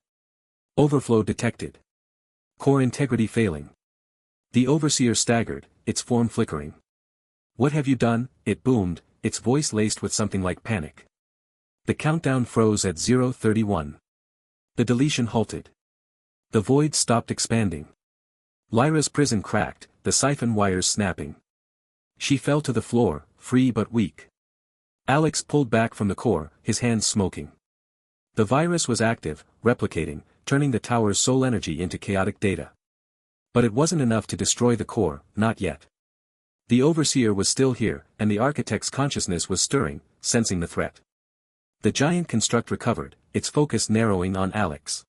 Overflow detected. Core integrity failing. The overseer staggered, its form flickering. What have you done? It boomed, its voice laced with something like panic. The countdown froze at 0:31. The deletion halted. The void stopped expanding. Lyra's prison cracked, the siphon wires snapping. She fell to the floor, free but weak. Alex pulled back from the core, his hands smoking. The virus was active, replicating, turning the tower's soul energy into chaotic data. But it wasn't enough to destroy the core, not yet. The overseer was still here, and the architect's consciousness was stirring, sensing the threat. The giant construct recovered, its focus narrowing on Alex.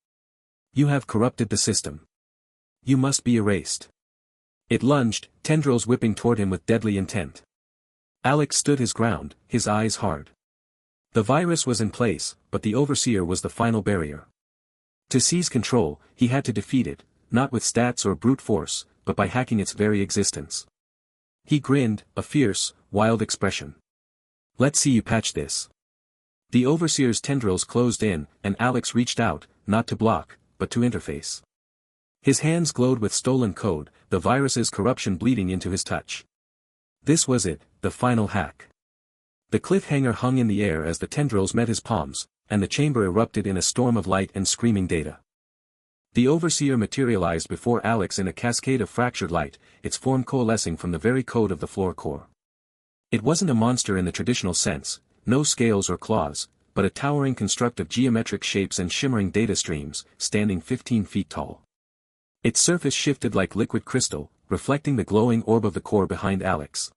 You have corrupted the system. You must be erased. It lunged, tendrils whipping toward him with deadly intent. Alex stood his ground, his eyes hard. The virus was in place, but the overseer was the final barrier. To seize control, he had to defeat it, not with stats or brute force, but by hacking its very existence. He grinned, a fierce, wild expression. Let's see you patch this. The overseer's tendrils closed in, and Alex reached out, not to block, but to interface. His hands glowed with stolen code, the virus's corruption bleeding into his touch. This was it, the final hack. The cliffhanger hung in the air as the tendrils met his palms, and the chamber erupted in a storm of light and screaming data. The overseer materialized before Alex in a cascade of fractured light, its form coalescing from the very code of the floor core. It wasn't a monster in the traditional sense, no scales or claws, but a towering construct of geometric shapes and shimmering data streams, standing 15 feet tall. Its surface shifted like liquid crystal, reflecting the glowing orb of the core behind Alex.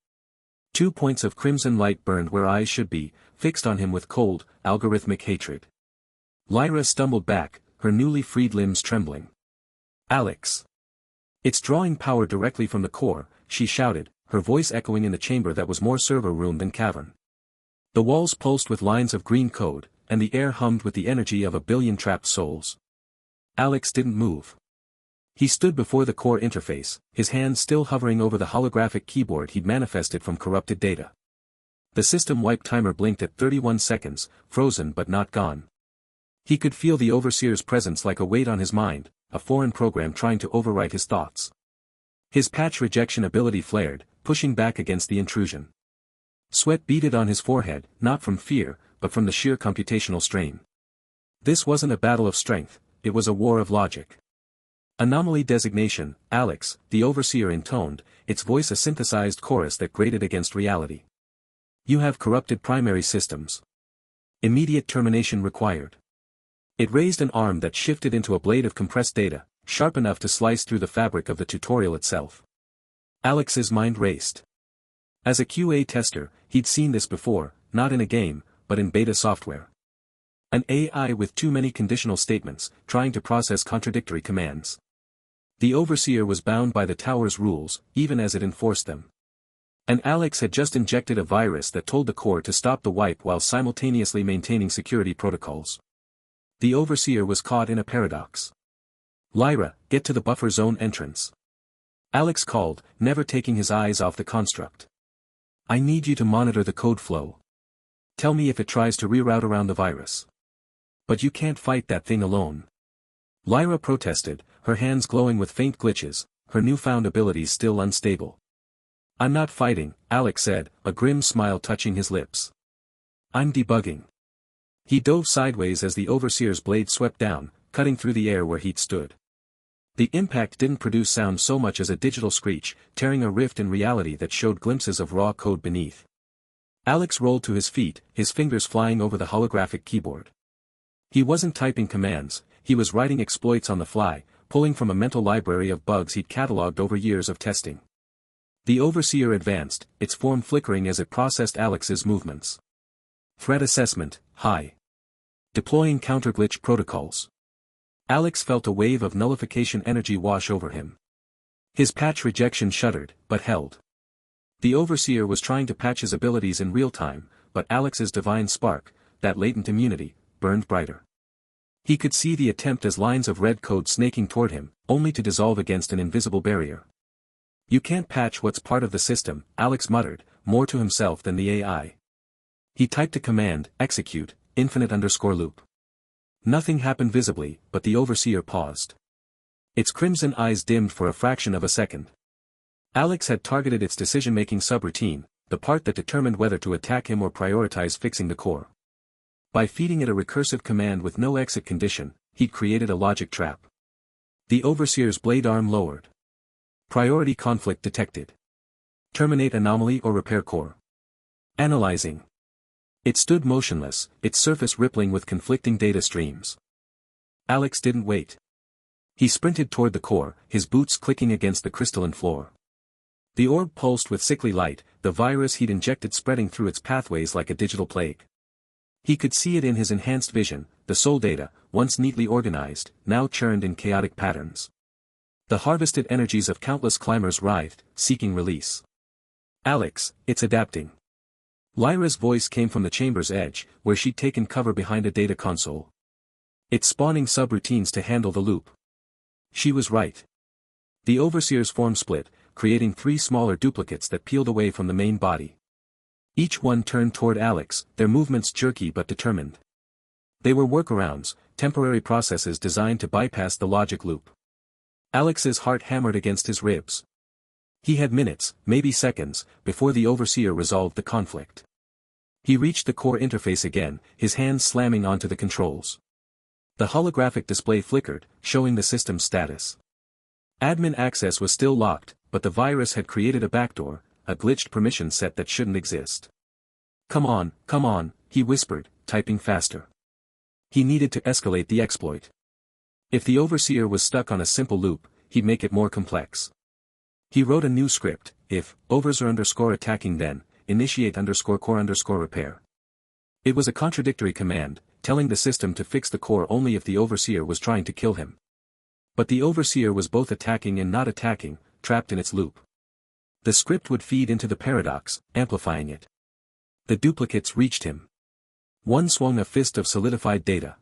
2 points of crimson light burned where eyes should be, fixed on him with cold, algorithmic hatred. Lyra stumbled back, her newly freed limbs trembling. Alex! It's drawing power directly from the core, she shouted, her voice echoing in the chamber that was more server room than cavern. The walls pulsed with lines of green code, and the air hummed with the energy of a billion trapped souls. Alex didn't move. He stood before the core interface, his hands still hovering over the holographic keyboard he'd manifested from corrupted data. The system wipe timer blinked at 31 seconds, frozen but not gone. He could feel the overseer's presence like a weight on his mind, a foreign program trying to overwrite his thoughts. His patch rejection ability flared, pushing back against the intrusion. Sweat beaded on his forehead, not from fear, but from the sheer computational strain. This wasn't a battle of strength, it was a war of logic. Anomaly designation, Alex, the overseer intoned, its voice a synthesized chorus that grated against reality. You have corrupted primary systems. Immediate termination required. It raised an arm that shifted into a blade of compressed data, sharp enough to slice through the fabric of the tutorial itself. Alex's mind raced. As a QA tester, he'd seen this before, not in a game, but in beta software. An AI with too many conditional statements, trying to process contradictory commands. The overseer was bound by the tower's rules, even as it enforced them. And Alex had just injected a virus that told the core to stop the wipe while simultaneously maintaining security protocols. The overseer was caught in a paradox. Lyra, get to the buffer zone entrance. Alex called, never taking his eyes off the construct. I need you to monitor the code flow. Tell me if it tries to reroute around the virus. But you can't fight that thing alone. Lyra protested, her hands glowing with faint glitches, her newfound abilities still unstable. I'm not fighting, Alex said, a grim smile touching his lips. I'm debugging. He dove sideways as the overseer's blade swept down, cutting through the air where he'd stood. The impact didn't produce sound so much as a digital screech, tearing a rift in reality that showed glimpses of raw code beneath. Alex rolled to his feet, his fingers flying over the holographic keyboard. He wasn't typing commands, he was writing exploits on the fly, pulling from a mental library of bugs he'd catalogued over years of testing. The overseer advanced, its form flickering as it processed Alex's movements. Threat assessment, high. Deploying counter-glitch protocols. Alex felt a wave of nullification energy wash over him. His patch rejection shuddered, but held. The overseer was trying to patch his abilities in real time, but Alex's divine spark, that latent immunity, burned brighter. He could see the attempt as lines of red code snaking toward him, only to dissolve against an invisible barrier. You can't patch what's part of the system, Alex muttered, more to himself than the AI. He typed a command, execute, infinite_loop. Nothing happened visibly, but the overseer paused. Its crimson eyes dimmed for a fraction of a second. Alex had targeted its decision-making subroutine, the part that determined whether to attack him or prioritize fixing the core. By feeding it a recursive command with no exit condition, he'd created a logic trap. The overseer's blade arm lowered. Priority conflict detected. Terminate anomaly or repair core. Analyzing. It stood motionless, its surface rippling with conflicting data streams. Alex didn't wait. He sprinted toward the core, his boots clicking against the crystalline floor. The orb pulsed with sickly light, the virus he'd injected spreading through its pathways like a digital plague. He could see it in his enhanced vision, the soul data, once neatly organized, now churned in chaotic patterns. The harvested energies of countless climbers writhed, seeking release. Alex, it's adapting. Lyra's voice came from the chamber's edge, where she'd taken cover behind a data console. It's spawning subroutines to handle the loop. She was right. The overseer's form split, creating 3 smaller duplicates that peeled away from the main body. Each one turned toward Alex, their movements jerky but determined. They were workarounds, temporary processes designed to bypass the logic loop. Alex's heart hammered against his ribs. He had minutes, maybe seconds, before the overseer resolved the conflict. He reached the core interface again, his hands slamming onto the controls. The holographic display flickered, showing the system's status. Admin access was still locked, but the virus had created a backdoor, a glitched permission set that shouldn't exist. Come on, he whispered, typing faster. He needed to escalate the exploit. If the overseer was stuck on a simple loop, he'd make it more complex. He wrote a new script, if overseer_attacking then, initiate_core_repair. It was a contradictory command, telling the system to fix the core only if the overseer was trying to kill him. But the overseer was both attacking and not attacking, trapped in its loop. The script would feed into the paradox, amplifying it. The duplicates reached him. One swung a fist of solidified data.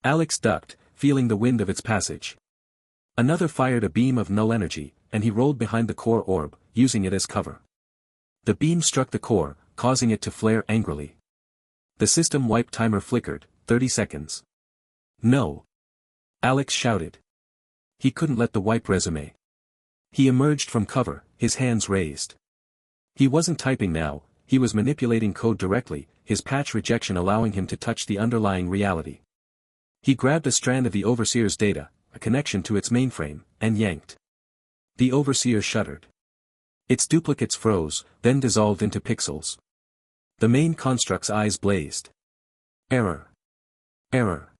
Alex ducked, feeling the wind of its passage. Another fired a beam of null energy, and he rolled behind the core orb, using it as cover. The beam struck the core, causing it to flare angrily. The system wipe timer flickered, 30 seconds. No. Alex shouted. He couldn't let the wipe resume. He emerged from cover, his hands raised. He wasn't typing now, he was manipulating code directly, his patch rejection allowing him to touch the underlying reality. He grabbed a strand of the Overseer's data, a connection to its mainframe, and yanked. The Overseer shuddered. Its duplicates froze, then dissolved into pixels. The main construct's eyes blazed. Error. Error.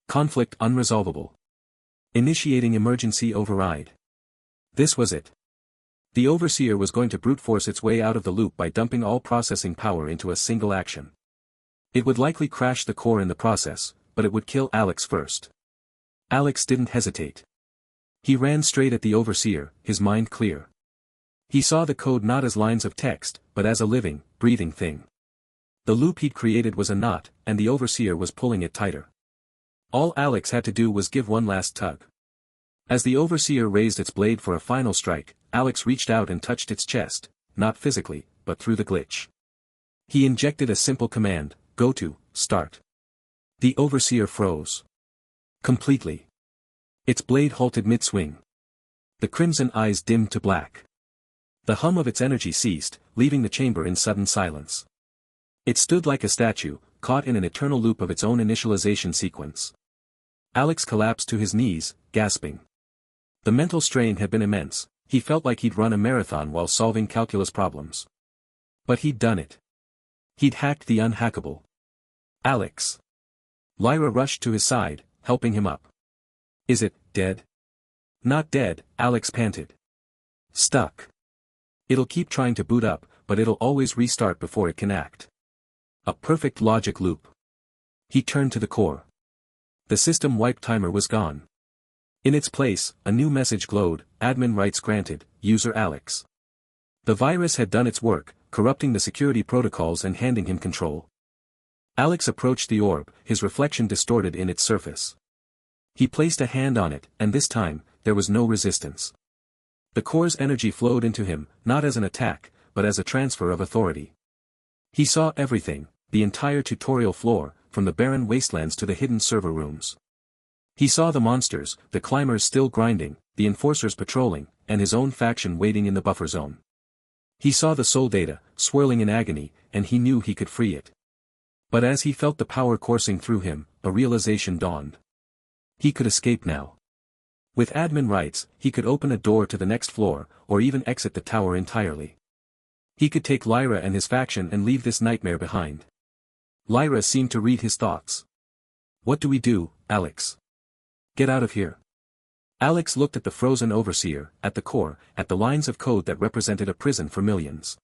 Conflict unresolvable. Initiating emergency override. This was it. The Overseer was going to brute force its way out of the loop by dumping all processing power into a single action. It would likely crash the core in the process, but it would kill Alex first. Alex didn't hesitate. He ran straight at the Overseer, his mind clear. He saw the code not as lines of text, but as a living, breathing thing. The loop he'd created was a knot, and the Overseer was pulling it tighter. All Alex had to do was give one last tug. As the Overseer raised its blade for a final strike, Alex reached out and touched its chest, not physically, but through the glitch. He injected a simple command, go to, start. The Overseer froze. Completely. Its blade halted mid-swing. The crimson eyes dimmed to black. The hum of its energy ceased, leaving the chamber in sudden silence. It stood like a statue, caught in an eternal loop of its own initialization sequence. Alex collapsed to his knees, gasping. The mental strain had been immense, he felt like he'd run a marathon while solving calculus problems. But he'd done it. He'd hacked the unhackable. Alex. Lyra rushed to his side, helping him up. Is it dead? Not dead, Alex panted. Stuck. It'll keep trying to boot up, but it'll always restart before it can act. A perfect logic loop. He turned to the core. The system wipe timer was gone. In its place, a new message glowed, admin rights granted, user Alex. The virus had done its work, corrupting the security protocols and handing him control. Alex approached the orb, his reflection distorted in its surface. He placed a hand on it, and this time, there was no resistance. The core's energy flowed into him, not as an attack, but as a transfer of authority. He saw everything, the entire tutorial floor, from the barren wastelands to the hidden server rooms. He saw the monsters, the climbers still grinding, the enforcers patrolling, and his own faction waiting in the buffer zone. He saw the soul data, swirling in agony, and he knew he could free it. But as he felt the power coursing through him, a realization dawned. He could escape now. With admin rights, he could open a door to the next floor, or even exit the tower entirely. He could take Lyra and his faction and leave this nightmare behind. Lyra seemed to read his thoughts. What do we do, Alex? Get out of here. Alex looked at the frozen Overseer, at the core, at the lines of code that represented a prison for millions.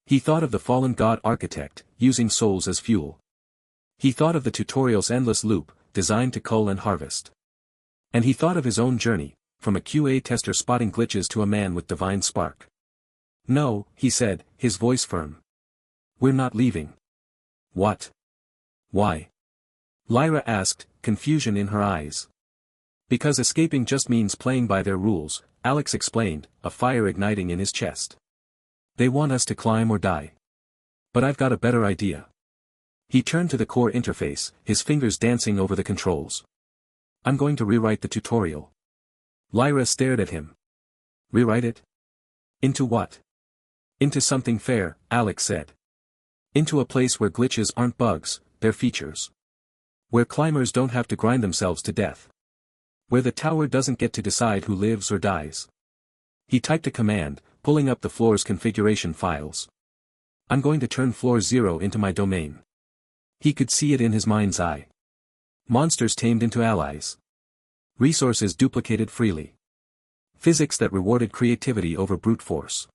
He thought of the fallen god architect, using souls as fuel. He thought of the tutorial's endless loop, designed to cull and harvest. And he thought of his own journey, from a QA tester spotting glitches to a man with divine spark. No, he said, his voice firm. We're not leaving. What? Why? Lyra asked, confusion in her eyes. Because escaping just means playing by their rules, Alex explained, a fire igniting in his chest. They want us to climb or die. But I've got a better idea. He turned to the core interface, his fingers dancing over the controls. I'm going to rewrite the tutorial. Lyra stared at him. Rewrite it? Into what? Into something fair, Alex said. Into a place where glitches aren't bugs, they're features. Where climbers don't have to grind themselves to death. Where the tower doesn't get to decide who lives or dies. He typed a command, pulling up the floor's configuration files. I'm going to turn floor 0 into my domain. He could see it in his mind's eye. Monsters tamed into allies. Resources duplicated freely. Physics that rewarded creativity over brute force.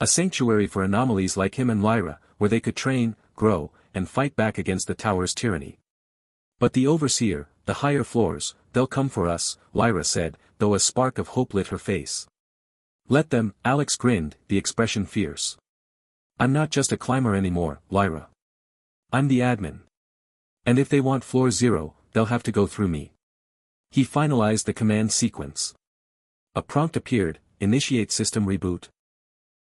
A sanctuary for anomalies like him and Lyra, where they could train, grow, and fight back against the tower's tyranny. But the Overseer, the higher floors, they'll come for us, Lyra said, though a spark of hope lit her face. Let them, Alex grinned, the expression fierce. I'm not just a climber anymore, Lyra. I'm the admin. And if they want floor 0, they'll have to go through me. He finalized the command sequence. A prompt appeared, initiate system reboot.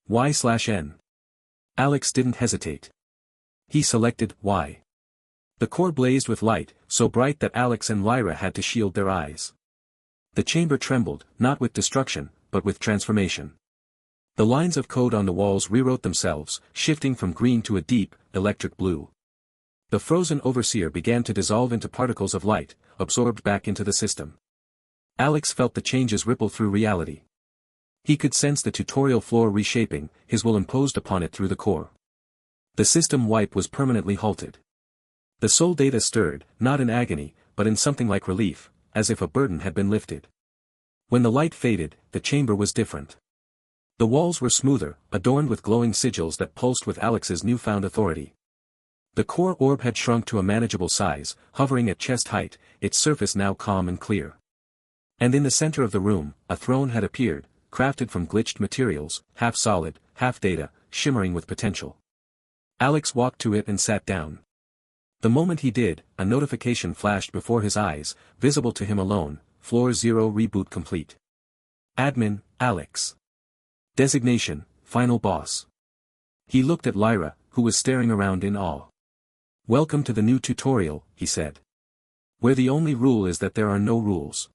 Y/N. Alex didn't hesitate. He selected Y. The core blazed with light, so bright that Alex and Lyra had to shield their eyes. The chamber trembled, not with destruction, but with transformation. The lines of code on the walls rewrote themselves, shifting from green to a deep, electric blue. The frozen overseer began to dissolve into particles of light, absorbed back into the system. Alex felt the changes ripple through reality. He could sense the tutorial floor reshaping, his will imposed upon it through the core. The system wipe was permanently halted. The soul data stirred, not in agony, but in something like relief, as if a burden had been lifted. When the light faded, the chamber was different. The walls were smoother, adorned with glowing sigils that pulsed with Alex's newfound authority. The core orb had shrunk to a manageable size, hovering at chest height, its surface now calm and clear. And in the center of the room, a throne had appeared, crafted from glitched materials, half solid, half data, shimmering with potential. Alex walked to it and sat down. The moment he did, a notification flashed before his eyes, visible to him alone: Floor 0 reboot complete. Admin, Alex. Designation, Final Boss. He looked at Lyra, who was staring around in awe. Welcome to the new tutorial, he said. Where the only rule is that there are no rules.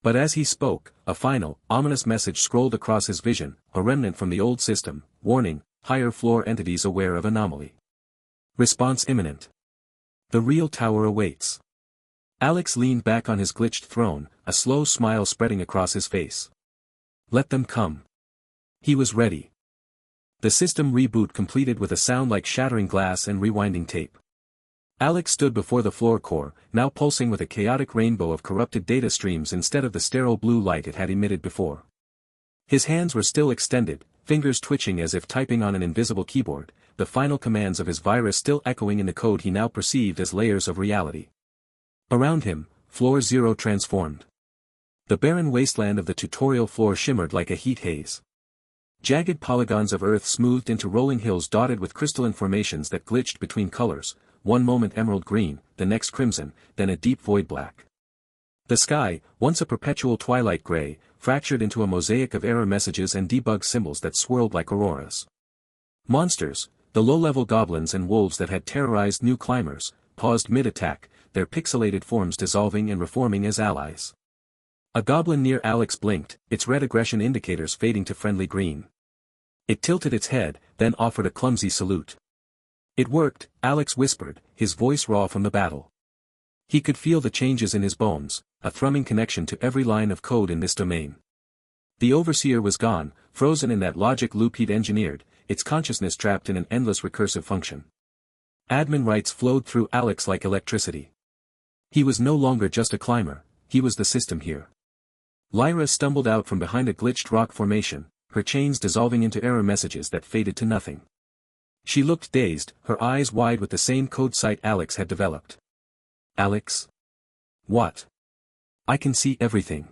But as he spoke, a final, ominous message scrolled across his vision, a remnant from the old system: warning, higher floor entities aware of anomaly. Response imminent. The real tower awaits. Alex leaned back on his glitched throne, a slow smile spreading across his face. Let them come. He was ready. The system reboot completed with a sound like shattering glass and rewinding tape. Alex stood before the floor core, now pulsing with a chaotic rainbow of corrupted data streams instead of the sterile blue light it had emitted before. His hands were still extended, fingers twitching as if typing on an invisible keyboard, the final commands of his virus still echoing in the code he now perceived as layers of reality. Around him, Floor 0 transformed. The barren wasteland of the tutorial floor shimmered like a heat haze. Jagged polygons of earth smoothed into rolling hills dotted with crystalline formations that glitched between colors, one moment emerald green, the next crimson, then a deep void black. The sky, once a perpetual twilight gray, fractured into a mosaic of error messages and debug symbols that swirled like auroras. Monsters, the low-level goblins and wolves that had terrorized new climbers, paused mid-attack, their pixelated forms dissolving and reforming as allies. A goblin near Alex blinked, its red aggression indicators fading to friendly green. It tilted its head, then offered a clumsy salute. It worked, Alex whispered, his voice raw from the battle. He could feel the changes in his bones, a thrumming connection to every line of code in this domain. The Overseer was gone, frozen in that logic loop he'd engineered, its consciousness trapped in an endless recursive function. Admin rights flowed through Alex like electricity. He was no longer just a climber, he was the system here. Lyra stumbled out from behind a glitched rock formation, her chains dissolving into error messages that faded to nothing. She looked dazed, her eyes wide with the same code sight Alex had developed. Alex? What? I can see everything.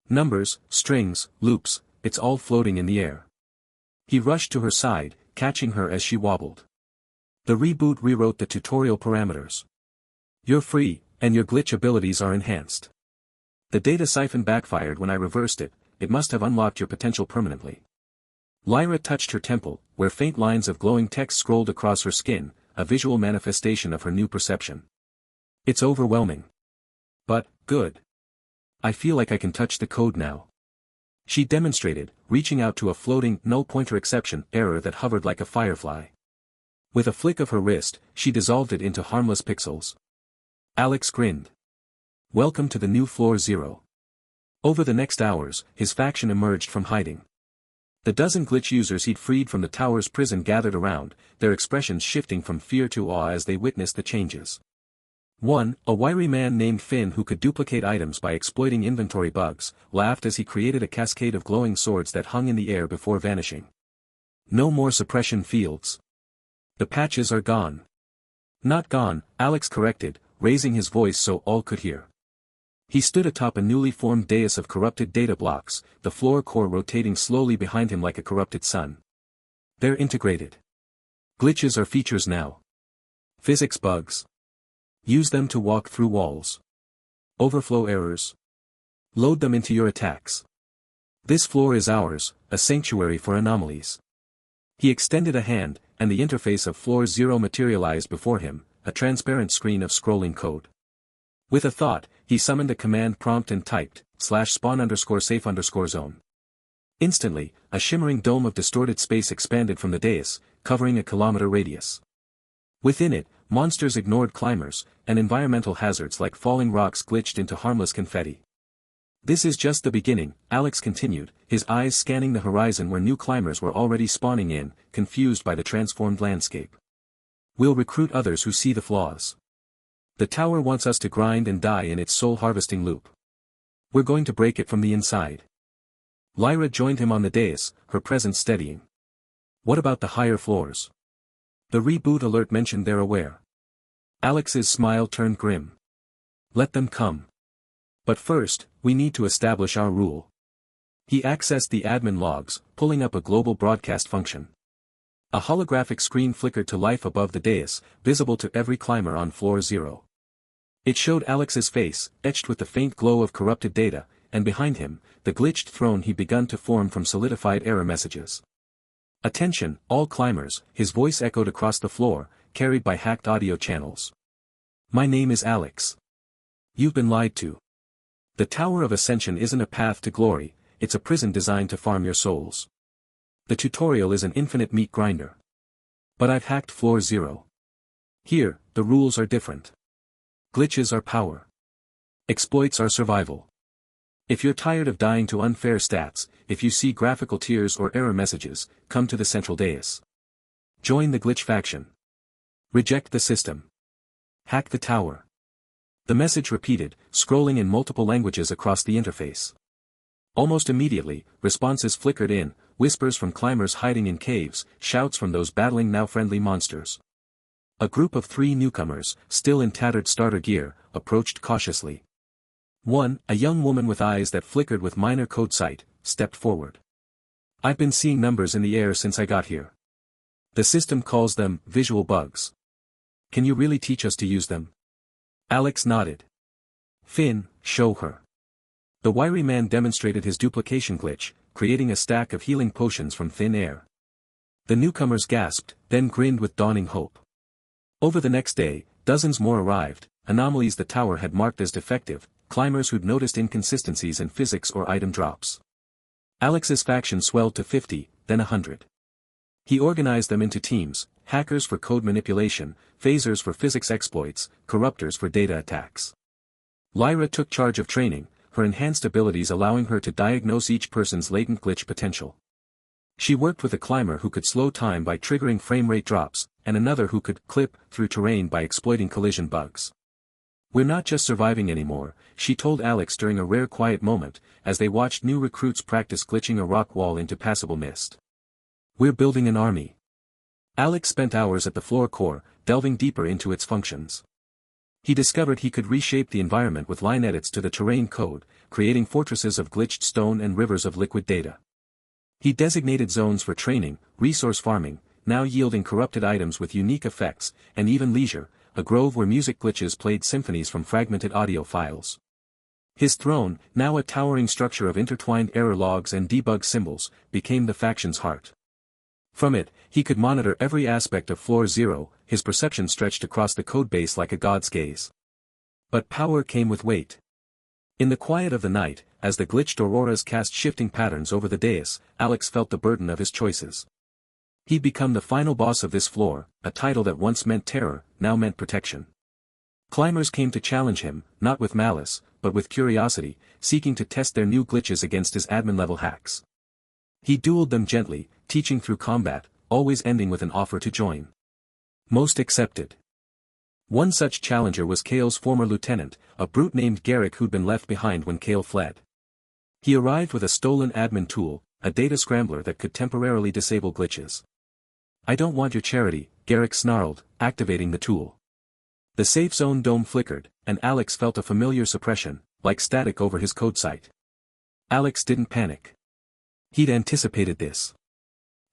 Numbers, strings, loops, it's all floating in the air. He rushed to her side, catching her as she wobbled. The reboot rewrote the tutorial parameters. You're free, and your glitch abilities are enhanced. The data siphon backfired when I reversed it, it must have unlocked your potential permanently. Lyra touched her temple, where faint lines of glowing text scrolled across her skin, a visual manifestation of her new perception. It's overwhelming. But, good. I feel like I can touch the code now. She demonstrated, reaching out to a floating null-pointer exception error that hovered like a firefly. With a flick of her wrist, she dissolved it into harmless pixels. Alex grinned. Welcome to the new Floor 0. Over the next hours, his faction emerged from hiding. The dozen glitch users he'd freed from the tower's prison gathered around, their expressions shifting from fear to awe as they witnessed the changes. One, a wiry man named Finn who could duplicate items by exploiting inventory bugs, laughed as he created a cascade of glowing swords that hung in the air before vanishing. No more suppression fields. The patches are gone. Not gone, Alex corrected, raising his voice so all could hear. He stood atop a newly formed dais of corrupted data blocks, the floor core rotating slowly behind him like a corrupted sun. They're integrated. Glitches are features now. Physics bugs. Use them to walk through walls. Overflow errors. Load them into your attacks. This floor is ours, a sanctuary for anomalies. He extended a hand, and the interface of Floor 0 materialized before him, a transparent screen of scrolling code. With a thought, he summoned a command prompt and typed, /spawn_safe_zone. Instantly, a shimmering dome of distorted space expanded from the dais, covering a kilometer radius. Within it, monsters ignored climbers, and environmental hazards like falling rocks glitched into harmless confetti. This is just the beginning, Alex continued, his eyes scanning the horizon where new climbers were already spawning in, confused by the transformed landscape. We'll recruit others who see the flaws. The tower wants us to grind and die in its soul-harvesting loop. We're going to break it from the inside. Lyra joined him on the dais, her presence steadying. What about the higher floors? The reboot alert mentioned they're aware. Alex's smile turned grim. Let them come. But first, we need to establish our rule. He accessed the admin logs, pulling up a global broadcast function. A holographic screen flickered to life above the dais, visible to every climber on floor 0. It showed Alex's face, etched with the faint glow of corrupted data, and behind him, the glitched throne he'd begun to form from solidified error messages. Attention, all climbers, his voice echoed across the floor, carried by hacked audio channels. My name is Alex. You've been lied to. The Tower of Ascension isn't a path to glory, it's a prison designed to farm your souls. The tutorial is an infinite meat grinder. But I've hacked floor 0. Here, the rules are different. Glitches are power. Exploits are survival. If you're tired of dying to unfair stats, if you see graphical tears or error messages, come to the central dais. Join the glitch faction. Reject the system. Hack the tower. The message repeated, scrolling in multiple languages across the interface. Almost immediately, responses flickered in, whispers from climbers hiding in caves, shouts from those battling now friendly monsters. A group of 3 newcomers, still in tattered starter gear, approached cautiously. One, a young woman with eyes that flickered with minor code sight, stepped forward. I've been seeing numbers in the air since I got here. The system calls them visual bugs. Can you really teach us to use them? Alex nodded. Finn, show her. The wiry man demonstrated his duplication glitch, creating a stack of healing potions from thin air. The newcomers gasped, then grinned with dawning hope. Over the next day, dozens more arrived, anomalies the tower had marked as defective, climbers who'd noticed inconsistencies in physics or item drops. Alex's faction swelled to 50, then 100. He organized them into teams, hackers for code manipulation, phasers for physics exploits, corruptors for data attacks. Lyra took charge of training, her enhanced abilities allowing her to diagnose each person's latent glitch potential. She worked with a climber who could slow time by triggering frame rate drops, and another who could clip through terrain by exploiting collision bugs. We're not just surviving anymore, she told Alex during a rare quiet moment, as they watched new recruits practice glitching a rock wall into passable mist. We're building an army. Alex spent hours at the floor core, delving deeper into its functions. He discovered he could reshape the environment with line edits to the terrain code, creating fortresses of glitched stone and rivers of liquid data. He designated zones for training, resource farming, now yielding corrupted items with unique effects, and even leisure, a grove where music glitches played symphonies from fragmented audio files. His throne, now a towering structure of intertwined error logs and debug symbols, became the faction's heart. From it, he could monitor every aspect of Floor 0, his perception stretched across the codebase like a god's gaze. But power came with weight. In the quiet of the night, as the glitched auroras cast shifting patterns over the dais, Alex felt the burden of his choices. He'd become the final boss of this floor, a title that once meant terror, now meant protection. Climbers came to challenge him, not with malice, but with curiosity, seeking to test their new glitches against his admin-level hacks. He dueled them gently, teaching through combat, always ending with an offer to join. Most accepted. One such challenger was Kale's former lieutenant, a brute named Garrick who'd been left behind when Kale fled. He arrived with a stolen admin tool, a data scrambler that could temporarily disable glitches. I don't want your charity, Garrick snarled, activating the tool. The safe zone dome flickered, and Alex felt a familiar suppression, like static over his code site. Alex didn't panic. He'd anticipated this.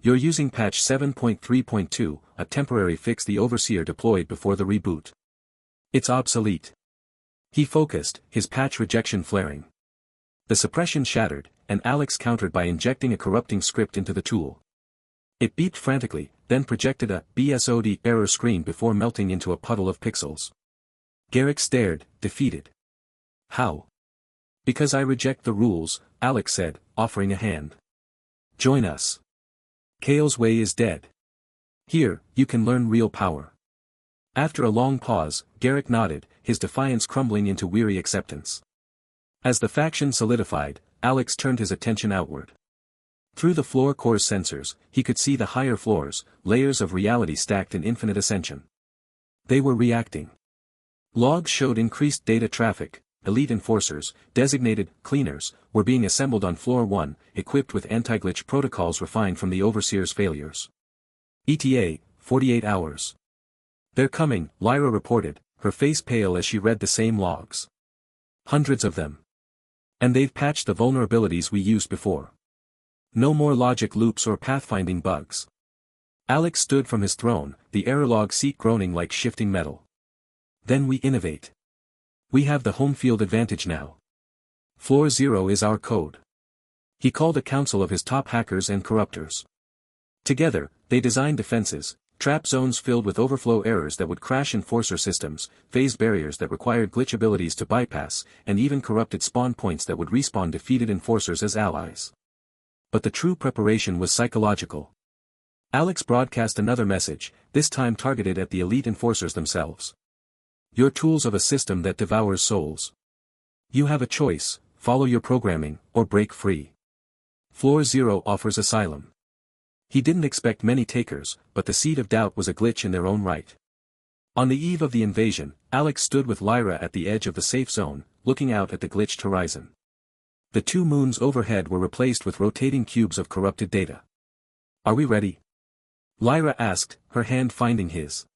You're using patch 7.3.2, a temporary fix the Overseer deployed before the reboot. It's obsolete. He focused, his patch rejection flaring. The suppression shattered, and Alex countered by injecting a corrupting script into the tool. It beeped frantically, then projected a BSOD error screen before melting into a puddle of pixels. Garrick stared, defeated. How? Because I reject the rules, Alex said, offering a hand. Join us. Kale's way is dead. Here, you can learn real power. After a long pause, Garrick nodded, his defiance crumbling into weary acceptance. As the faction solidified, Alex turned his attention outward. Through the floor core's sensors, he could see the higher floors, layers of reality stacked in infinite ascension. They were reacting. Logs showed increased data traffic. Elite enforcers, designated cleaners, were being assembled on Floor 1, equipped with anti-glitch protocols refined from the Overseer's failures. ETA, 48 hours. They're coming, Lyra reported, her face pale as she read the same logs. Hundreds of them. And they've patched the vulnerabilities we used before. No more logic loops or pathfinding bugs. Alex stood from his throne, the error log seat groaning like shifting metal. Then we innovate. We have the home field advantage now. Floor 0 is our code. He called a council of his top hackers and corruptors. Together, they designed defenses, trap zones filled with overflow errors that would crash enforcer systems, phased barriers that required glitch abilities to bypass, and even corrupted spawn points that would respawn defeated enforcers as allies. But the true preparation was psychological. Alex broadcast another message, this time targeted at the elite enforcers themselves. You're tools of a system that devours souls. You have a choice, follow your programming, or break free. Floor 0 offers asylum. He didn't expect many takers, but the seed of doubt was a glitch in their own right. On the eve of the invasion, Alex stood with Lyra at the edge of the safe zone, looking out at the glitched horizon. The 2 moons overhead were replaced with rotating cubes of corrupted data. Are we ready? Lyra asked, her hand finding his.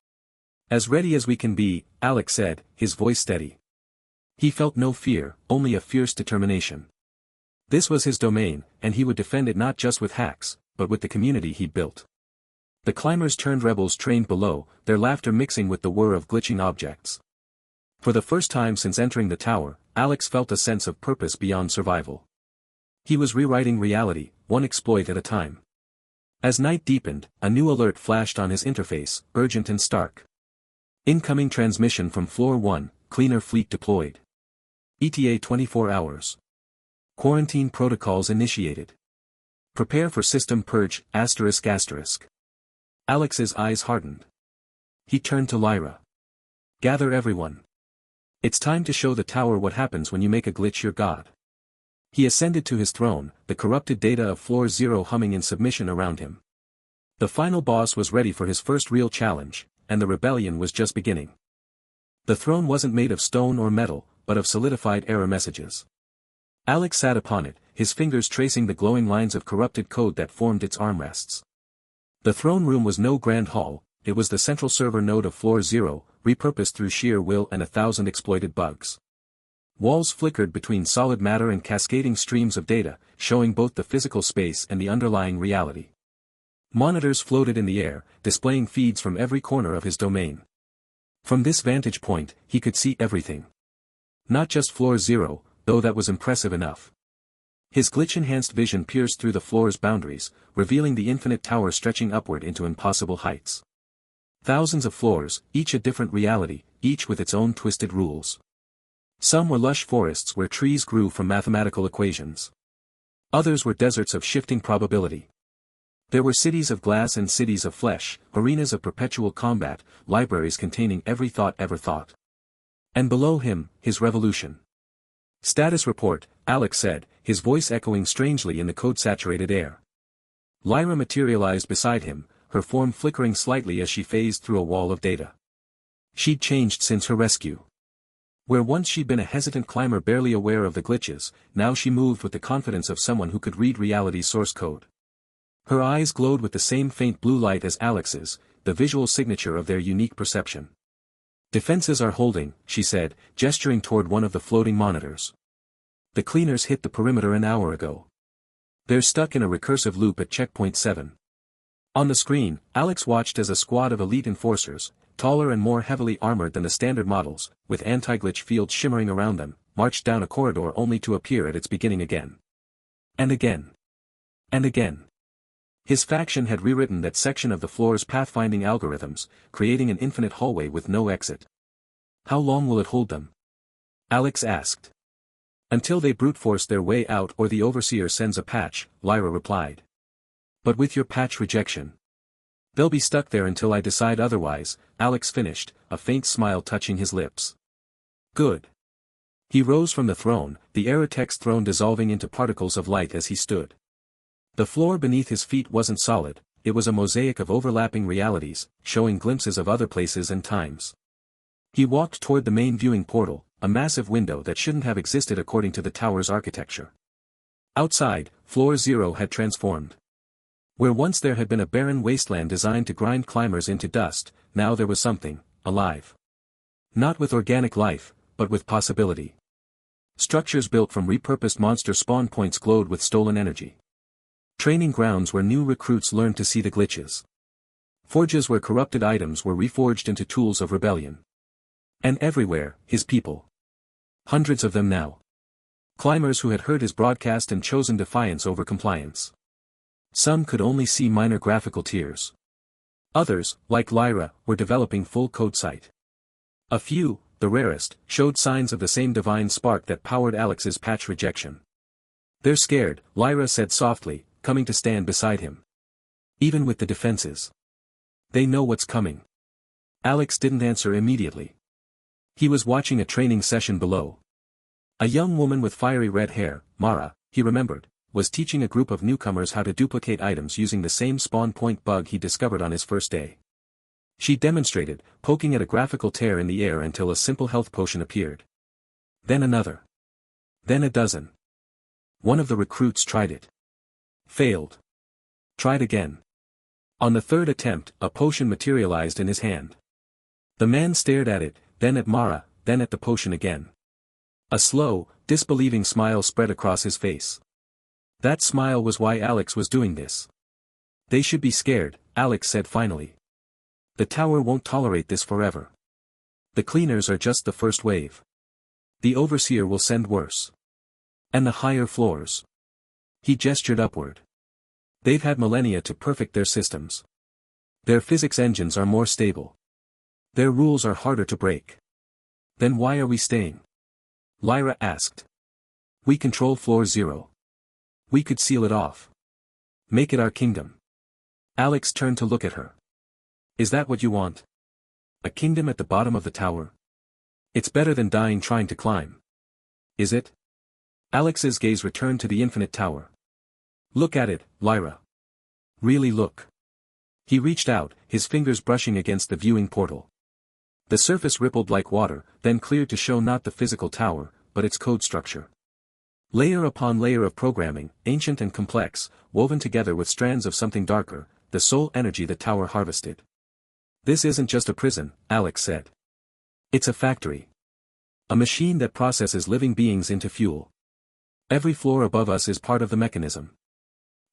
As ready as we can be, Alex said, his voice steady. He felt no fear, only a fierce determination. This was his domain, and he would defend it not just with hacks, but with the community he'd built. The climbers turned rebels trained below, their laughter mixing with the whir of glitching objects. For the first time since entering the tower, Alex felt a sense of purpose beyond survival. He was rewriting reality, one exploit at a time. As night deepened, a new alert flashed on his interface, urgent and stark. Incoming transmission from Floor 1, cleaner fleet deployed. ETA 24 hours. Quarantine protocols initiated. Prepare for system purge, ***. Alex's eyes hardened. He turned to Lyra. Gather everyone. It's time to show the tower what happens when you make a glitch your god. He ascended to his throne, the corrupted data of Floor 0 humming in submission around him. The final boss was ready for his first real challenge, and the rebellion was just beginning. The throne wasn't made of stone or metal, but of solidified error messages. Alex sat upon it, his fingers tracing the glowing lines of corrupted code that formed its armrests. The throne room was no grand hall, it was the central server node of Floor 0, repurposed through sheer will and 1,000 exploited bugs. Walls flickered between solid matter and cascading streams of data, showing both the physical space and the underlying reality. Monitors floated in the air, displaying feeds from every corner of his domain. From this vantage point, he could see everything. Not just Floor 0, though that was impressive enough. His glitch-enhanced vision pierced through the floor's boundaries, revealing the infinite tower stretching upward into impossible heights. Thousands of floors, each a different reality, each with its own twisted rules. Some were lush forests where trees grew from mathematical equations. Others were deserts of shifting probability. There were cities of glass and cities of flesh, arenas of perpetual combat, libraries containing every thought ever thought. And below him, his revolution. Status report, Alex said, his voice echoing strangely in the code-saturated air. Lyra materialized beside him, her form flickering slightly as she phased through a wall of data. She'd changed since her rescue. Where once she'd been a hesitant climber barely aware of the glitches, now she moved with the confidence of someone who could read reality's source code. Her eyes glowed with the same faint blue light as Alex's, the visual signature of their unique perception. Defenses are holding, she said, gesturing toward one of the floating monitors. The cleaners hit the perimeter an hour ago. They're stuck in a recursive loop at checkpoint 7. On the screen, Alex watched as a squad of elite enforcers, taller and more heavily armored than the standard models, with anti-glitch fields shimmering around them, marched down a corridor only to appear at its beginning again. And again. And again. His faction had rewritten that section of the floor's pathfinding algorithms, creating an infinite hallway with no exit. How long will it hold them? Alex asked. Until they brute force their way out or the Overseer sends a patch, Lyra replied. But with your patch rejection. They'll be stuck there until I decide otherwise, Alex finished, a faint smile touching his lips. Good. He rose from the throne, the Aerotex throne dissolving into particles of light as he stood. The floor beneath his feet wasn't solid, it was a mosaic of overlapping realities, showing glimpses of other places and times. He walked toward the main viewing portal, a massive window that shouldn't have existed according to the tower's architecture. Outside, Floor Zero had transformed. Where once there had been a barren wasteland designed to grind climbers into dust, now there was something, alive. Not with organic life, but with possibility. Structures built from repurposed monster spawn points glowed with stolen energy. Training grounds where new recruits learned to see the glitches. Forges where corrupted items were reforged into tools of rebellion. And everywhere, his people. Hundreds of them now. Climbers who had heard his broadcast and chosen defiance over compliance. Some could only see minor graphical tears. Others, like Lyra, were developing full code sight. A few, the rarest, showed signs of the same divine spark that powered Alex's patch rejection. They're scared, Lyra said softly, coming to stand beside him. Even with the defenses. They know what's coming. Alex didn't answer immediately. He was watching a training session below. A young woman with fiery red hair, Mara, he remembered, was teaching a group of newcomers how to duplicate items using the same spawn point bug he discovered on his first day. She demonstrated, poking at a graphical tear in the air until a simple health potion appeared. Then another. Then a dozen. One of the recruits tried it. Failed. Tried again. On the third attempt, a potion materialized in his hand. The man stared at it, then at Mara, then at the potion again. A slow, disbelieving smile spread across his face. That smile was why Alex was doing this. They should be scared, Alex said finally. The tower won't tolerate this forever. The cleaners are just the first wave. The Overseer will send worse. And the higher floors. He gestured upward. They've had millennia to perfect their systems. Their physics engines are more stable. Their rules are harder to break. Then why are we staying? Lyra asked. We control Floor Zero. We could seal it off. Make it our kingdom. Alex turned to look at her. Is that what you want? A kingdom at the bottom of the tower? It's better than dying trying to climb. Is it? Alex's gaze returned to the infinite tower. Look at it, Lyra. Really look. He reached out, his fingers brushing against the viewing portal. The surface rippled like water, then cleared to show not the physical tower, but its code structure. Layer upon layer of programming, ancient and complex, woven together with strands of something darker, the soul energy the tower harvested. This isn't just a prison, Alex said. It's a factory. A machine that processes living beings into fuel. Every floor above us is part of the mechanism.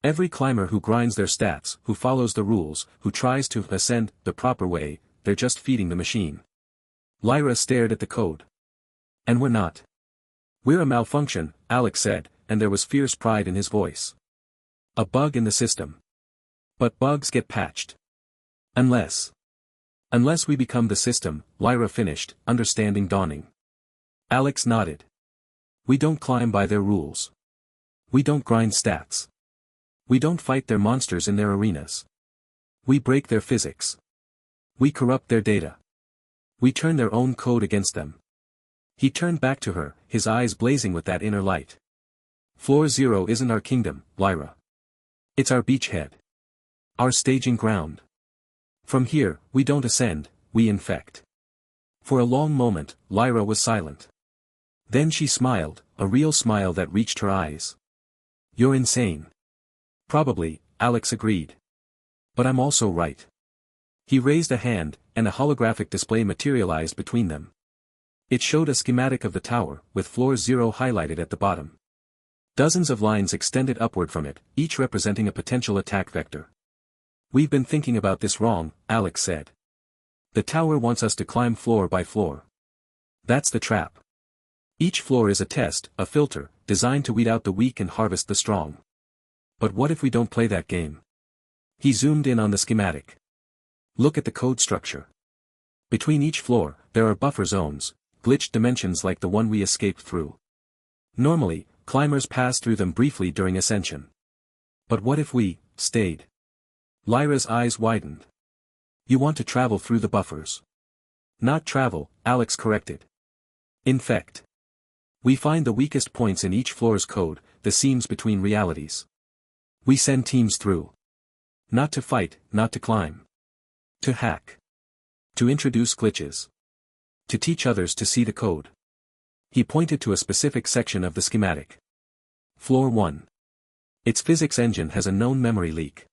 Every climber who grinds their stats, who follows the rules, who tries to ascend the proper way, they're just feeding the machine. Lyra stared at the code. And we're not. We're a malfunction, Alex said, and there was fierce pride in his voice. A bug in the system. But bugs get patched. Unless we become the system, Lyra finished, understanding dawning. Alex nodded. We don't climb by their rules. We don't grind stats. We don't fight their monsters in their arenas. We break their physics. We corrupt their data. We turn their own code against them. He turned back to her, his eyes blazing with that inner light. Floor Zero isn't our kingdom, Lyra. It's our beachhead. Our staging ground. From here, we don't ascend, we infect. For a long moment, Lyra was silent. Then she smiled, a real smile that reached her eyes. You're insane. Probably, Alex agreed. But I'm also right. He raised a hand, and a holographic display materialized between them. It showed a schematic of the tower, with Floor Zero highlighted at the bottom. Dozens of lines extended upward from it, each representing a potential attack vector. We've been thinking about this wrong, Alex said. The tower wants us to climb floor by floor. That's the trap. Each floor is a test, a filter, designed to weed out the weak and harvest the strong. But what if we don't play that game? He zoomed in on the schematic. Look at the code structure. Between each floor, there are buffer zones, glitched dimensions like the one we escaped through. Normally, climbers pass through them briefly during ascension. But what if we stayed? Lyra's eyes widened. You want to travel through the buffers. Not travel, Alex corrected. Infect. We find the weakest points in each floor's code, the seams between realities. We send teams through. Not to fight, not to climb. To hack. To introduce glitches. To teach others to see the code. He pointed to a specific section of the schematic. Floor 1. Its physics engine has a known memory leak.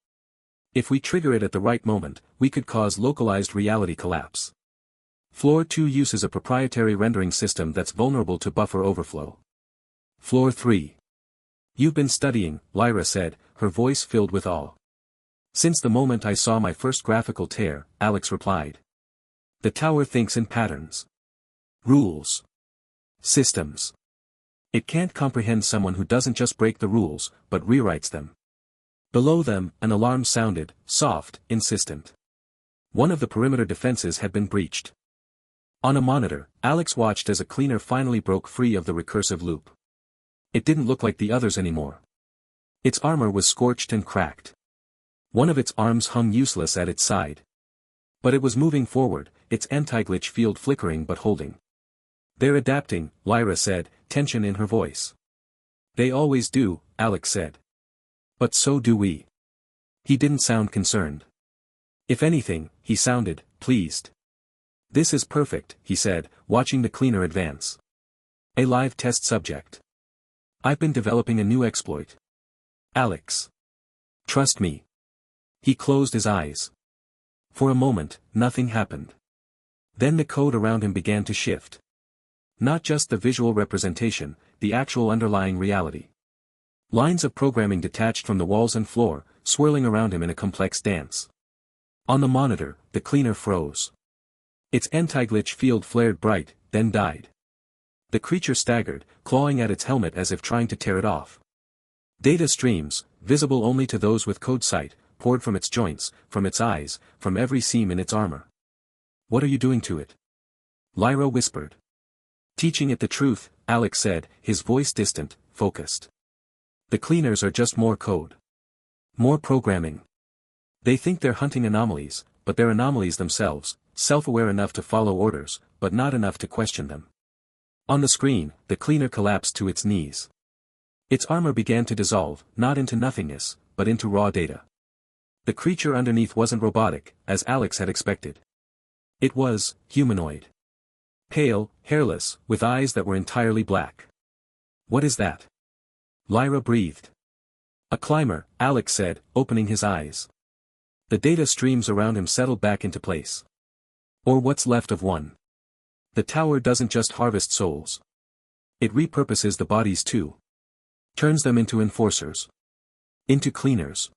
If we trigger it at the right moment, we could cause localized reality collapse. Floor 2 uses a proprietary rendering system that's vulnerable to buffer overflow. Floor 3. You've been studying, Lyra said, her voice filled with awe. Since the moment I saw my first graphical tear, Alex replied. The tower thinks in patterns. Rules. Systems. It can't comprehend someone who doesn't just break the rules, but rewrites them. Below them, an alarm sounded, soft, insistent. One of the perimeter defenses had been breached. On a monitor, Alex watched as a cleaner finally broke free of the recursive loop. It didn't look like the others anymore. Its armor was scorched and cracked. One of its arms hung useless at its side. But it was moving forward, its anti-glitch field flickering but holding. They're adapting, Lyra said, tension in her voice. They always do, Alex said. But so do we. He didn't sound concerned. If anything, he sounded pleased. This is perfect, he said, watching the cleaner advance. A live test subject. I've been developing a new exploit. Alex. Trust me. He closed his eyes. For a moment, nothing happened. Then the code around him began to shift. Not just the visual representation, the actual underlying reality. Lines of programming detached from the walls and floor, swirling around him in a complex dance. On the monitor, the cleaner froze. Its anti-glitch field flared bright, then died. The creature staggered, clawing at its helmet as if trying to tear it off. Data streams, visible only to those with code sight, poured from its joints, from its eyes, from every seam in its armor. What are you doing to it? Lyra whispered. Teaching it the truth, Alex said, his voice distant, focused. The cleaners are just more code. More programming. They think they're hunting anomalies, but they're anomalies themselves, self-aware enough to follow orders, but not enough to question them. On the screen, the cleaner collapsed to its knees. Its armor began to dissolve, not into nothingness, but into raw data. The creature underneath wasn't robotic, as Alex had expected. It was humanoid. Pale, hairless, with eyes that were entirely black. What is that? Lyra breathed. A climber, Alex said, opening his eyes. The data streams around him settled back into place. Or what's left of one. The tower doesn't just harvest souls. It repurposes the bodies too. Turns them into enforcers. Into cleaners.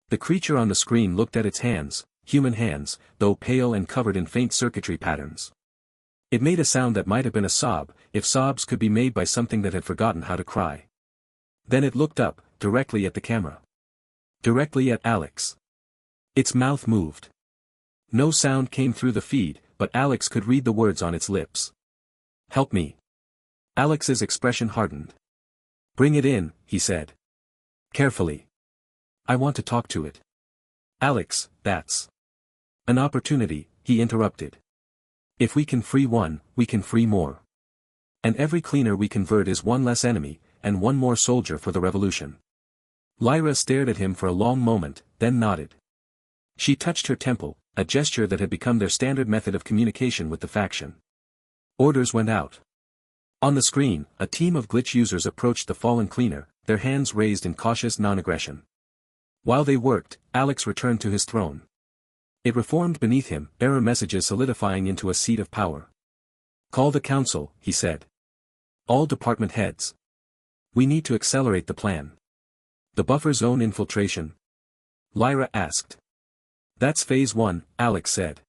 The creature on the screen looked at its hands, human hands, though pale and covered in faint circuitry patterns. It made a sound that might have been a sob, if sobs could be made by something that had forgotten how to cry. Then it looked up, directly at the camera. Directly at Alex. Its mouth moved. No sound came through the feed, but Alex could read the words on its lips. Help me. Alex's expression hardened. Bring it in, he said. Carefully. I want to talk to it. Alex, that's an opportunity, he interrupted. If we can free one, we can free more. And every cleaner we convert is one less enemy, and one more soldier for the revolution. Lyra stared at him for a long moment, then nodded. She touched her temple, a gesture that had become their standard method of communication with the faction. Orders went out. On the screen, a team of glitch users approached the fallen cleaner, their hands raised in cautious non-aggression. While they worked, Alex returned to his throne. It reformed beneath him, error messages solidifying into a seat of power. Call the council, he said. All department heads. We need to accelerate the plan. The buffer zone infiltration? Lyra asked. That's phase 1, Alex said.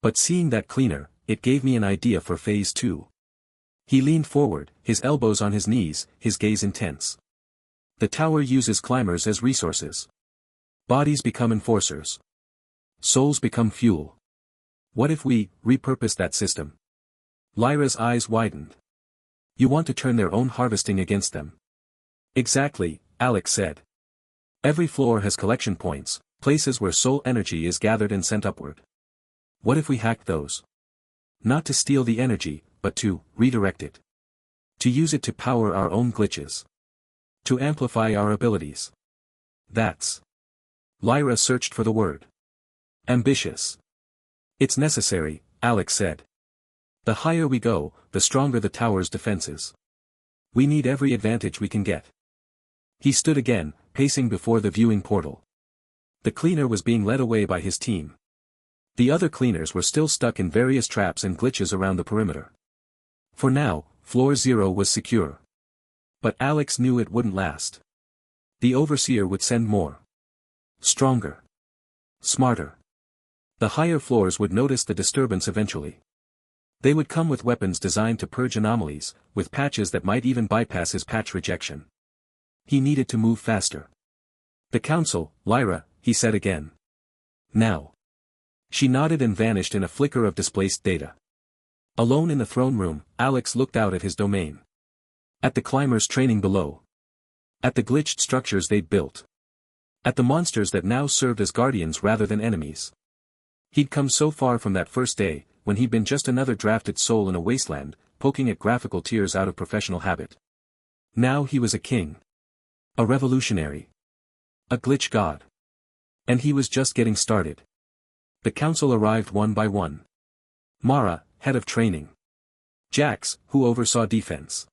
But seeing that cleaner, it gave me an idea for phase 2. He leaned forward, his elbows on his knees, his gaze intense. The tower uses climbers as resources. Bodies become enforcers. Souls become fuel. What if we repurpose that system? Lyra's eyes widened. You want to turn their own harvesting against them. Exactly, Alex said. Every floor has collection points, places where soul energy is gathered and sent upward. What if we hacked those? Not to steal the energy, but to redirect it. To use it to power our own glitches. To amplify our abilities. That's. Lyra searched for the word. Ambitious. It's necessary, Alex said. The higher we go, the stronger the tower's defenses. We need every advantage we can get. He stood again, pacing before the viewing portal. The cleaner was being led away by his team. The other cleaners were still stuck in various traps and glitches around the perimeter. For now, floor 0 was secure. But Alex knew it wouldn't last. The overseer would send more. Stronger. Smarter. The higher floors would notice the disturbance eventually. They would come with weapons designed to purge anomalies, with patches that might even bypass his patch rejection. He needed to move faster. The council, Lyra, he said again. Now. She nodded and vanished in a flicker of displaced data. Alone in the throne room, Alex looked out at his domain. At the climbers training below. At the glitched structures they'd built. At the monsters that now served as guardians rather than enemies. He'd come so far from that first day, when he'd been just another drafted soul in a wasteland, poking at graphical tears out of professional habit. Now he was a king. A revolutionary. A glitch god. And he was just getting started. The council arrived one by one. Mara, head of training. Jax, who oversaw defense.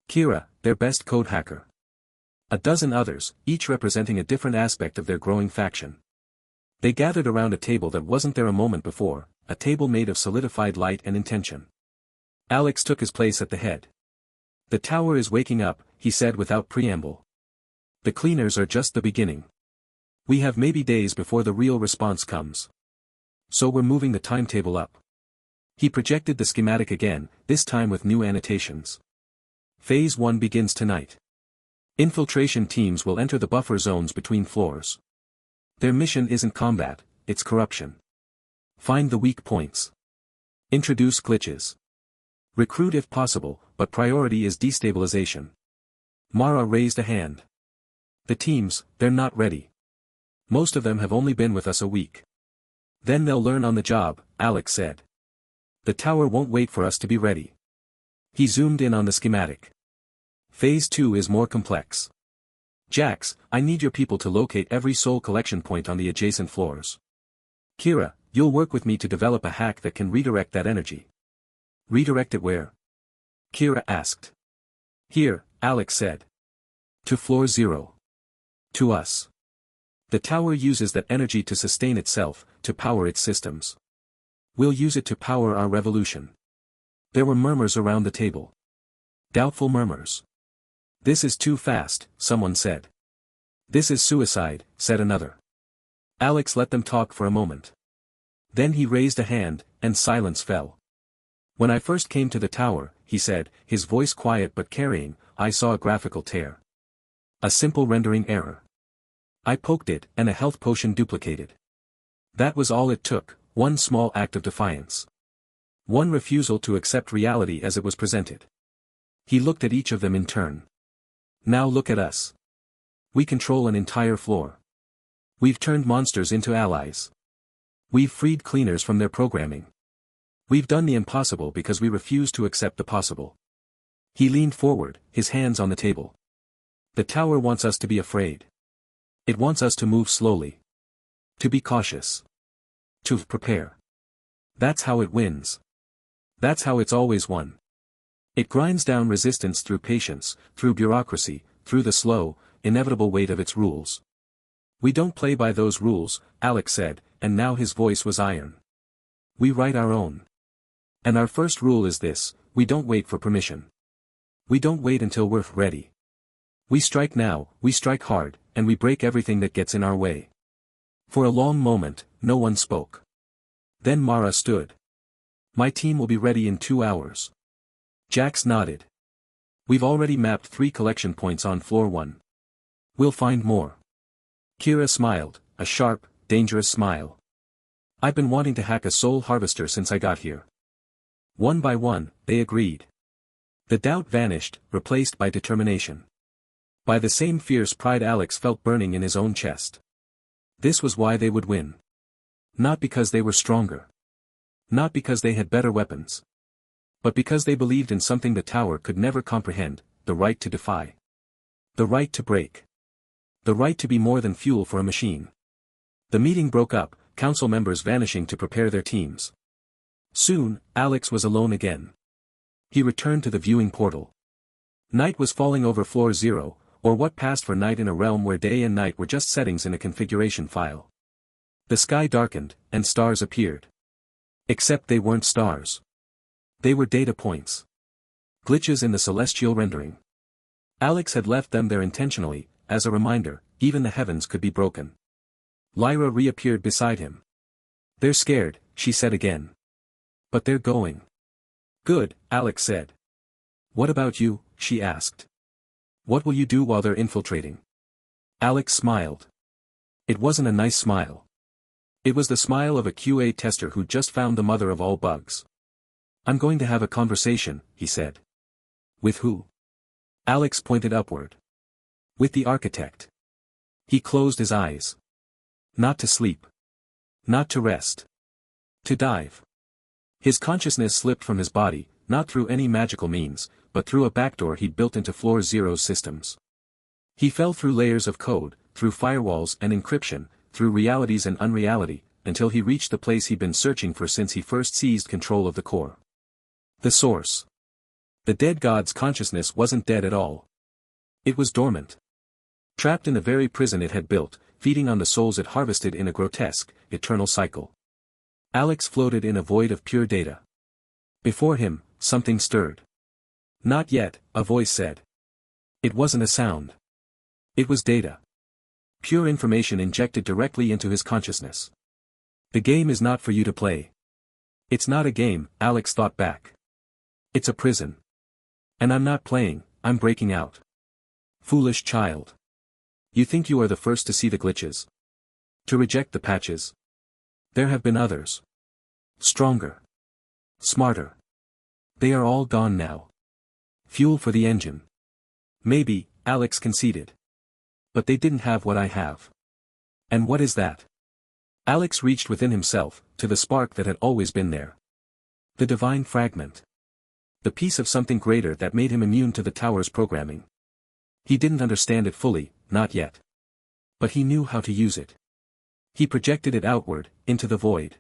Kira, their best code hacker. A dozen others, each representing a different aspect of their growing faction. They gathered around a table that wasn't there a moment before, a table made of solidified light and intention. Alex took his place at the head. The tower is waking up, he said without preamble. The cleaners are just the beginning. We have maybe days before the real response comes. So we're moving the timetable up. He projected the schematic again, this time with new annotations. Phase 1 begins tonight. Infiltration teams will enter the buffer zones between floors. Their mission isn't combat, it's corruption. Find the weak points. Introduce glitches. Recruit if possible, but priority is destabilization. Mara raised a hand. The teams, they're not ready. Most of them have only been with us a week. Then they'll learn on the job, Alex said. The tower won't wait for us to be ready. He zoomed in on the schematic. Phase 2 is more complex. Jax, I need your people to locate every soul collection point on the adjacent floors. Kira, you'll work with me to develop a hack that can redirect that energy. Redirect it where? Kira asked. Here, Alex said. To floor 0. To us. The tower uses that energy to sustain itself, to power its systems. We'll use it to power our revolution. There were murmurs around the table. Doubtful murmurs. This is too fast, someone said. This is suicide, said another. Alex let them talk for a moment. Then he raised a hand, and silence fell. When I first came to the tower, he said, his voice quiet but carrying, I saw a graphical tear. A simple rendering error. I poked it, and a health potion duplicated. That was all it took, one small act of defiance. One refusal to accept reality as it was presented. He looked at each of them in turn. Now look at us. We control an entire floor. We've turned monsters into allies. We've freed cleaners from their programming. We've done the impossible because we refuse to accept the possible. He leaned forward, his hands on the table. The tower wants us to be afraid. It wants us to move slowly. To be cautious. To prepare. That's how it wins. That's how it's always won. It grinds down resistance through patience, through bureaucracy, through the slow, inevitable weight of its rules. We don't play by those rules, Alex said, and now his voice was iron. We write our own. And our first rule is this, we don't wait for permission. We don't wait until we're ready. We strike now, we strike hard, and we break everything that gets in our way. For a long moment, no one spoke. Then Mara stood. My team will be ready in 2 hours. Jax nodded. We've already mapped 3 collection points on floor 1. We'll find more. Kira smiled, a sharp, dangerous smile. I've been wanting to hack a soul harvester since I got here. One by one, they agreed. The doubt vanished, replaced by determination. By the same fierce pride Alex felt burning in his own chest. This was why they would win. Not because they were stronger. Not because they had better weapons. But because they believed in something the tower could never comprehend, the right to defy. The right to break. The right to be more than fuel for a machine. The meeting broke up, council members vanishing to prepare their teams. Soon, Alex was alone again. He returned to the viewing portal. Night was falling over floor 0, or what passed for night in a realm where day and night were just settings in a configuration file. The sky darkened, and stars appeared. Except they weren't stars. They were data points. Glitches in the celestial rendering. Alex had left them there intentionally, as a reminder, even the heavens could be broken. Lyra reappeared beside him. They're scared, she said again. But they're going. Good, Alex said. What about you, she asked. What will you do while they're infiltrating? Alex smiled. It wasn't a nice smile. It was the smile of a QA tester who just found the mother of all bugs. I'm going to have a conversation, he said. With who? Alex pointed upward. With the architect. He closed his eyes. Not to sleep. Not to rest. To dive. His consciousness slipped from his body, not through any magical means, but through a backdoor he'd built into Floor Zero's systems. He fell through layers of code, through firewalls and encryption, through realities and unreality, until he reached the place he'd been searching for since he first seized control of the core. The source. The dead god's consciousness wasn't dead at all. It was dormant. Trapped in the very prison it had built, feeding on the souls it harvested in a grotesque, eternal cycle. Alex floated in a void of pure data. Before him, something stirred. Not yet, a voice said. It wasn't a sound. It was data. Pure information injected directly into his consciousness. The game is not for you to play. It's not a game, Alex thought back. It's a prison. And I'm not playing, I'm breaking out. Foolish child. You think you are the first to see the glitches? To reject the patches? There have been others. Stronger. Smarter. They are all gone now. Fuel for the engine. Maybe, Alex conceded. But they didn't have what I have. And what is that? Alex reached within himself, to the spark that had always been there. The divine fragment. The piece of something greater that made him immune to the tower's programming. He didn't understand it fully, not yet. But he knew how to use it. He projected it outward, into the void.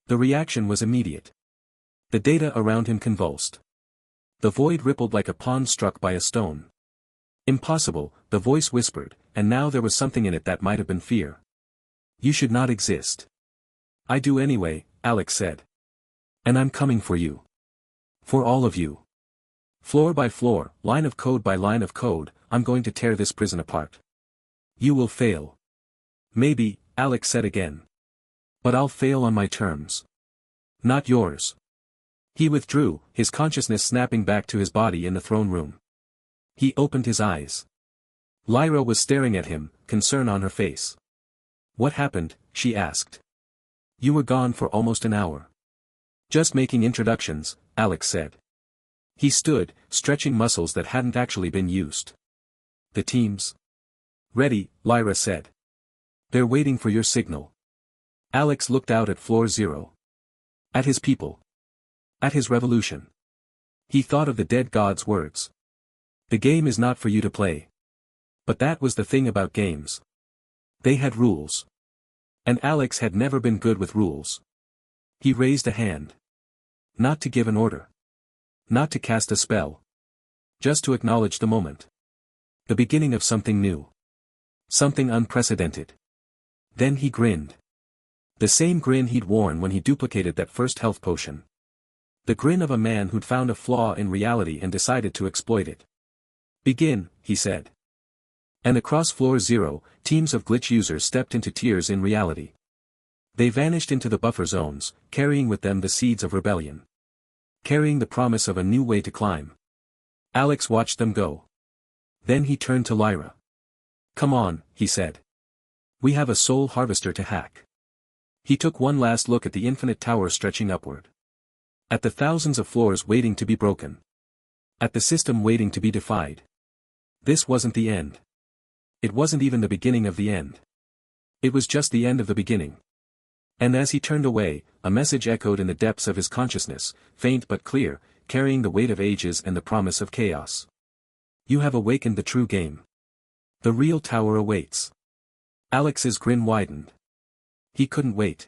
The reaction was immediate. The data around him convulsed. The void rippled like a pond struck by a stone. Impossible, the voice whispered, and now there was something in it that might have been fear. You should not exist. I do anyway, Alex said. And I'm coming for you. For all of you. Floor by floor, line of code by line of code, I'm going to tear this prison apart. You will fail. Maybe, Alex said again. But I'll fail on my terms. Not yours. He withdrew, his consciousness snapping back to his body in the throne room. He opened his eyes. Lyra was staring at him, concern on her face. What happened, she asked. You were gone for almost an hour. Just making introductions, Alex said. He stood, stretching muscles that hadn't actually been used. The teams? Ready, Lyra said. They're waiting for your signal. Alex looked out at Floor 0. At his people. At his revolution. He thought of the dead god's words. The game is not for you to play. But that was the thing about games. They had rules. And Alex had never been good with rules. He raised a hand. Not to give an order. Not to cast a spell. Just to acknowledge the moment. The beginning of something new. Something unprecedented. Then he grinned. The same grin he'd worn when he duplicated that first health potion. The grin of a man who'd found a flaw in reality and decided to exploit it. Begin, he said. And across Floor 0, teams of glitch users stepped into tiers in reality. They vanished into the buffer zones, carrying with them the seeds of rebellion. Carrying the promise of a new way to climb. Alex watched them go. Then he turned to Lyra. Come on, he said. We have a soul harvester to hack. He took one last look at the infinite tower stretching upward. At the thousands of floors waiting to be broken. At the system waiting to be defied. This wasn't the end. It wasn't even the beginning of the end. It was just the end of the beginning. And as he turned away, a message echoed in the depths of his consciousness, faint but clear, carrying the weight of ages and the promise of chaos. You have awakened the true game. The real tower awaits. Alex's grin widened. He couldn't wait.